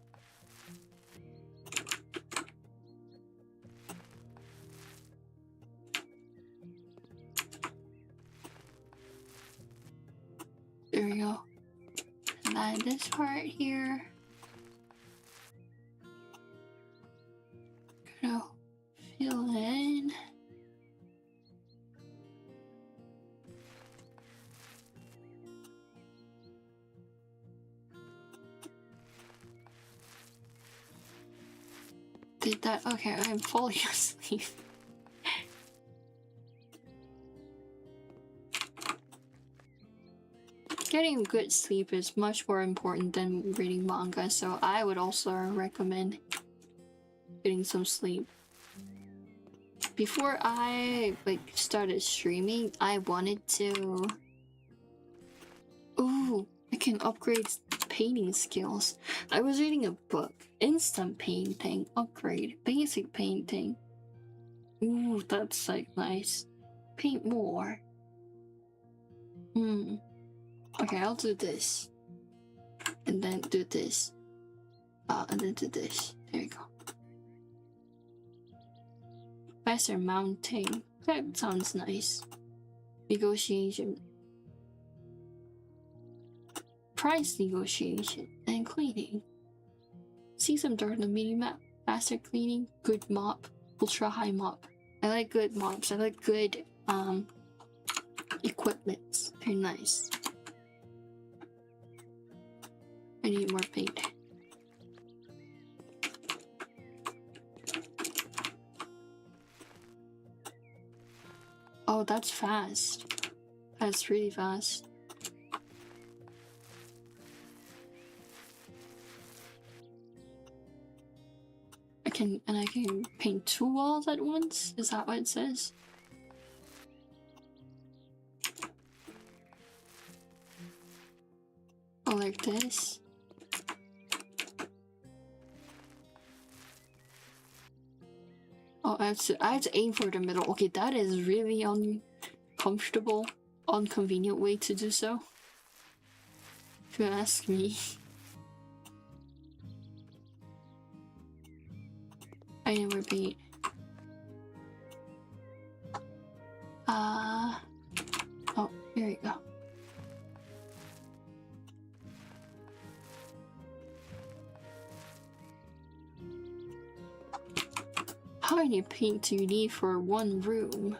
There we go. And then this part here. Gonna fill in. Did that? Okay, I'm fully asleep. Getting good sleep is much more important than reading manga, so I would also recommend getting some sleep. Before I like started streaming, I wanted to. Ooh, I can upgrade painting skills. I was reading a book, instant painting, upgrade, basic painting. Ooh, that's like nice. Paint more. Okay, I'll do this. And then do this. And then do this. There you go. Faster mounting. That sounds nice. Negotiation. Price negotiation and cleaning. See some dirt on the mini map. Faster cleaning. Good mop. Ultra high mop. I like good mops. I like good equipment. They're nice. I need more paint. Oh, that's fast. That's really fast. I can paint 2 walls at once? Is that what it says? like this. Oh, I have to aim for the middle. Okay, that is really uncomfortable, inconvenient way to do so. If you ask me. I never beat. Oh, here we go. How many paint do you need for one room?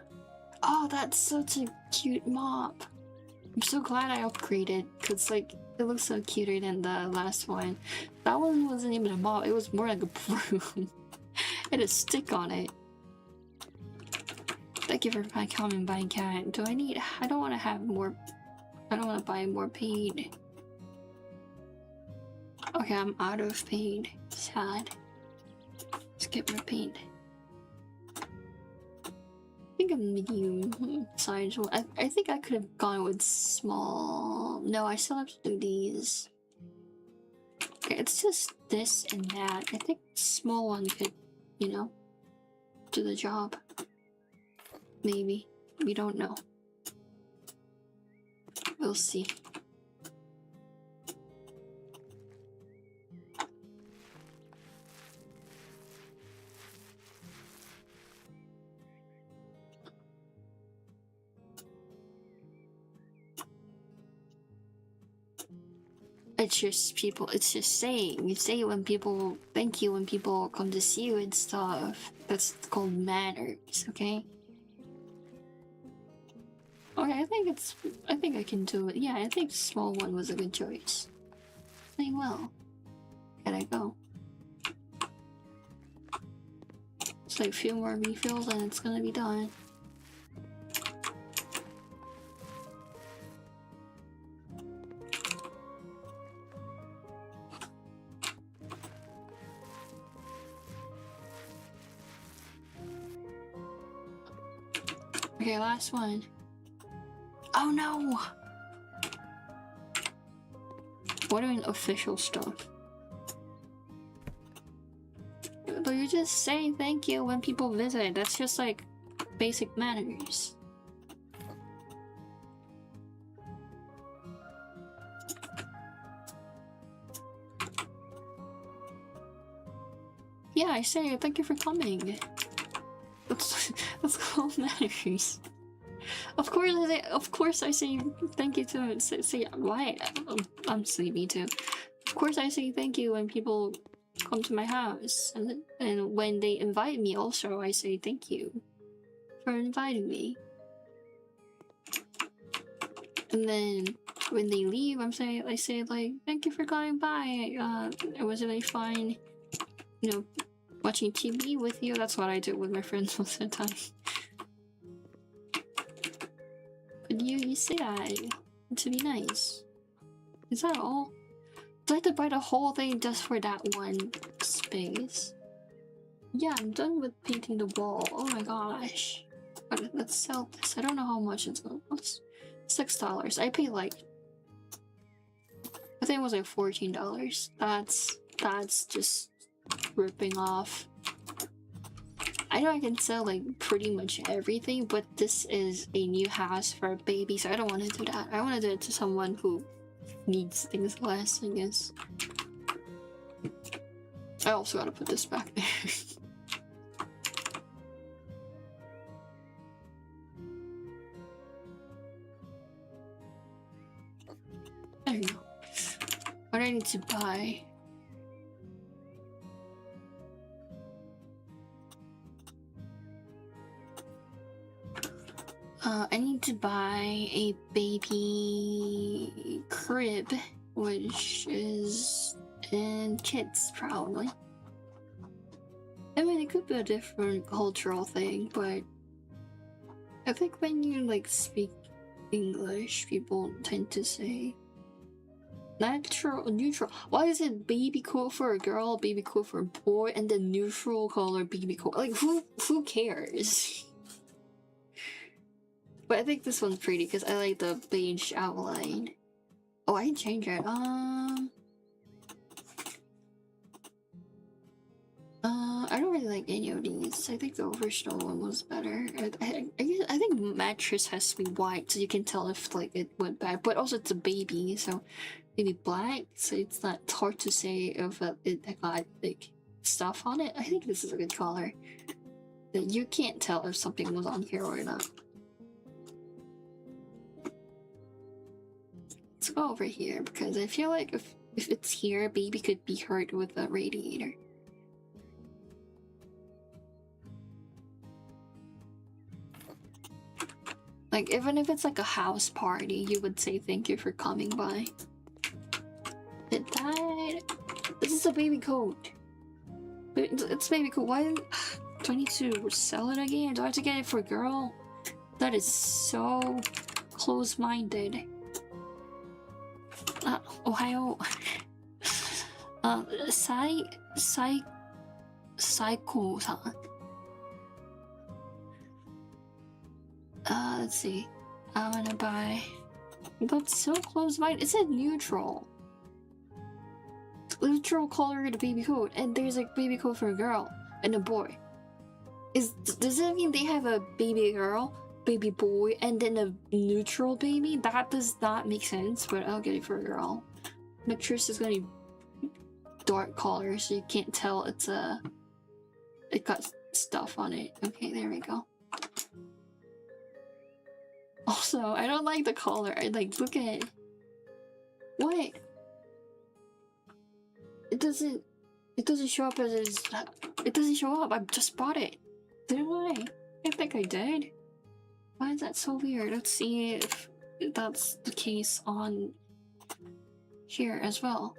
Oh, that's such a cute mop. I'm so glad I upgraded, because like it looks so cuter than the last one. That one wasn't even a mop, it was more like a broom. It had a stick on it. Thank you for my comment buying cat. Do I need? I don't want to have more. I don't want to buy more paint. Okay, I'm out of paint. Sad. Let's get more paint. I think a medium size one. I think I could have gone with small. No, I still have to do these. Okay, it's just this and that. I think small one could, you know, do the job. Maybe. We don't know. We'll see. It's just people, it's just saying. You say it when people thank you when people come to see you and stuff. That's called manners, okay? Okay, I think I can do it. Yeah, I think small one was a good choice. Playing well. Can I go? It's like a few more refills and it's gonna be done. Okay, last one. Oh no! What are official stuff? But you just say thank you when people visit. That's just like basic manners. Yeah, I say thank you for coming. That's called manners. Of course I say thank you to say why I'm sleepy too. Of course I say thank you when people come to my house, and when they invite me also I say thank you for inviting me. And then when they leave I say like thank you for coming by. It was really fun, you know, watching TV with you. That's what I do with my friends most of the time. But you say that to be nice. Is that all? Do I have to buy the whole thing just for that one space? Yeah, I'm done with painting the wall. Oh my gosh. But let's sell this. I don't know how much it's going. What's $6? I paid like, I think it was like $14. That's just ripping off. I know I can sell like pretty much everything, but this is a new house for a baby, so I don't want to do that. I want to do it to someone who needs things less, I guess. I also gotta put this back there. There you go. What do I need to buy? I need to buy a baby crib, which is in kids, probably. I mean, it could be a different cultural thing, but I think when you, like, speak English, people tend to say neutral. Why is it baby cool for a girl, baby cool for a boy, and then neutral color baby cool? Like, who cares? But I think this one's pretty because I like the beige outline. Oh, I can change it. I don't really like any of these. I think the original one was better. I think mattress has to be white so you can tell if like it went bad. But also it's a baby, so maybe black. So it's not hard to say if it got like stuff on it. I think this is a good color. That you can't tell if something was on here or not. Let's go over here because I feel like if it's here, baby could be hurt with the radiator. Like, even if it's like a house party, you would say thank you for coming by. It died. This is a baby coat. It's baby coat. Why do I need to sell it again? Do I have to get it for a girl? That is so close-minded. Ohio. Psycho-san. Let's see. I'm gonna buy. That's so close-minded. It said neutral. Neutral color the baby coat, and there's a baby coat for a girl and a boy. Does it mean they have a baby girl, baby boy, and then a neutral baby? That does not make sense, but I'll get it for a girl. Mattress is gonna be dark color, so you can't tell it's it got stuff on it. Okay, there we go. Also, I don't like the color. I like look at it. What? It doesn't show up as it doesn't show up. I just bought it. Did I? I think I did. Why is that so weird? Let's see if that's the case on here as well.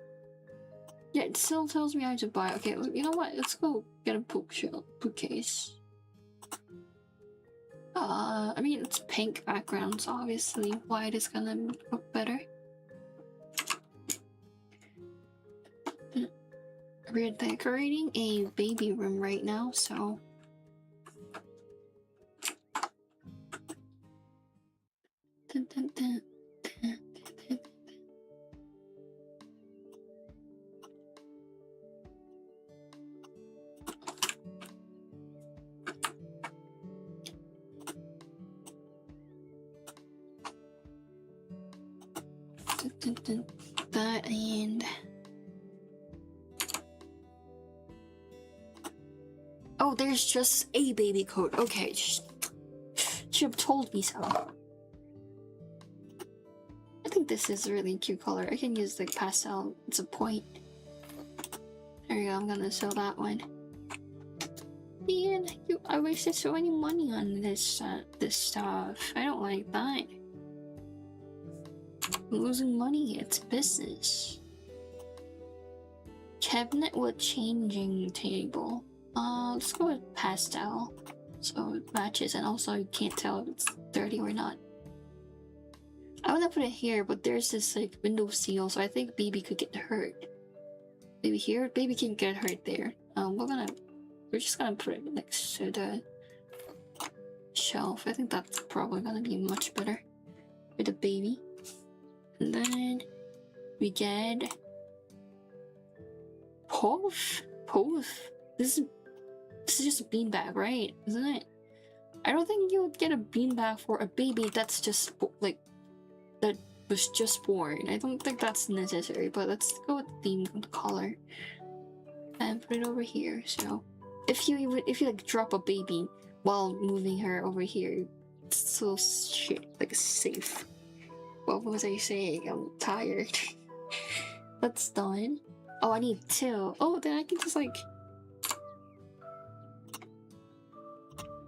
Yeah, it still tells me I have to buy. Okay, you know what? Let's go get a bookcase. I mean, it's pink background, so obviously white is gonna look better. We're decorating a baby room right now, so dun, dun, dun, dun, dun, dun, dun, that and oh, there's just a baby coat. Okay, should have told me so. I think this is a really cute color. I can use the pastel. It's a point. There you go. I'm gonna sell that one. Man, I wasted so many money on this this stuff. I don't like that. I'm losing money. It's business. Cabinet with changing table. Let's go with pastel. So it matches, and also you can't tell if it's dirty or not. I wanna put it here, but there's this like window seal, so I think baby could get hurt. Maybe here? Baby can get hurt there. We're just gonna put it next to the shelf. I think that's probably gonna be much better for the baby. And then we get Poof. This is just a beanbag, right? Isn't it? I don't think you would get a beanbag for a baby that's just like that was just born. I don't think that's necessary, but let's go with the theme color and put it over here. So if you like drop a baby while moving her over here, it's so like safe. What was I saying? I'm tired. That's done. Oh, I need two. Oh, then I can just like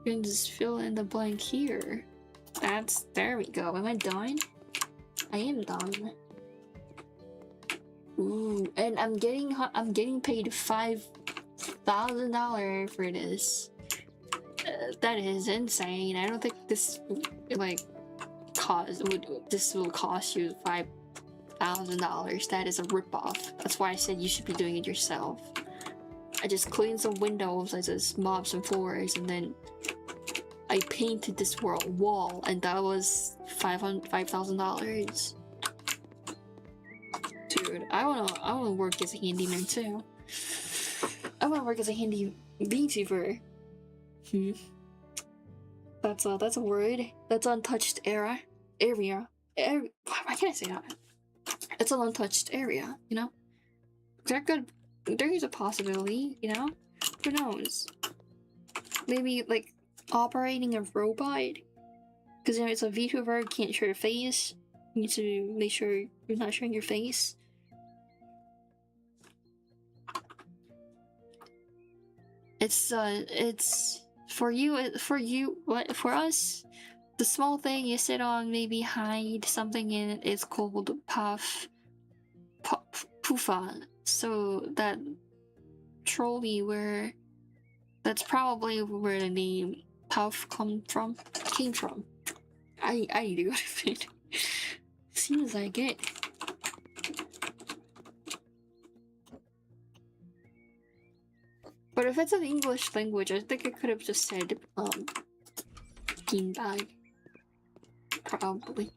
you can just fill in the blank here. There we go. Am I done? I am done. Ooh, and I'm getting paid $5,000 for this. That is insane. I don't think this like this will cost you $5,000. That is a ripoff. That's why I said you should be doing it yourself. I just cleaned some windows, I just mopped some floors, and then I painted this wall, and that was $5,000. Dude, I wanna work as a handyman too. I wanna work as a handy VTuber. That's a word. That's untouched area. Why can't I say that? It's an untouched area, you know? There is a possibility, you know? Who knows? Maybe, like, operating a robot? Because, you know, it's a VTuber, you can't show your face. You need to make sure you're not showing your face. It's for for us, the small thing you sit on, maybe hide something in it is called Poofa. So that trolley that's probably where the name Puff came from. I do it. Seems like it. But if it's an English language, I think I could have just said beanbag. Probably.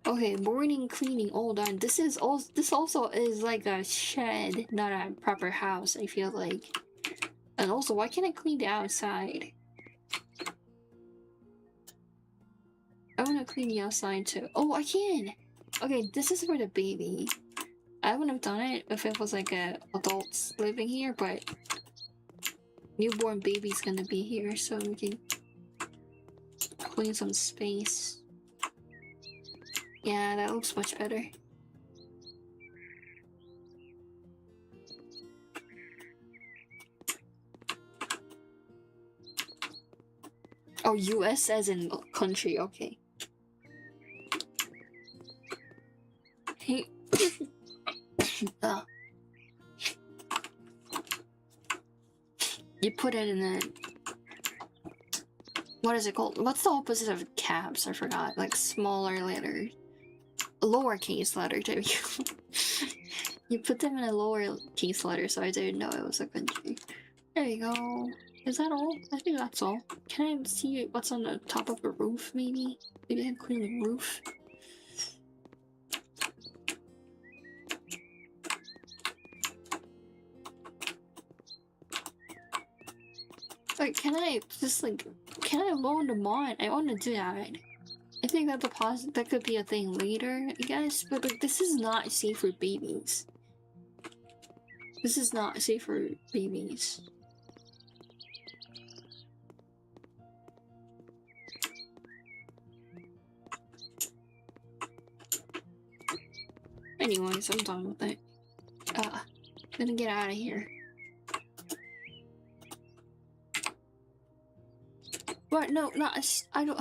Okay, morning cleaning all done. This also is like a shed, not a proper house, I feel like. And also, why can't I clean the outside? I wanna clean the outside too. Oh, I can! Okay, this is for the baby. I wouldn't have done it if it was like adults living here, but newborn baby's gonna be here, so we can clean some space. Yeah, that looks much better. Oh, US as in country, okay. Hey. You put it in a... What is it called? What's the opposite of caps? I forgot. Like smaller letters. Lowercase letter, there you go. You put them in a lowercase letter, so I didn't know it was a country. There you go. Is that all? I think that's all. Can I see what's on the top of the roof, maybe? Maybe I can clean the roof. Like, can I loan the mod? I want to do that. I think that could be a thing later, I guess, but like, this is not safe for babies. This is not safe for babies. Anyways, I'm done with it. Gonna get out of here. What? No, not. I don't.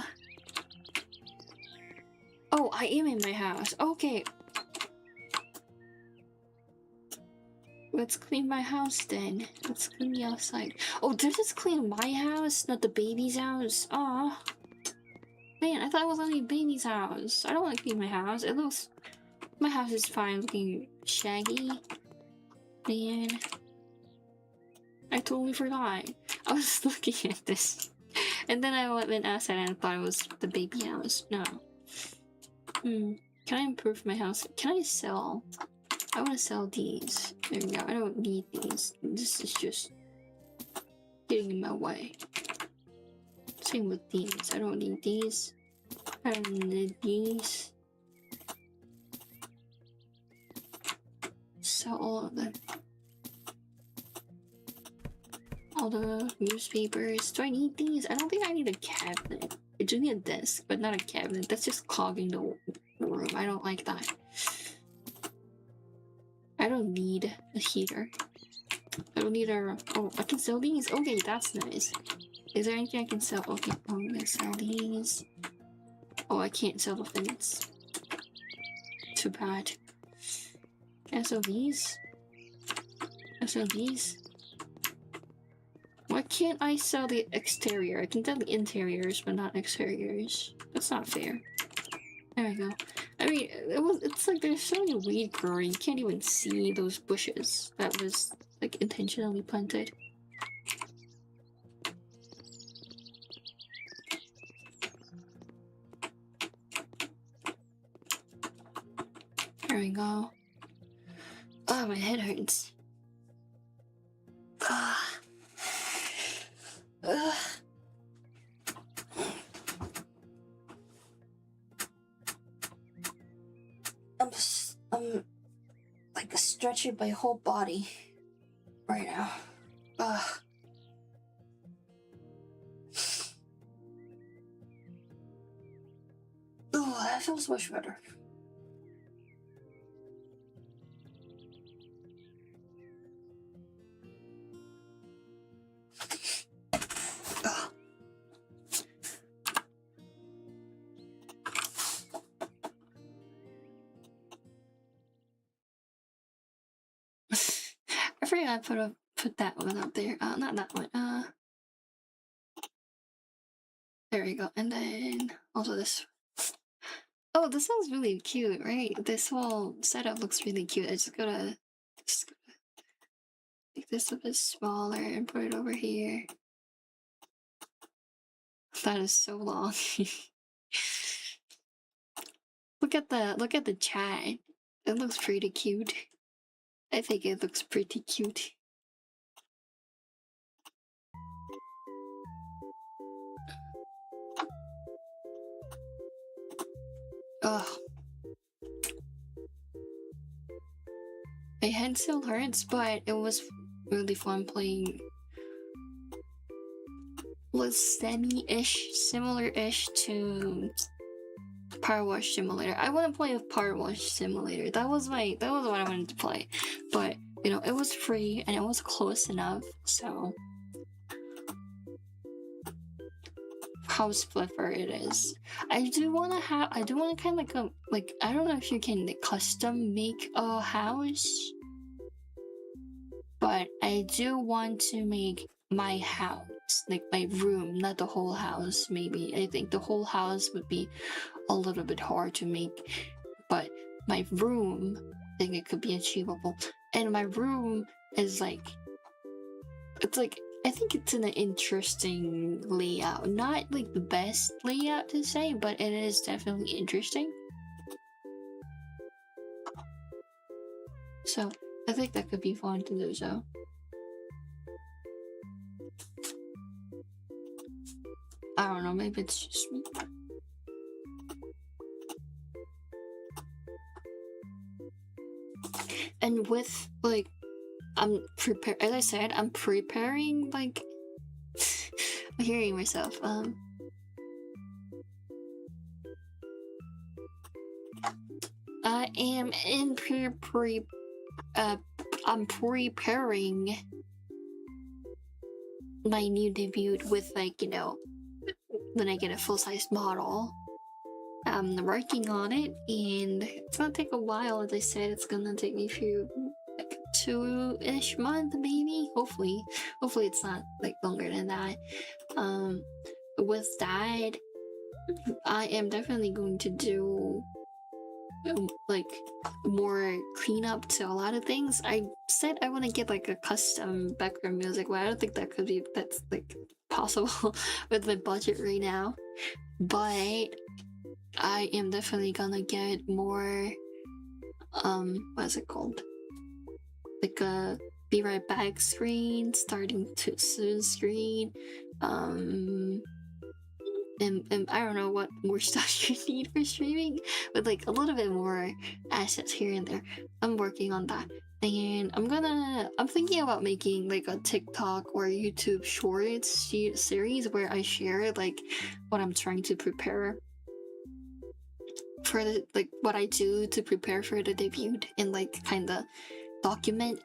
Oh, I am in my house. Okay. Let's clean my house then. Let's clean the outside. Oh, did I just clean my house, not the baby's house? Aw. Man, I thought it was only baby's house. I don't want to clean my house. It looks... My house is fine looking shaggy. Man. I totally forgot. I was looking at this. And then I went outside and I thought it was the baby house. No. Can I improve my house? Can I sell? I want to sell these. There we go. I don't need these. This is just getting in my way. Same with these. I don't need these. I don't need these. Sell all of them. All the newspapers. Do I need these? I don't think I need a cabinet. I do need a desk, but not a cabinet. That's just clogging the room. I don't like that. I don't need a heater. I don't need a... Oh, I can sell these? Okay, that's nice. Is there anything I can sell? Okay, I'm gonna sell these. Oh, I can't sell the fence. Too bad. Can I sell these? Can I sell these? Why can't I sell the exterior? I can sell the interiors, but not exteriors. That's not fair. There we go. I mean, it's like there's so many weed growing, you can't even see those bushes that was, like, intentionally planted. There we go. Oh, my head hurts. Ugh. I'm like stretching my whole body right now. Ugh. Oh, that feels much better. Ugh. I forgot I put that one up there. Not that one. There we go. And then also this. Oh, this one's really cute, right? This whole setup looks really cute. I just gotta make this a bit smaller and put it over here. That is so long. Look at the chat. It looks pretty cute. I think it looks pretty cute. Ugh. My head still hurts, but it was really fun playing. Was semi-ish, similar-ish to Power Wash Simulator. I want to play with Power Wash Simulator. That was what I wanted to play. But you know, it was free and it was close enough, so house flipper it is. I do want to kind of like I don't know if you can custom make a house, but I do want to make my house, like my room, not the whole house. Maybe I think the whole house would be a little bit hard to make, but my room, I think it could be achievable. And my room is like, it's like, I think it's an interesting layout. Not like the best layout to say, but it is definitely interesting. So I think that could be fun to do so. I don't know, maybe it's just me. And with like, as I said, I'm preparing like I'm hearing myself. I am I'm preparing my new debut with, like, you know, when I get a full-size model. I'm working on it, and it's gonna take a while. As I said, it's gonna take me a few, like 2-ish months, maybe. Hopefully it's not like longer than that. With that, I am definitely going to do like more cleanup to a lot of things. I said I want to get like a custom background music, but I don't think that's like possible with my budget right now. But I am definitely gonna get more what is it called, like a be right back screen, starting to soon screen, and I don't know what more stuff you need for streaming, but like a little bit more assets here and there. I'm working on that, and I'm thinking about making like a TikTok or YouTube shorts series where I share like what I'm trying to prepare for the, like what I do to prepare for the debut, and like kind of document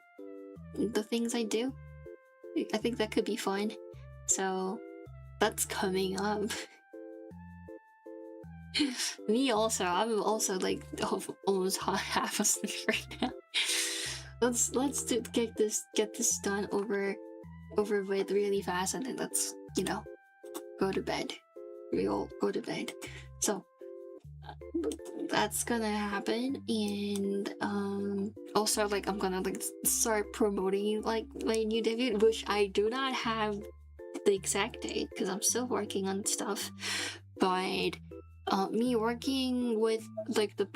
the things I do. I think that could be fun, so that's coming up. Me also, I'm also like almost half asleep right now. Let's get this done over with really fast, and then let's, you know, go to bed. We all go to bed. So that's gonna happen, and also like I'm gonna like start promoting like my new debut, which I do not have the exact date because I'm still working on stuff, but me working with like the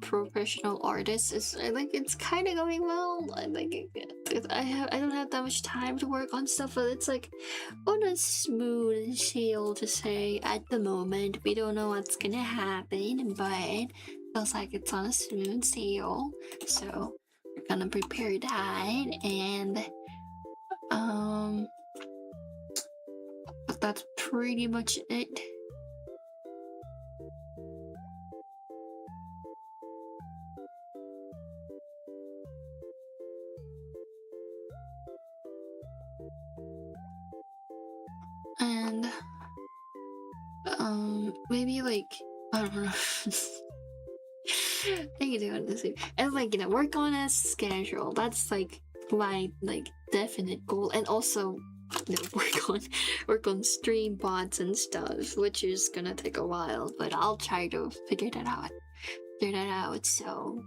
professional artists is like it's kind of going well. I don't have that much time to work on stuff, but it's like on a smooth sail to say at the moment. We don't know what's gonna happen, but feels like it's on a smooth sail. So we're gonna prepare that, and um, but that's pretty much it. And maybe like I don't know. I can do it this week. And like, you know, work on a schedule. That's like my like definite goal. And also, you know, work on stream bots and stuff, which is gonna take a while, but I'll try to figure that out. So,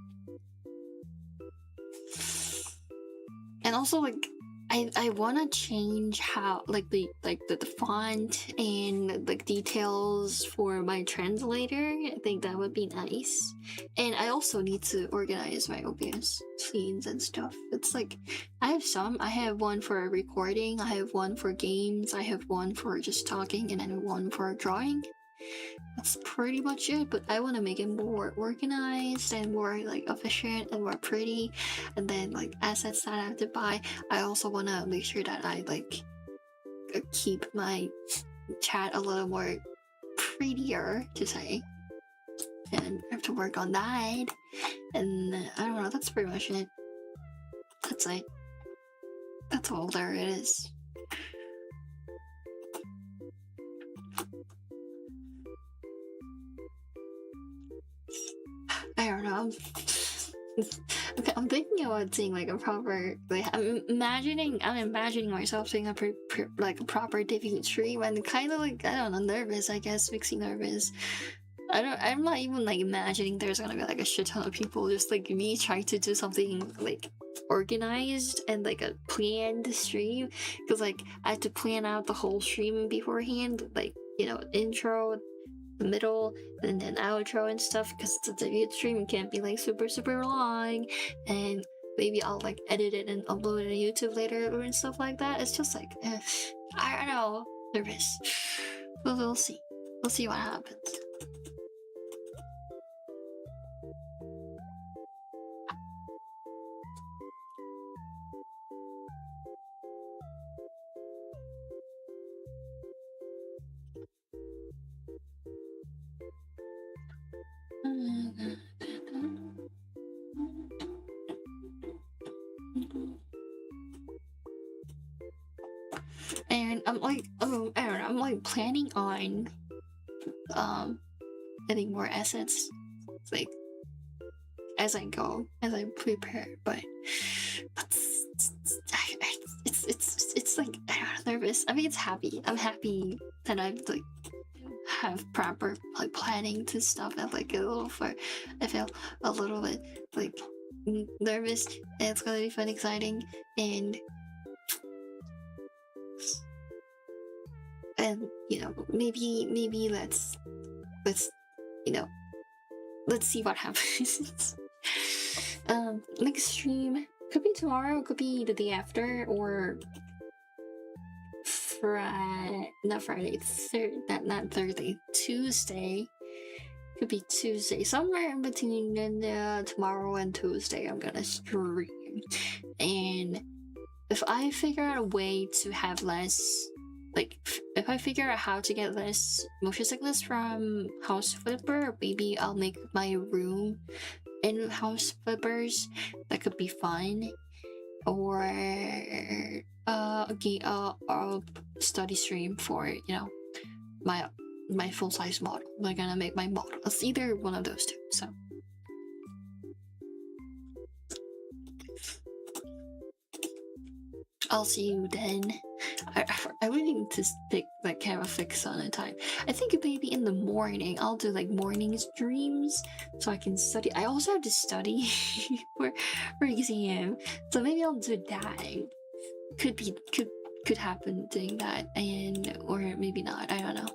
and also like I want to change how like the font and like details for my translator. I think that would be nice. And I also need to organize my OBS scenes and stuff. It's like I have some. I have one for recording, I have one for games, I have one for just talking, and then one for drawing. That's pretty much it, but I want to make it more organized and more like efficient and more pretty. And then like assets that I have to buy, I also want to make sure that I like keep my chat a little more prettier to say. And I have to work on that. And I don't know, that's pretty much it. That's like, that's all there is. I don't know. I'm thinking about seeing like a proper like I'm imagining myself seeing a like a proper debut stream, and kind of like I don't know, nervous, I guess. Makes me nervous. I'm not even like imagining there's gonna be like a shit ton of people, just like me trying to do something like organized and like a planned stream, because like I have to plan out the whole stream beforehand, like, you know, intro, the middle, and then outro and stuff, because the debut stream can't be like super long, and maybe I'll like edit it and upload it to YouTube later and stuff like that. It's just like I don't know, nervous, but we'll see what happens. And I'm like, I don't know, I'm like planning on getting more assets like as I go, as I prepare, but it's like I don't know, nervous. I mean, it's happy. I'm happy that I've like have proper like planning to stuff, and like a little for I feel a little bit like nervous, and it's gonna be fun, exciting, and you know, maybe let's you know, let's see what happens. Next stream could be tomorrow, could be the day after, or not Friday, not Thursday, Tuesday. Could be Tuesday, somewhere in between tomorrow and Tuesday. I'm gonna stream, and if I figure out a way to have less, like if I figure out how to get less motion sickness from House Flipper, maybe I'll make my room in House Flippers. That could be fun. Or a study stream for, you know, my full-size model. I'm gonna make my model. It's either one of those two. So I'll see you then. I really need to pick like have a fix on a time. I think maybe in the morning I'll do like morning streams so I can study. I also have to study for exam, so maybe I'll do that. Could happen doing that, and or maybe not. I don't know.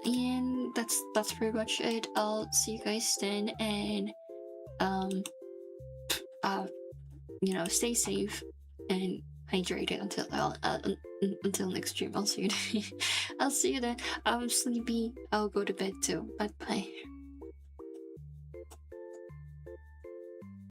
And think that's pretty much it. I'll see you guys then, and um stay safe and hydrated until next stream. I'll see you then. I'll see you then. I'm sleepy. I'll go to bed too. Bye bye.